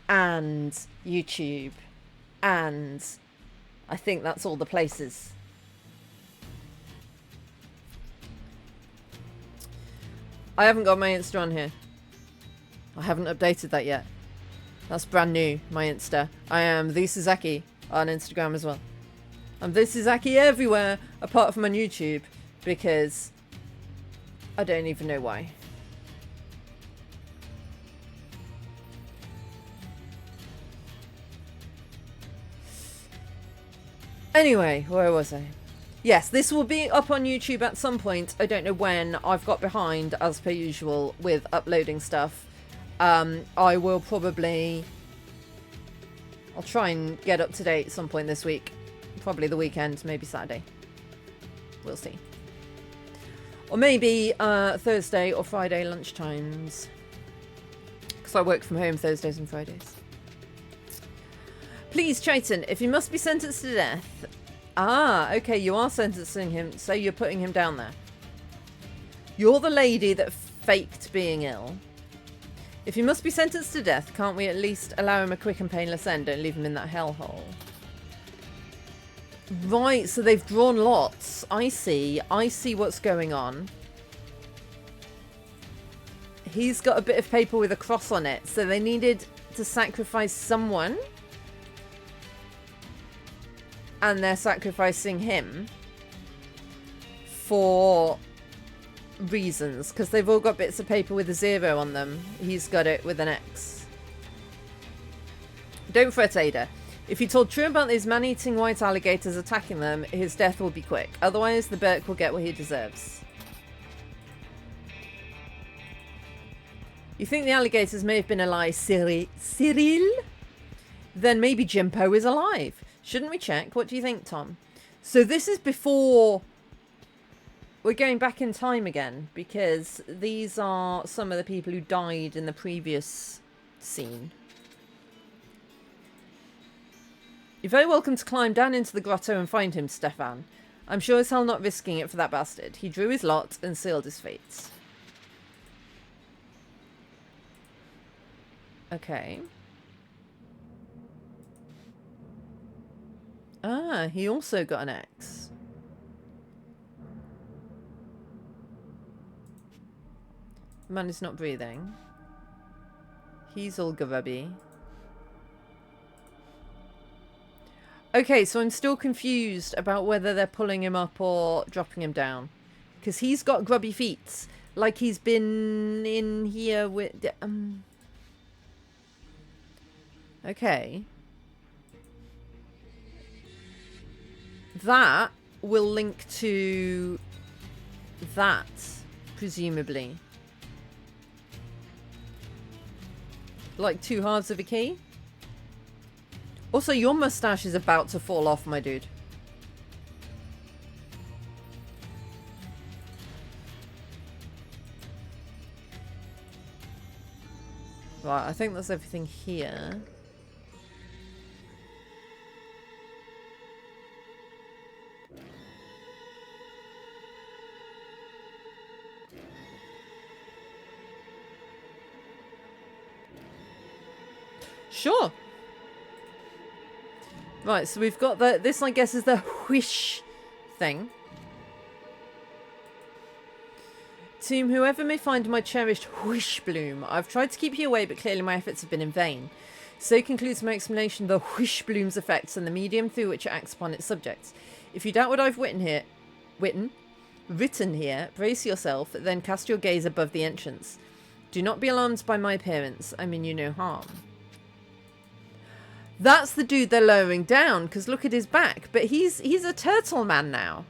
and YouTube, and I think that's all the places. I haven't got my Insta on here. I haven't updated that yet. That's brand new, my Insta. I am the Suzaki on Instagram as well. I'm the Suzaki everywhere apart from on YouTube, because I don't even know why. Anyway, where was I? Yes, this will be up on YouTube at some point. I don't know when. I've got behind, as per usual, with uploading stuff. I will probably... I'll try and get up to date at some point this week. Probably the weekend, maybe Saturday. We'll see. Or maybe Thursday or Friday lunchtimes. Because I work from home Thursdays and Fridays. Please, Triton, if he must be sentenced to death... Ah, okay, you are sentencing him, so you're putting him down there. You're the lady that faked being ill. If he must be sentenced to death, can't we at least allow him a quick and painless end? Don't leave him in that hellhole. Right, so they've drawn lots. I see what's going on. He's got a bit of paper with a cross on it, so they needed to sacrifice someone. And they're sacrificing him for reasons, because they've all got bits of paper with a 0 on them. He's got it with an X. Don't fret, Ada. If he told true about these man-eating white alligators attacking them, his death will be quick. Otherwise, the Berk will get what he deserves. You think the alligators may have been alive, Cyril? Then maybe Jimpo is alive. Shouldn't we check? What do you think, Tom? So this is before... We're going back in time again, because these are some of the people who died in the previous scene. You're very welcome to climb down into the grotto and find him, Stefan. I'm sure as hell not risking it for that bastard. He drew his lot and sealed his fate. Okay. Ah, he also got an X. Man is not breathing. He's all grubby. Okay, so I'm still confused about whether they're pulling him up or dropping him down. Because he's got grubby feet. Like he's been in here with... Okay. That will link to that, presumably. Like 2 halves of a key. Also, your mustache is about to fall off, my dude. Right, I think that's everything here. Sure. Right, so we've got this, I guess, is the whish thing. To whoever may find my cherished whish bloom, I've tried to keep you away, but clearly my efforts have been in vain. So concludes my explanation of the whish bloom's effects and the medium through which it acts upon its subjects. If you doubt what I've written here, brace yourself, then cast your gaze above the entrance. Do not be alarmed by my appearance. I mean you no harm. That's the dude they're lowering down, because look at his back. But he's a turtle man now.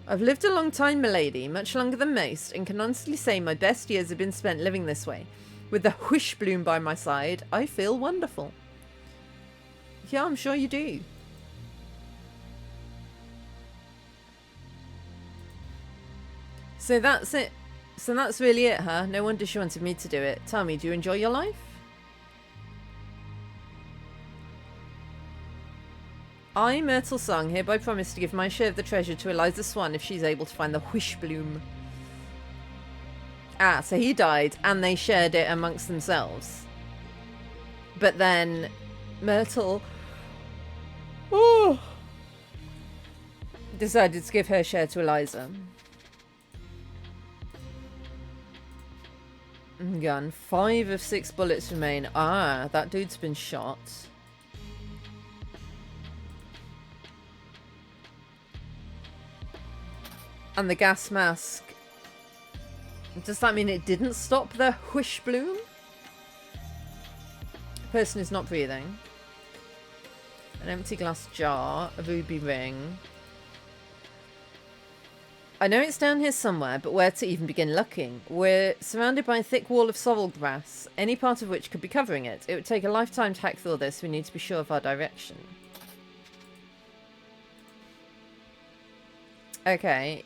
I've lived a long time, milady, much longer than most, and can honestly say my best years have been spent living this way. With the whish bloom by my side, I feel wonderful. Yeah, I'm sure you do. So that's it. So that's really it, huh? No wonder she wanted me to do it. Tell me, do you enjoy your life? I, Myrtle Song, hereby promise to give my share of the treasure to Eliza Swan if she's able to find the whish bloom. Ah, so he died and they shared it amongst themselves. But then Myrtle decided to give her share to Eliza. Gun. 5 of 6 bullets remain. Ah, that dude's been shot. And the gas mask. Does that mean it didn't stop the whish bloom? The person is not breathing. An empty glass jar. A ruby ring. I know it's down here somewhere, but where to even begin looking? We're surrounded by a thick wall of sorrel grass, any part of which could be covering it. It would take a lifetime to hack through all this. We need to be sure of our direction. Okay.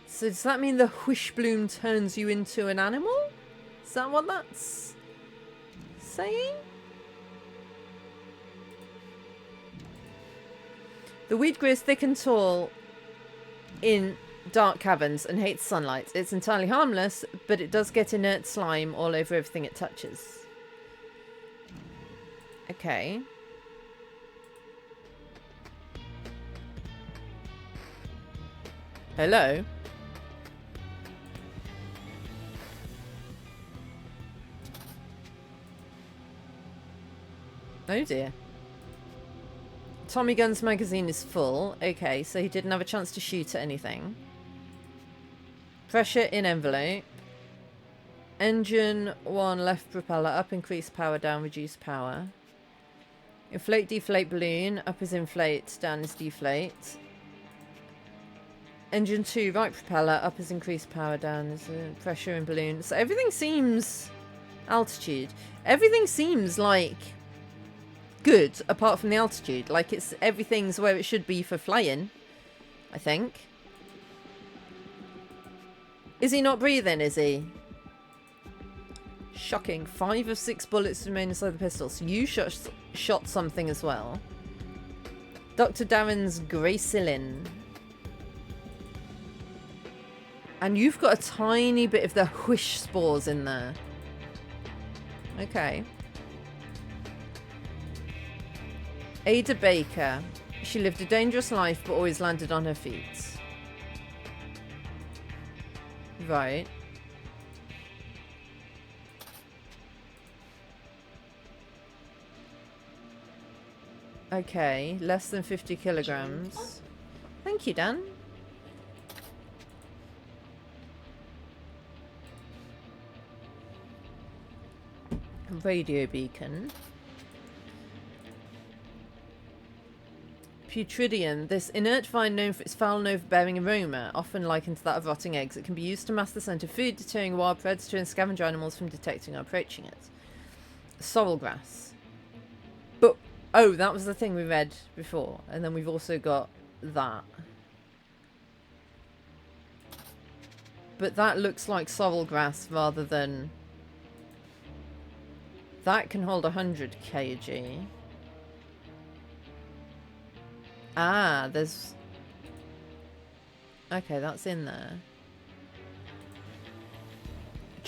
So does that mean the whish bloom turns you into an animal? Is that what that's saying? The weed grows thick and tall in dark caverns and hates sunlight. It's entirely harmless, but it does get inert slime all over everything it touches. Okay. Hello? Oh dear. Tommy Gunn's magazine is full. Okay, so he didn't have a chance to shoot at anything. Pressure in envelope. Engine 1 left propeller up, increase power, down reduce power. Inflate, deflate balloon. Up is inflate, down is deflate. Engine 2 right propeller, up is increase power, down is pressure in balloon. So everything seems altitude. Everything seems like good apart from the altitude. Like it's everything's where it should be for flying, I think. Is he not breathing, is he? Shocking. 5 of 6 bullets remain inside the pistol. So you shot something as well. Dr. Darren's Gracillin. And you've got a tiny bit of the whish spores in there. Okay. Ada Baker. She lived a dangerous life but always landed on her feet. Right. Okay. Less than 50 kilograms. Thank you, Dan. Radio beacon. Putridium. This inert vine known for its foul and overbearing aroma, often likened to that of rotting eggs. It can be used to mask the scent of food, deterring wild predator and scavenger animals from detecting or approaching it. Sorrel grass. But, oh, that was the thing we read before. And then we've also got that. But that looks like sorrel grass rather than... That can hold 100 kg. Ah, there's... Okay, that's in there.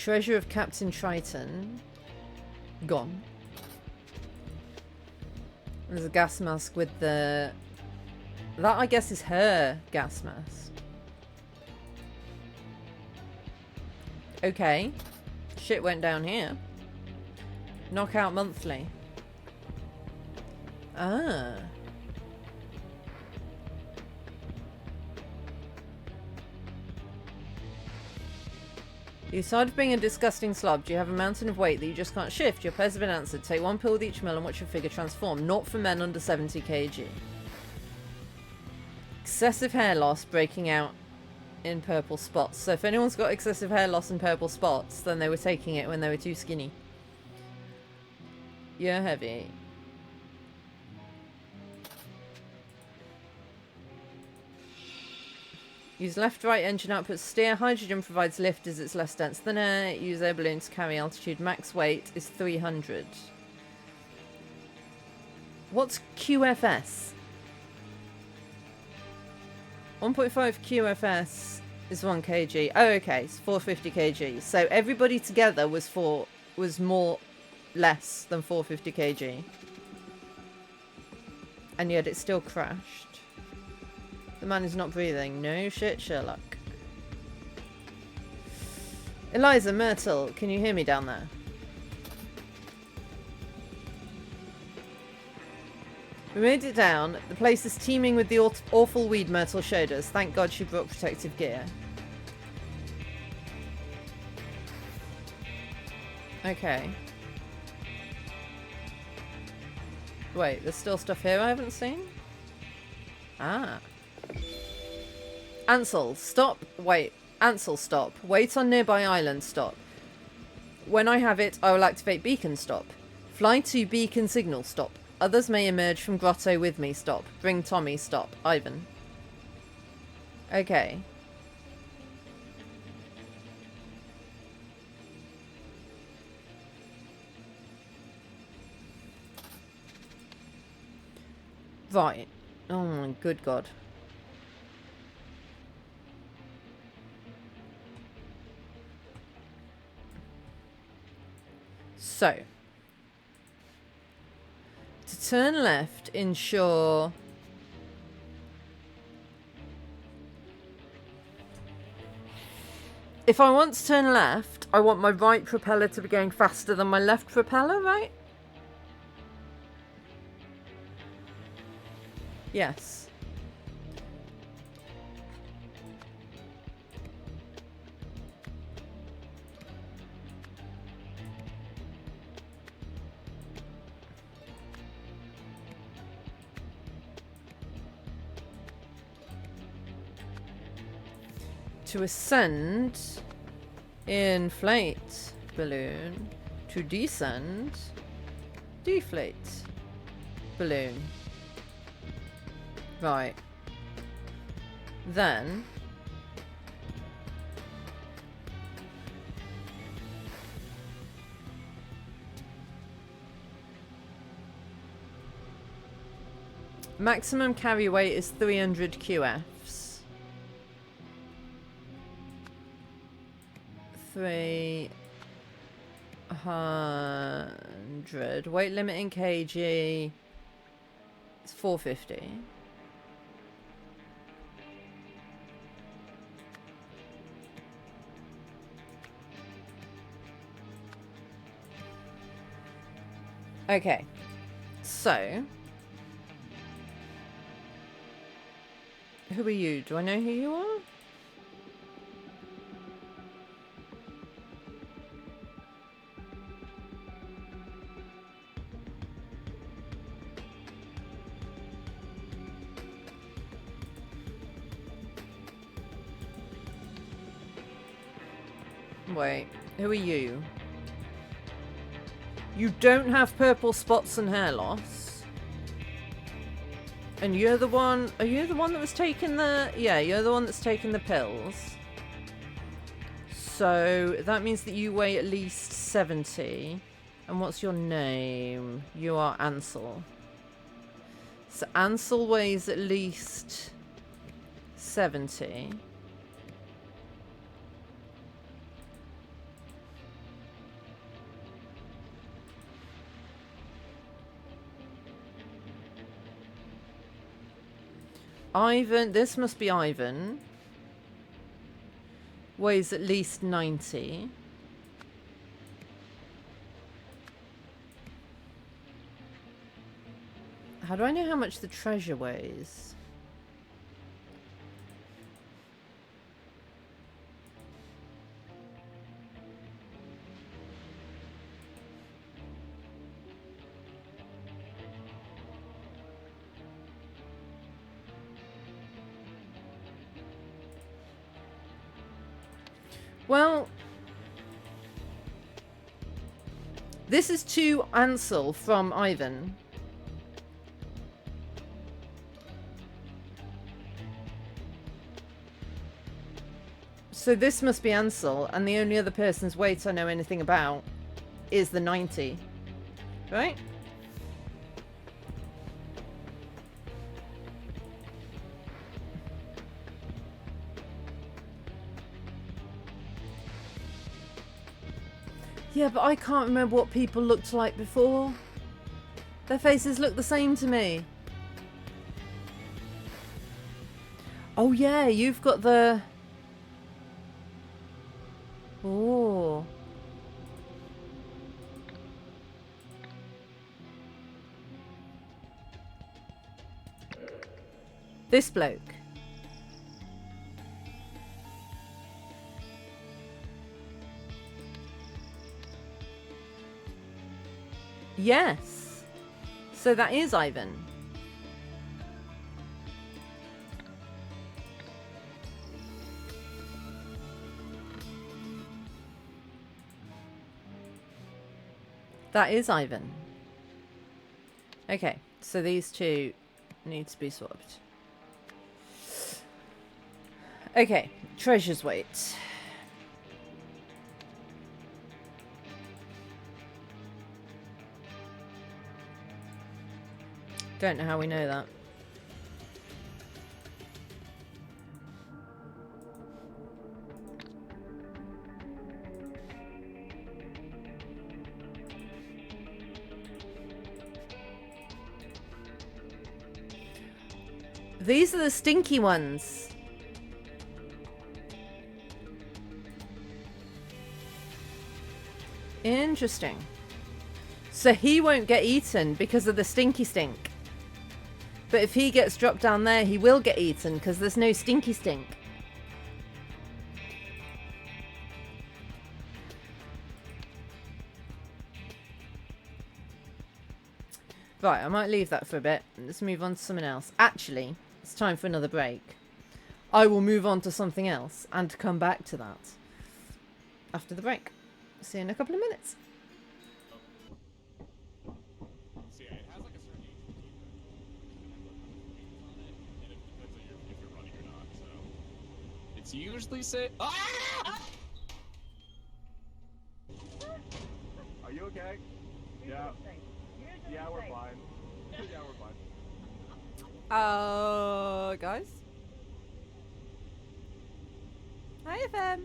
Treasure of Captain Triton. Gone. There's a gas mask with the... That, I guess, is her gas mask. Okay. Shit went down here. Knockout Monthly. Ah. You started being a disgusting slob. Do you have a mountain of weight that you just can't shift? Your prayers have been answered. Take one pill with each meal and watch your figure transform. Not for men under 70 kg. Excessive hair loss breaking out in purple spots. So if anyone's got excessive hair loss and purple spots, then they were taking it when they were too skinny. You're heavy. Use left-right engine output steer. Hydrogen provides lift as it's less dense than air. Use air balloon to carry altitude. Max weight is 300. What's QFS? 1.5 QFS is 1 kg. Oh, okay. It's 450 kg. So everybody together was less than 450 kg. And yet it still crashed. The man is not breathing. No shit, Sherlock. Eliza, Myrtle, can you hear me down there? We made it down. The place is teeming with the awful weed Myrtle showed us. Thank God she brought protective gear. Okay. Wait, there's still stuff here I haven't seen? Ah. Ansel, stop. Wait. Ansel, stop. Wait on nearby island, stop. When I have it, I will activate beacon, stop. Fly to beacon signal, stop. Others may emerge from grotto with me, stop. Bring Tommy, stop. Ivan. Okay. Right. Oh my good God. So, to turn left, ensure if I want to turn left, I want my right propeller to be going faster than my left propeller, right? Yes. To ascend, inflate balloon. To descend, deflate balloon. Right. Then maximum carry weight is 300 QFs. 300. Weight limit in kg is 450. Okay, so who are you? Do I know who you are? Wait, who are you? You don't have purple spots and hair loss. And you're the one... Are you the one that was taking the... Yeah, you're the one that's taking the pills. So, that means that you weigh at least 70. And what's your name? You are Ansel. So, Ansel weighs at least 70. Ivan, this must be Ivan. Weighs at least 90. How do I know how much the treasure weighs? Well, this is to Ansel from Ivan. So this must be Ansel, and the only other person's weight I know anything about is the 90. Right? Yeah, but I can't remember what people looked like before. Their faces look the same to me. Oh yeah, you've got the... Oh. This bloke. Yes. So that is Ivan. That is Ivan. Okay, so these two need to be swapped. Okay, treasure's weight. Don't know how we know that. These are the stinky ones. Interesting. So he won't get eaten because of the stinky stink. But if he gets dropped down there, he will get eaten because there's no stinky stink. Right, I might leave that for a bit. Let's move on to something else. Actually, it's time for another break. I will move on to something else and come back to that after the break. See you in a couple of minutes. It's usually say. Ah! Are you okay? Yeah. Yeah, we're fine. Yeah, we're fine. Guys. Hi, FM.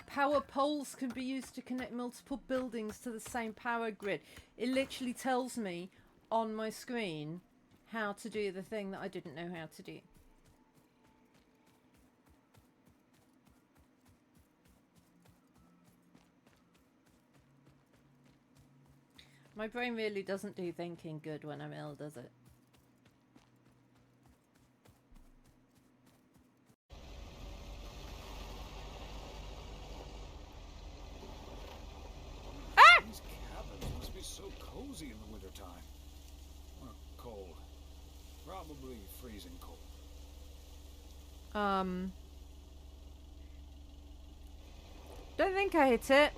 Power poles can be used to connect multiple buildings to the same power grid. It literally tells me on my screen how to do the thing that I didn't know how to do. My brain really doesn't do thinking good when I'm ill, does it? These cabins must be so cozy in the wintertime. Well, cold. Probably freezing cold. Don't think I hit it.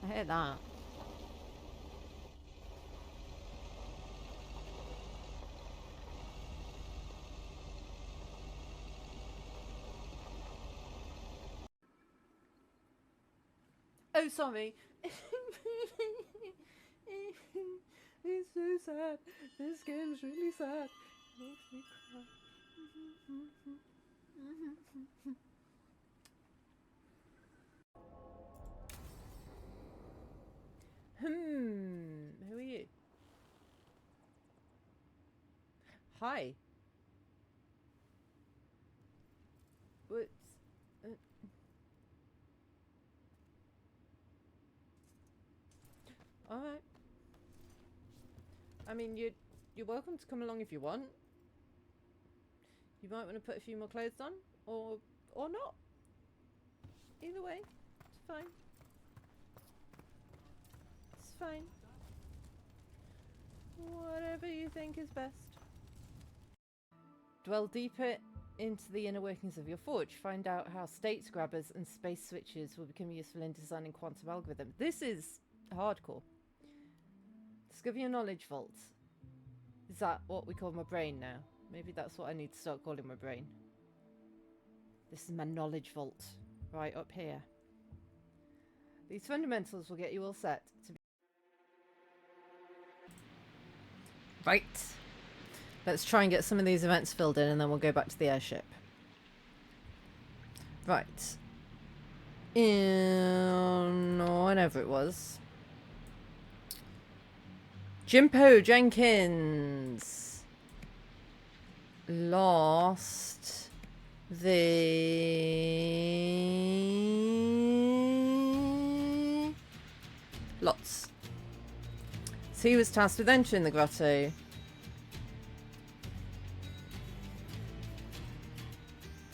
I hit that. so sorry. It's so sad. This game's really sad. It makes me cry. Who are you? Hi. What's... Alright. I mean, you're welcome to come along if you want. You might want to put a few more clothes on, or not. Either way, it's fine. It's fine. Whatever you think is best. Dwell deeper into the inner workings of your forge. Find out how states grabbers and space switches will become useful in designing quantum algorithms. This is hardcore. Discover your knowledge vault. Is that what we call my brain now? Maybe that's what I need to start calling my brain. This is my knowledge vault. Right up here. These fundamentals will get you all set to be... Right. Let's try and get some of these events filled in and then we'll go back to the airship. Right. In... whenever it was. Jimpo Jenkins lost the... lots. So he was tasked with entering the grotto.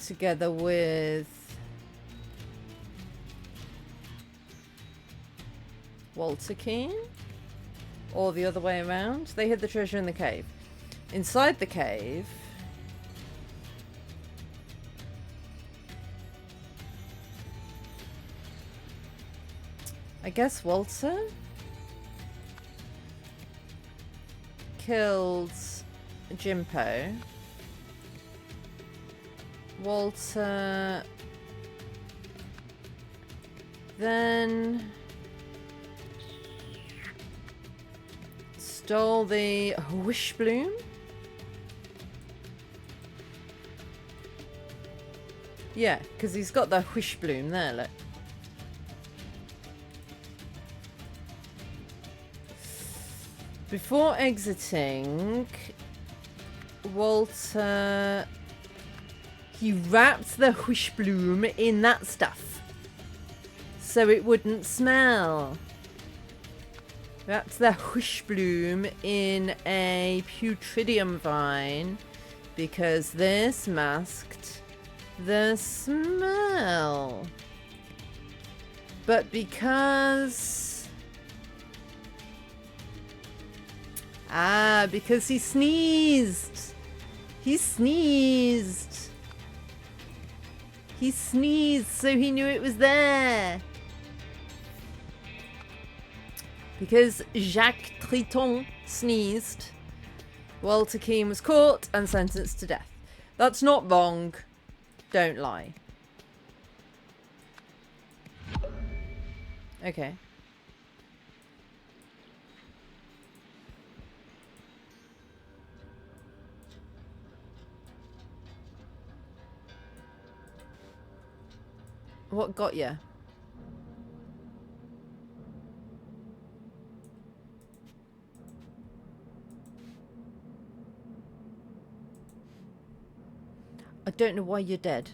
Together with Walter Keane, or the other way around. They hid the treasure in the cave. Inside the cave, I guess Walter killed Jimpo. Walter then stole the wish bloom. Yeah, because he's got the wish bloom there, look. Before exiting, Walter... he wrapped the wish bloom in that stuff so it wouldn't smell. Wrapped the wish bloom in a putridium vine because this masked the smell. But because... because he sneezed. He sneezed. He sneezed, so he knew it was there. Because Jacques Triton sneezed, Walter Keane was caught and sentenced to death. That's not wrong. Don't lie. Okay. What got you? I don't know why you're dead.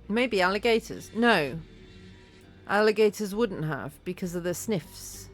Maybe alligators. No. Alligators wouldn't have because of the sniffs.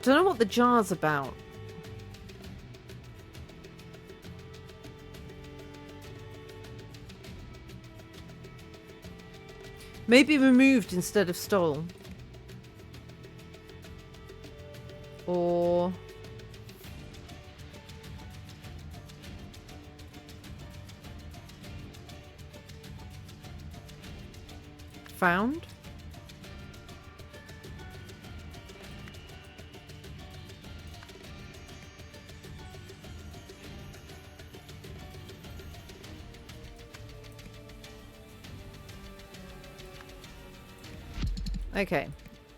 Don't know what the jar's about. Maybe removed instead of stole. Or... found? Okay,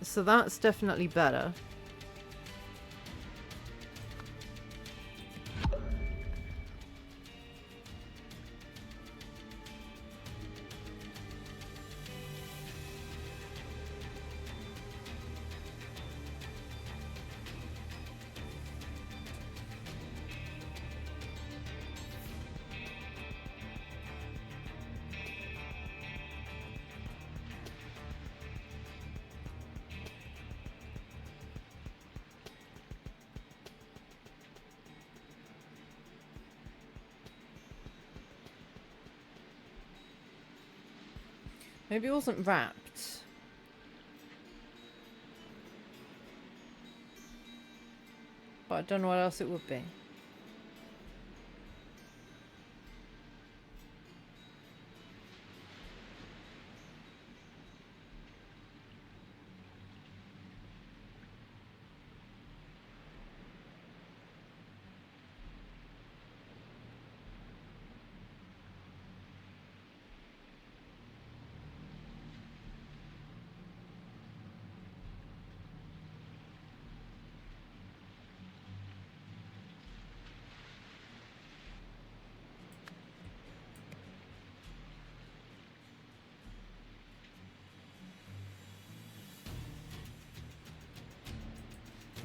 so that's definitely better. Maybe it wasn't wrapped. But I don't know what else it would be.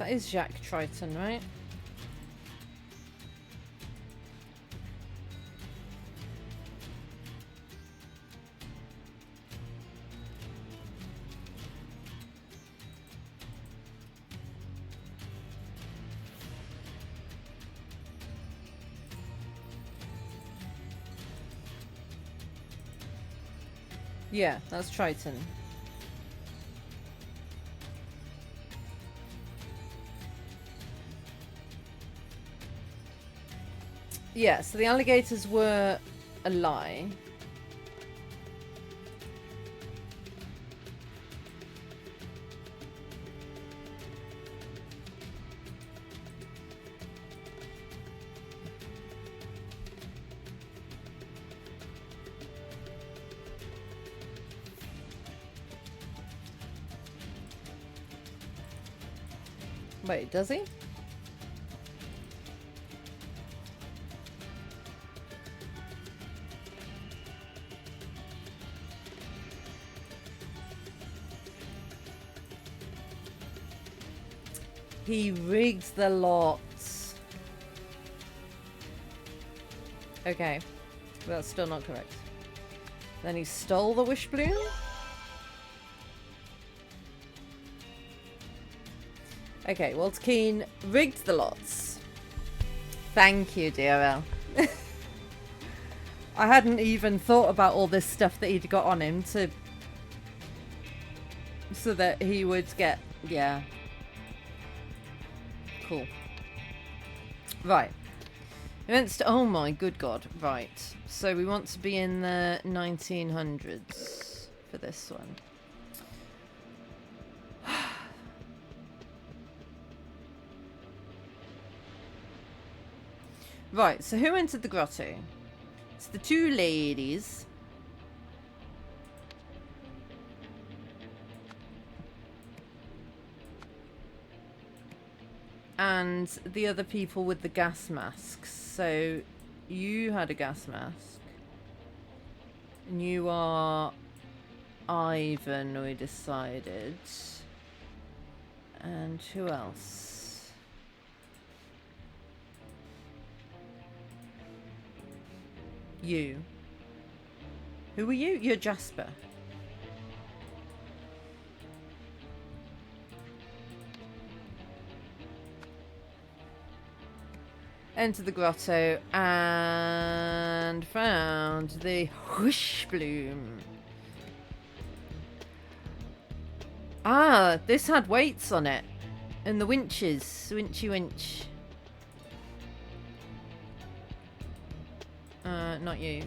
That is Jack Triton, right? Yeah, that's Triton. Yeah, so the alligators were a lie. Wait, does he? He rigged the lot. Okay, well, that's still not correct. Then he stole the wish bloom? Okay, Walter Keane rigged the lots. Thank you, DRL. I hadn't even thought about all this stuff that he'd got on him to... so that he would get... yeah. Cool. Right. Events to... oh my good god. Right. So we want to be in the 1900s for this one. Right, so who entered the grotto? It's the two ladies. And the other people with the gas masks. So you had a gas mask. And you are Ivan, we decided. And who else? You. Who are you? You're Jasper. Entered the grotto and found the whoosh bloom. Ah, this had weights on it. And the winches. Winchy winch. Not you.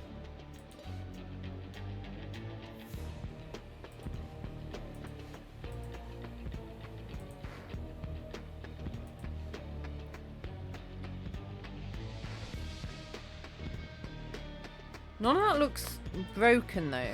None of that looks broken though.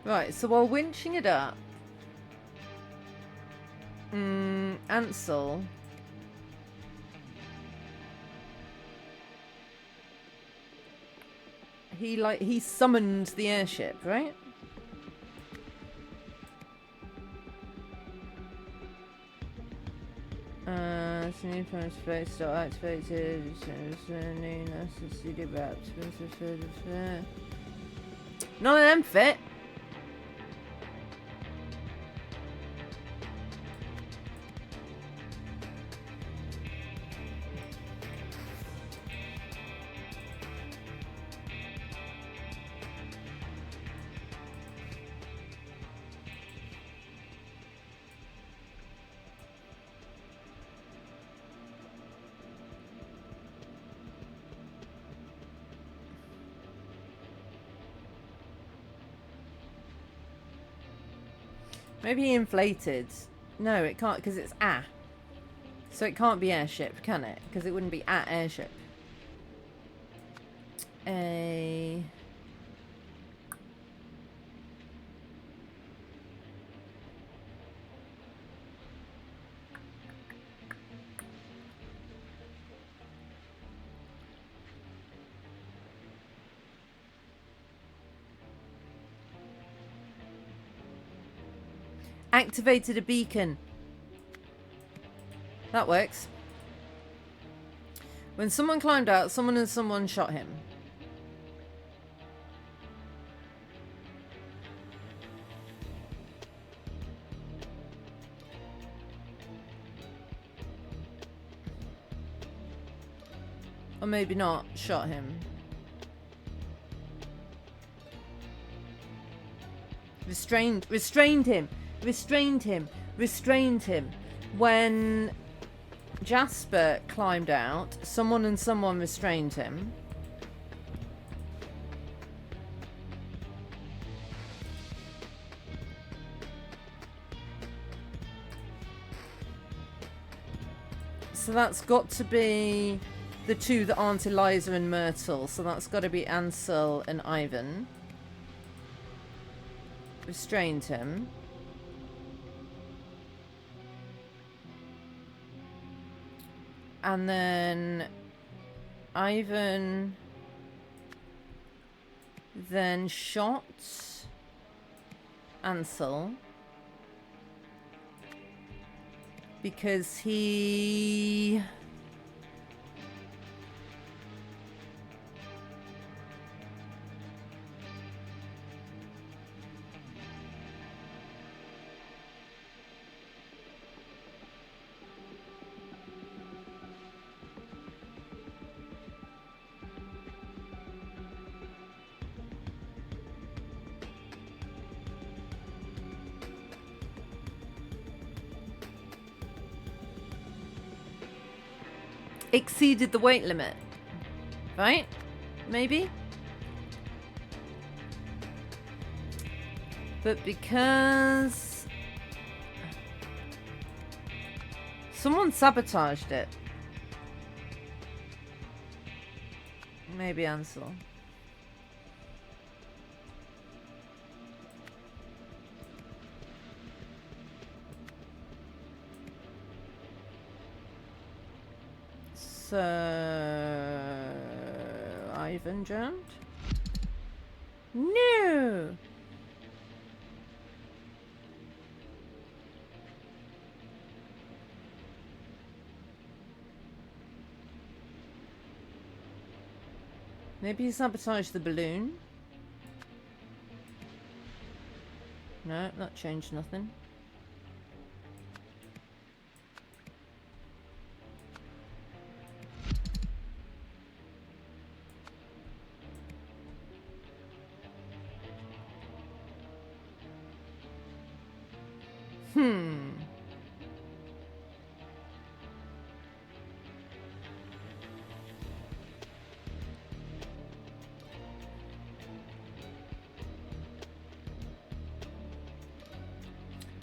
Right, so while winching it up, Ansel he summoned the airship, right? New space still activated. None of them fit. Maybe he inflated. No, it can't because it's a. So it can't be airship, can it? Because it wouldn't be at airship. A. Activated a beacon. That works. When someone climbed out, someone shot him. Or maybe not shot him. Restrained him. Restrained him. When Jasper climbed out, someone restrained him. So that's got to be the two that aren't Eliza and Myrtle. So that's got to be Ansel and Ivan. Restrained him. And then Ivan then shot Ansel because he exceeded the weight limit, right? Maybe? But because someone sabotaged it. Maybe Ansel. So Ivan jumped. No. Maybe he sabotaged the balloon. No, that changed nothing.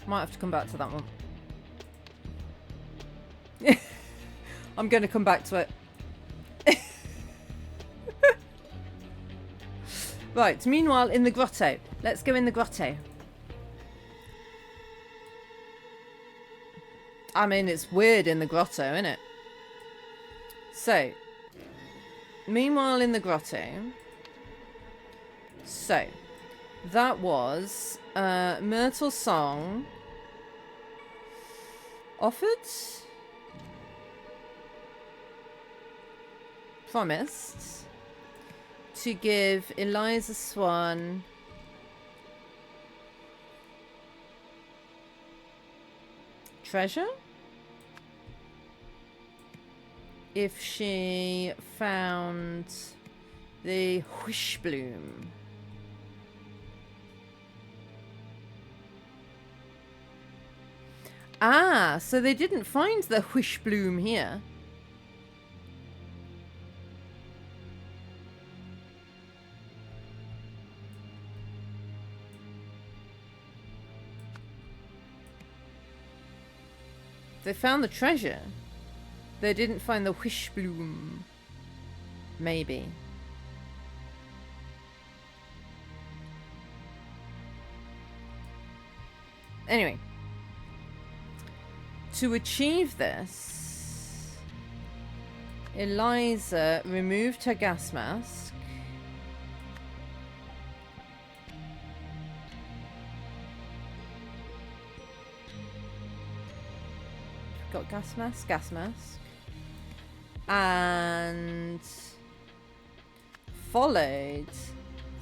Might have to come back to that one. I'm going to come back to it. Right, meanwhile, in the grotto. Let's go in the grotto. I mean, it's weird in the grotto, isn't it? So, meanwhile in the grotto. So, that was Myrtle's song offered, promised to give Eliza Swan treasure if she found the Wish Bloom. Ah, so they didn't find the Wish Bloom here. They found the treasure. They didn't find the Wish Bloom. Maybe. Anyway. To achieve this, Eliza removed her gas mask. Got gas mask? Gas mask. And followed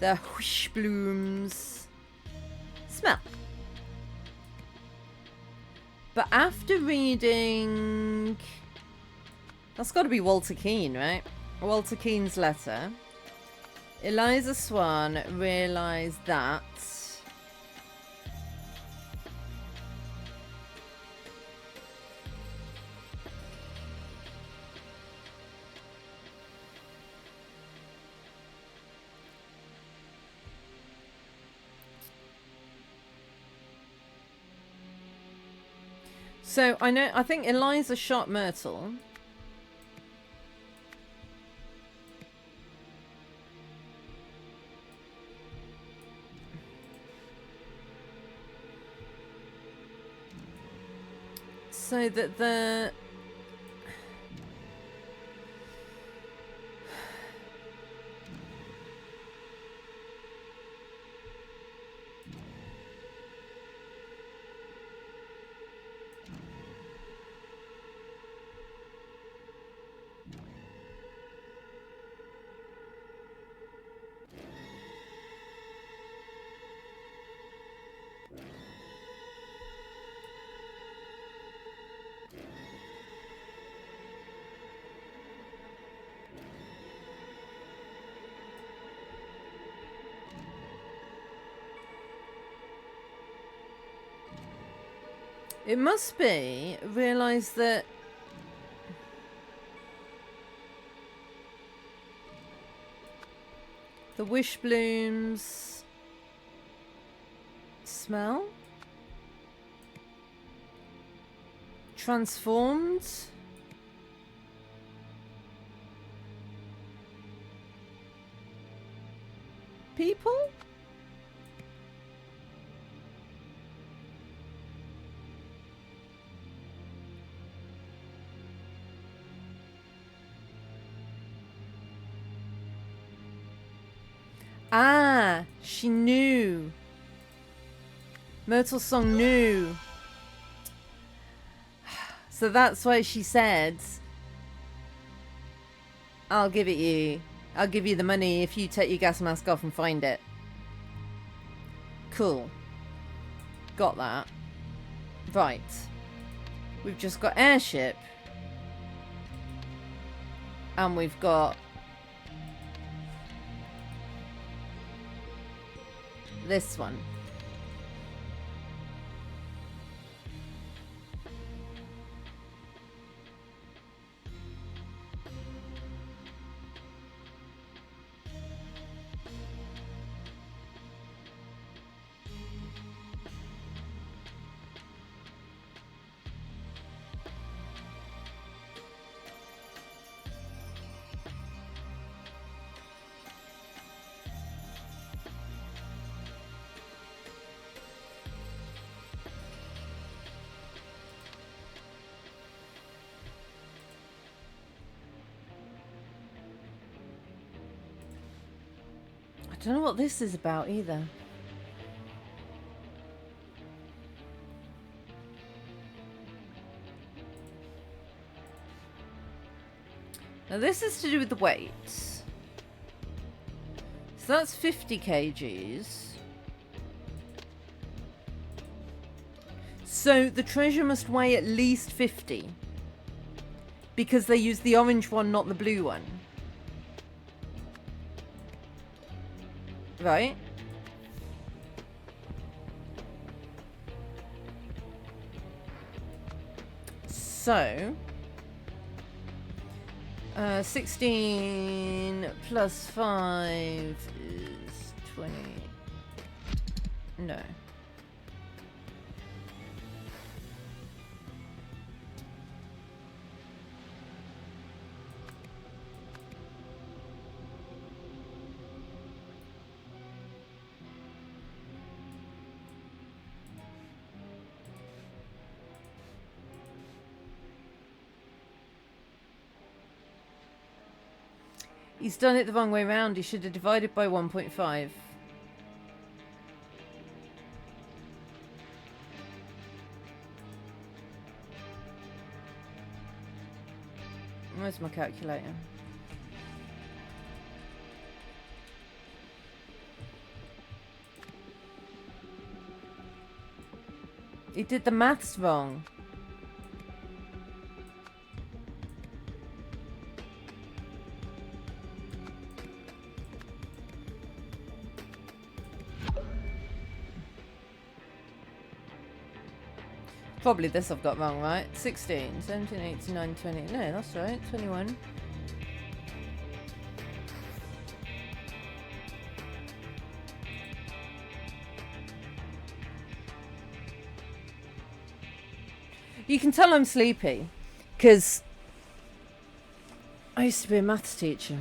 the Wish Bloom's smell. But after reading... That's got to be Walter Keane, right? Walter Keane's letter. Eliza Swan realised that... So, I think Eliza shot Myrtle. So that the... It must be realise that the Wish Blooms smell transformed people. Ah, she knew. Myrtle Song knew. So that's why she said, I'll give it you. I'll give you the money if you take your gas mask off and find it. Cool. Got that. Right. We've just got airship. And we've got this one. I don't know what this is about either. Now this is to do with the weight. So that's 50 kgs. So the treasure must weigh at least 50. Because they use the orange one, not the blue one. Right? So 16 plus 5 is 20. No. He's done it the wrong way round. He should have divided by 1.5. Where's my calculator? He did the maths wrong. Probably this I've got wrong, right? 16, 17, 18, 19, 20. No, that's right. 21. You can tell I'm sleepy because I used to be a maths teacher.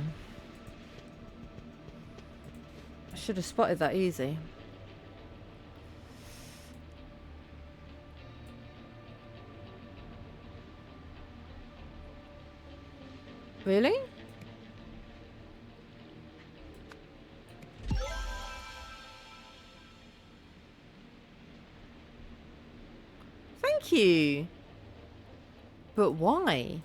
I should have spotted that easy. Really? Thank you. But why?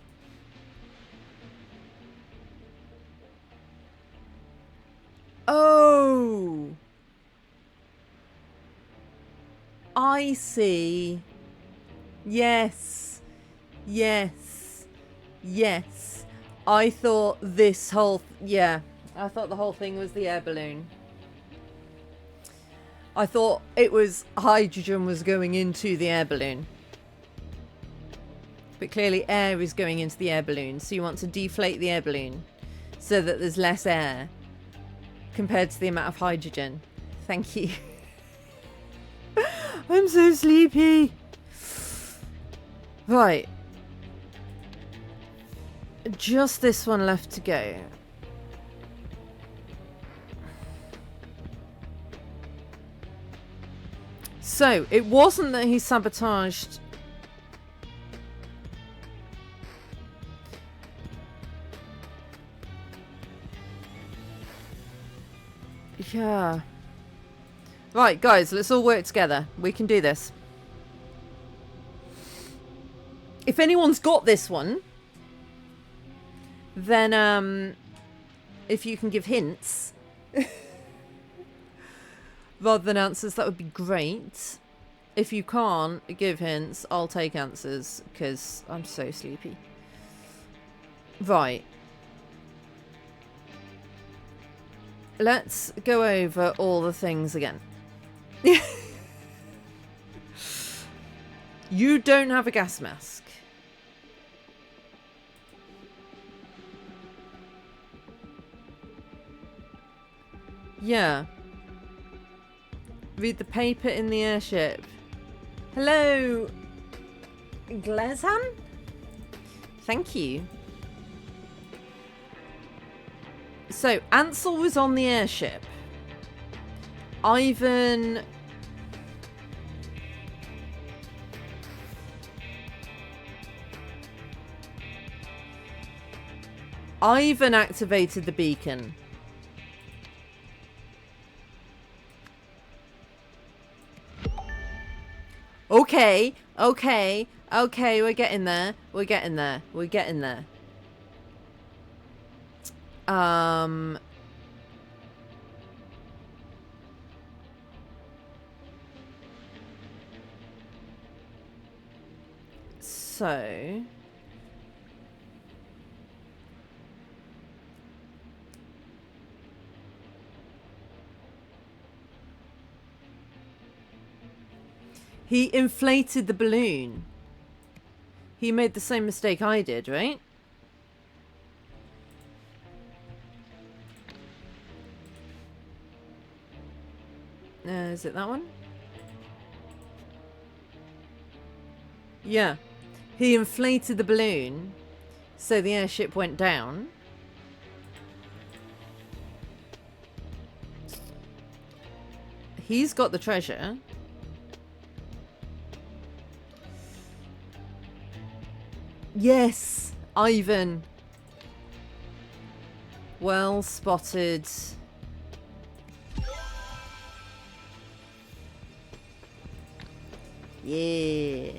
Oh. I see. Yes. Yes. Yes. I thought this whole... yeah. I thought the whole thing was the air balloon. I thought it was hydrogen was going into the air balloon. But clearly air is going into the air balloon. So you want to deflate the air balloon so that there's less air compared to the amount of hydrogen. Thank you. I'm so sleepy. Right. Just this one left to go. So, it wasn't that he sabotaged... Yeah. Right, guys, let's all work together. We can do this. If anyone's got this one, then if you can give hints rather than answers, that would be great. If you can't give hints, I'll take answers because I'm so sleepy. Right. Let's go over all the things again. You don't have a gas mask. Yeah. Read the paper in the airship. Hello, Glazan? Thank you. So, Ansel was on the airship. Ivan... Ivan activated the beacon. Okay, okay, okay, we're getting there. We're getting there. We're getting there. So... He inflated the balloon. He made the same mistake I did, right? Is it that one? Yeah. He inflated the balloon, so the airship went down. He's got the treasure. Yes, Ivan. Well spotted. Yeah.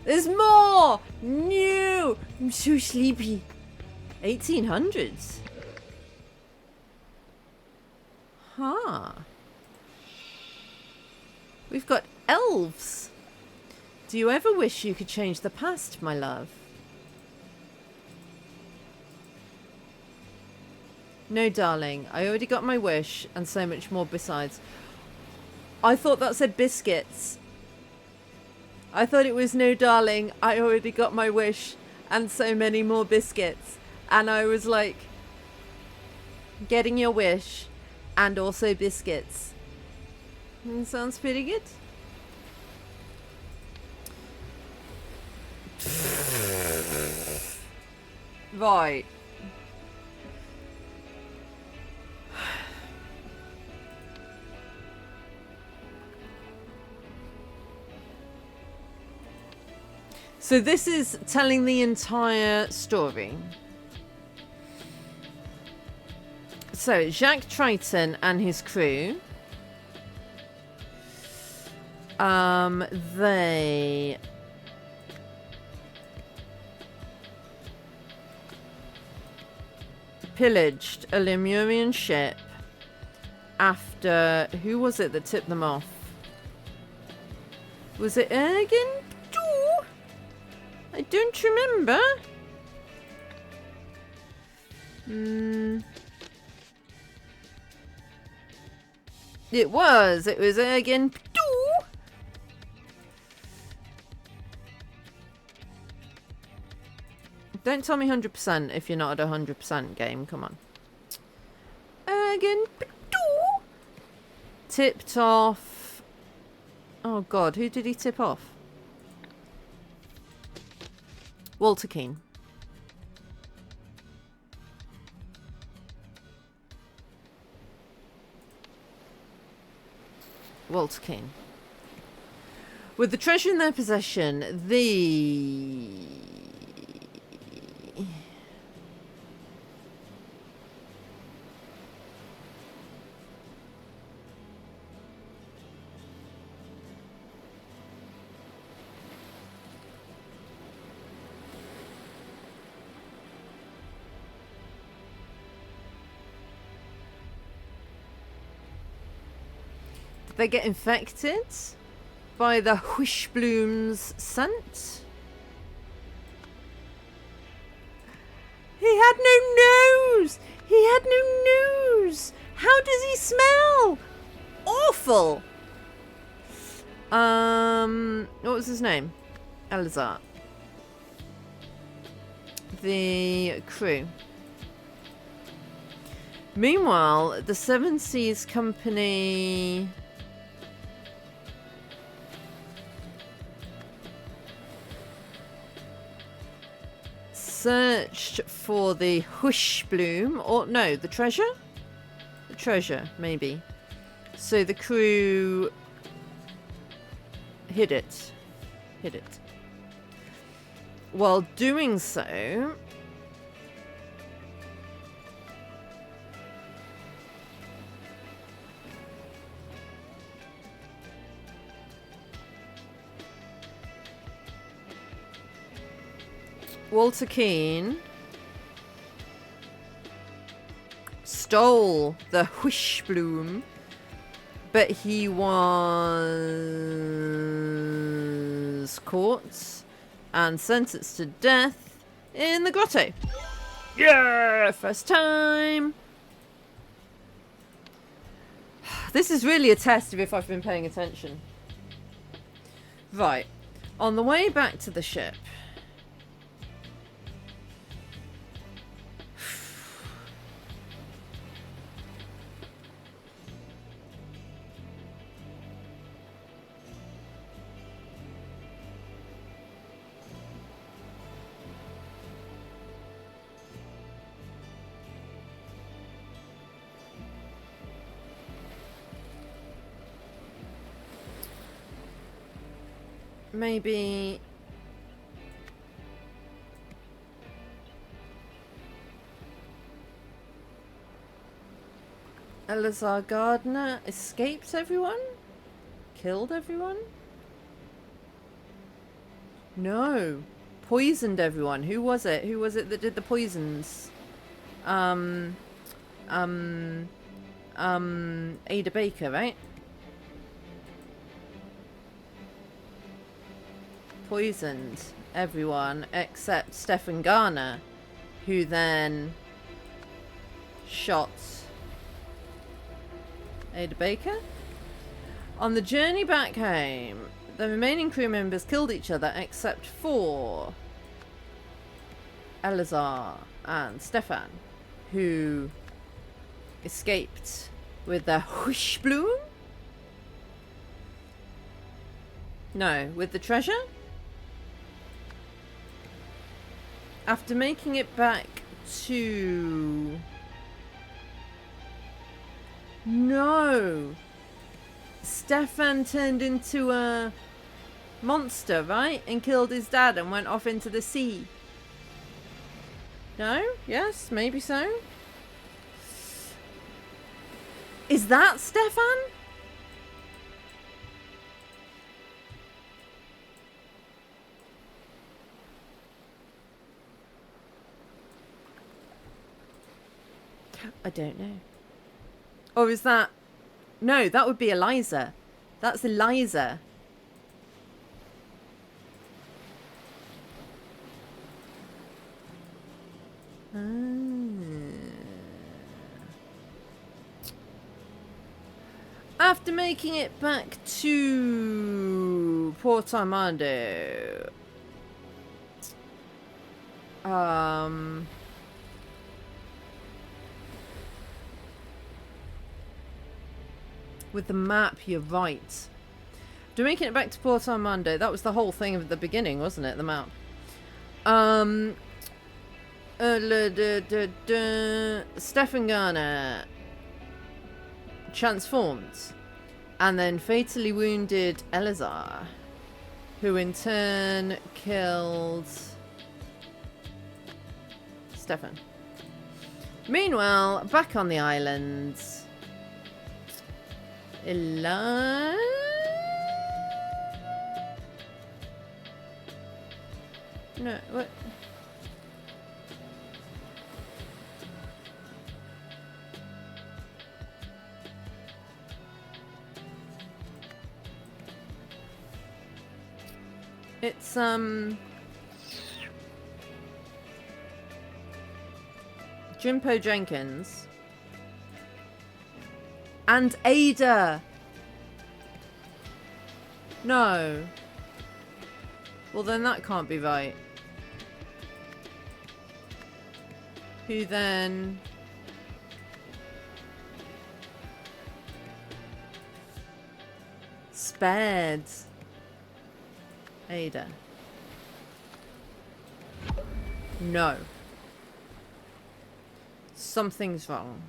There's more! No! I'm so sleepy. 1800s. Huh. We've got elves. Do you ever wish you could change the past, my love? No, darling. I already got my wish, and so much more besides. I thought that said biscuits. I thought it was no, darling. I already got my wish, and so many more biscuits. And I was like, getting your wish, and also biscuits. Sounds pretty good. Right. So this is telling the entire story. So Jacques Triton and his crew, they pillaged a Lemurian ship after... Who was it that tipped them off? Was it Ergen? I don't remember. It was Ergen. Don't tell me 100% if you're not at 100% game. Come on. Ergen. Tipped off. Oh God, who did he tip off? Walter Keane. Walter Keane. With the treasure in their possession, They get infected by the Wishbloom's scent. He had no nose! He had no nose! How does he smell? Awful! What was his name? Elazar. The crew. Meanwhile, the Seven Seas Company searched for the Wishbloom, or no, the treasure? The treasure, maybe. So the crew hid it. Hid it. While doing so, Walter Keane stole the Wishbloom, but he was caught and sentenced to death in the grotto. Yeah, first time. This is really a test of if I've been paying attention. Right, on the way back to the ship, maybe Elazar Gardner escaped everyone? Killed everyone? No. Poisoned everyone. Who was it? Who was it that did the poisons? Ada Baker, right? Poisoned everyone except Stefan Garner, who then shot Ada Baker. On the journey back home, the remaining crew members killed each other except for Elazar and Stefan, who escaped with the Wishbloom? No, with the treasure? After making it back to... No! Stefan turned into a monster, right? And killed his dad and went off into the sea. No? Yes? Maybe so? Is that Stefan? I don't know. Or is that... No, that would be Eliza. That's Eliza. After making it back to Port Armando, with the map, you're right. After making it back to Port Armando, that was the whole thing at the beginning, wasn't it? The map. Stefan Garner transformed and then fatally wounded Elazar, who in turn killed Stefan. Meanwhile, back on the island, No, what? It's Jimpo Jenkins and Ada. No. Well, then that can't be right. Who then? Spared Ada. No. Something's wrong.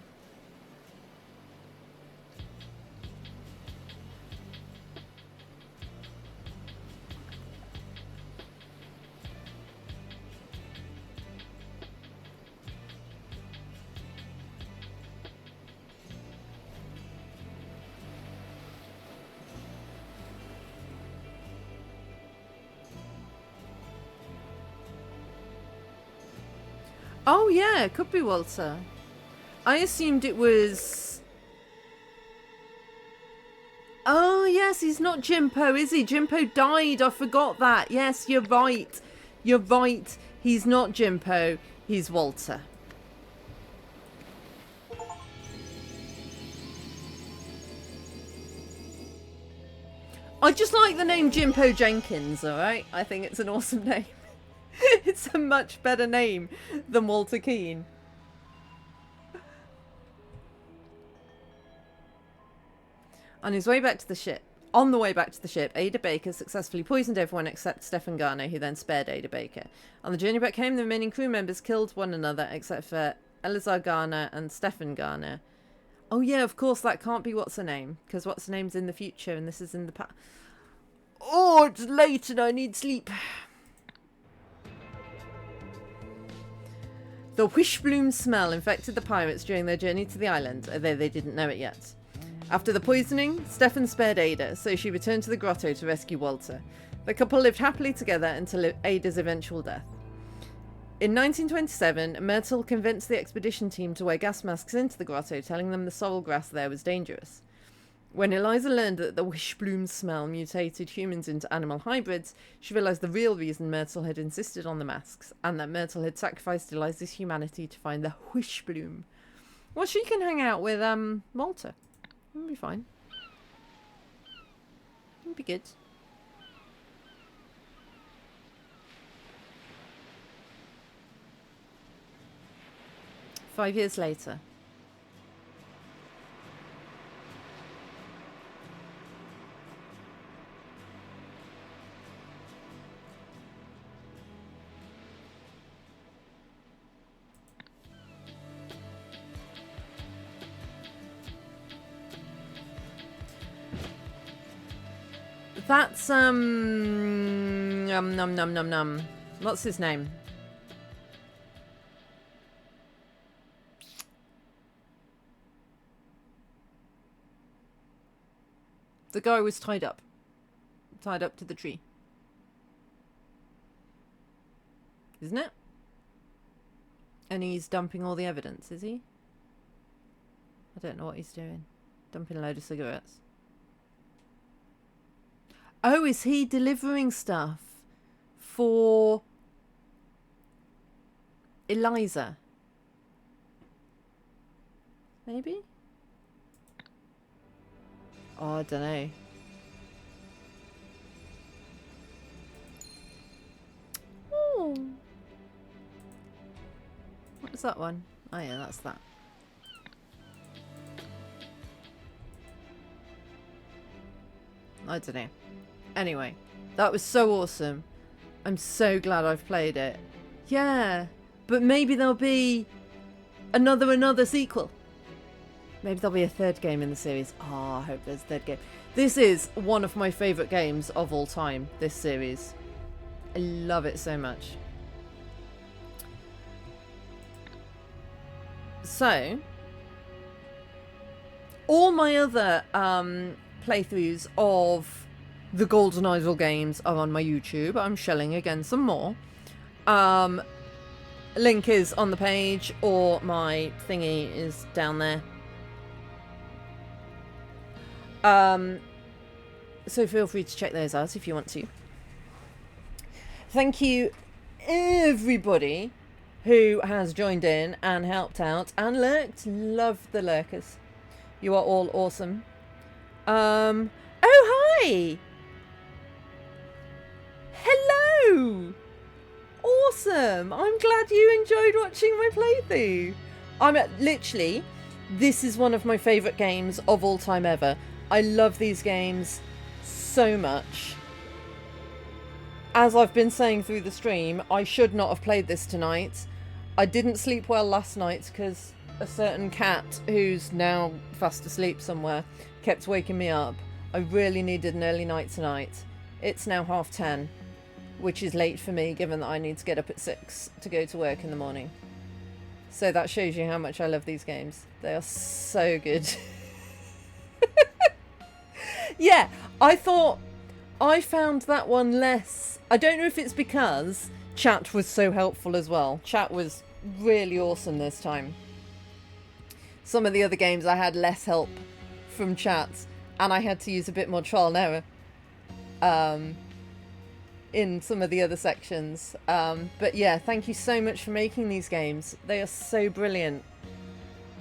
Oh yeah, it could be Walter. I assumed it was... Oh yes, he's not Jimpo, is he? Jimpo died, I forgot that. Yes, you're right. You're right. He's not Jimpo, he's Walter. I just like the name Jimpo Jenkins, alright? I think it's an awesome name. It's a much better name than Walter Keane. On his way back to the ship, Ada Baker successfully poisoned everyone except Stefan Garner, who then spared Ada Baker. On the journey back home, the remaining crew members killed one another except for Eleazar Garner and Stefan Garner. Oh yeah, of course, that can't be what's her name, because what's her name's in the future and this is in the past. Oh, it's late and I need sleep. The wishbloom smell infected the pirates during their journey to the island, although they didn't know it yet. After the poisoning, Stefan spared Ada, so she returned to the grotto to rescue Walter. The couple lived happily together until Ada's eventual death. In 1927, Myrtle convinced the expedition team to wear gas masks into the grotto, telling them the sorrel grass there was dangerous. When Eliza learned that the wishbloom smell mutated humans into animal hybrids, she realised the real reason Myrtle had insisted on the masks, and that Myrtle had sacrificed Eliza's humanity to find the wishbloom. Well, she can hang out with Walter. It'll be fine. It'll be good. Five years later. That's what's his name? The guy was tied up to the tree, isn't it? And he's dumping all the evidence, is he? I don't know what he's doing. Dumping a load of cigarettes. Oh, is he delivering stuff for Eliza? Maybe? Oh, I don't know. Oh. What was that one? Oh yeah, that's that. I don't know. Anyway, that was so awesome. I'm so glad I've played it. Yeah, but maybe there'll be another sequel. Maybe there'll be a third game in the series. Oh, I hope there's a third game. This is one of my favourite games of all time, this series. I love it so much. So, all my other playthroughs of the Golden Idol games are on my YouTube. I'm shelling again some more. Link is on the page, or my thingy is down there. So feel free to check those out if you want to. Thank you, everybody who has joined in and helped out and lurked. Love the lurkers. You are all awesome. Oh, hi! Hello! Awesome! I'm glad you enjoyed watching my playthrough. Literally, this is one of my favourite games of all time ever. I love these games so much. As I've been saying through the stream, I should not have played this tonight. I didn't sleep well last night because a certain cat, who's now fast asleep somewhere, kept waking me up. I really needed an early night tonight. It's now 10:30, which is late for me given that I need to get up at 6 to go to work in the morning. So that shows you how much I love these games. They are so good. Yeah, I found that one less. I don't know if it's because chat was so helpful as well. Chat was really awesome this time. Some of the other games I had less help from chat, and I had to use a bit more trial and error in some of the other sections. But yeah, thank you so much for making these games. They are so brilliant.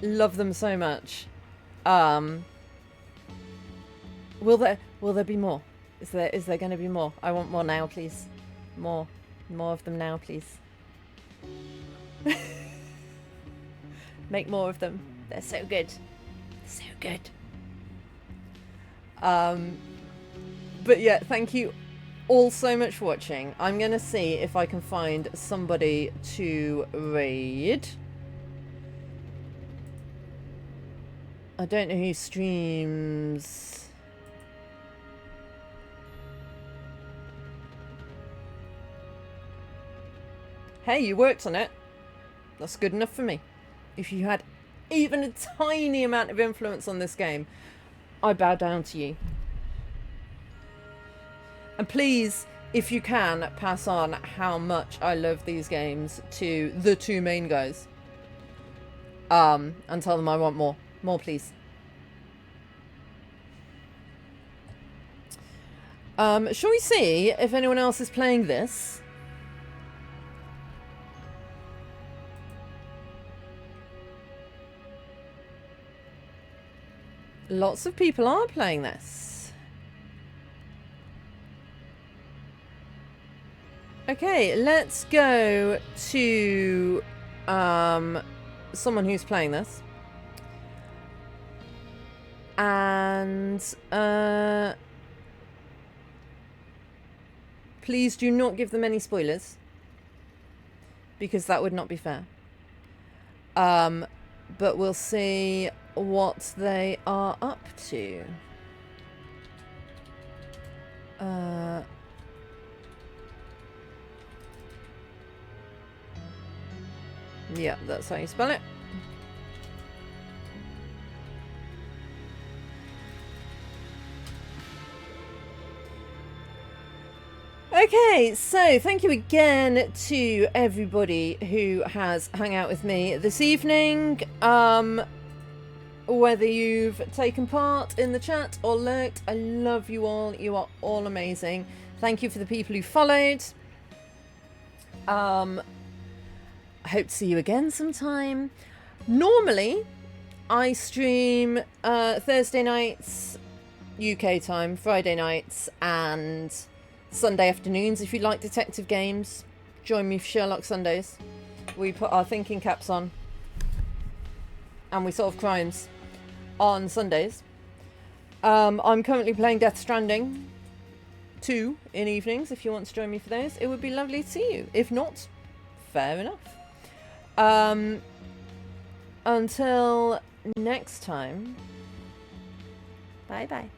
Love them so much. Will there be more? Is there going to be more? I want more now, please. More of them now, please. Make more of them. They're so good. So good. But yeah, thank you all so much for watching. I'm going to see if I can find somebody to raid. I don't know who streams. Hey, you worked on it. That's good enough for me. If you had even a tiny amount of influence on this game, I bow down to you. And please, if you can, pass on how much I love these games to the two main guys. And tell them I want more. More, please. Shall we see if anyone else is playing this? Lots of people are playing this. Okay, let's go to someone who's playing this. And please do not give them any spoilers, because that would not be fair. But we'll see what they are up to. Yeah, that's how you spell it. Okay, so thank you again to everybody who has hung out with me this evening. Whether you've taken part in the chat or lurked, I love you all. You are all amazing. Thank you for the people who followed. I hope to see you again sometime. Normally, I stream Thursday nights UK time, Friday nights, and Sunday afternoons. If you like detective games, join me for Sherlock Sundays. We put our thinking caps on and we solve crimes on Sundays. I'm currently playing Death Stranding 2 in evenings. If you want to join me for those, it would be lovely to see you. If not, fair enough. Until next time, bye bye.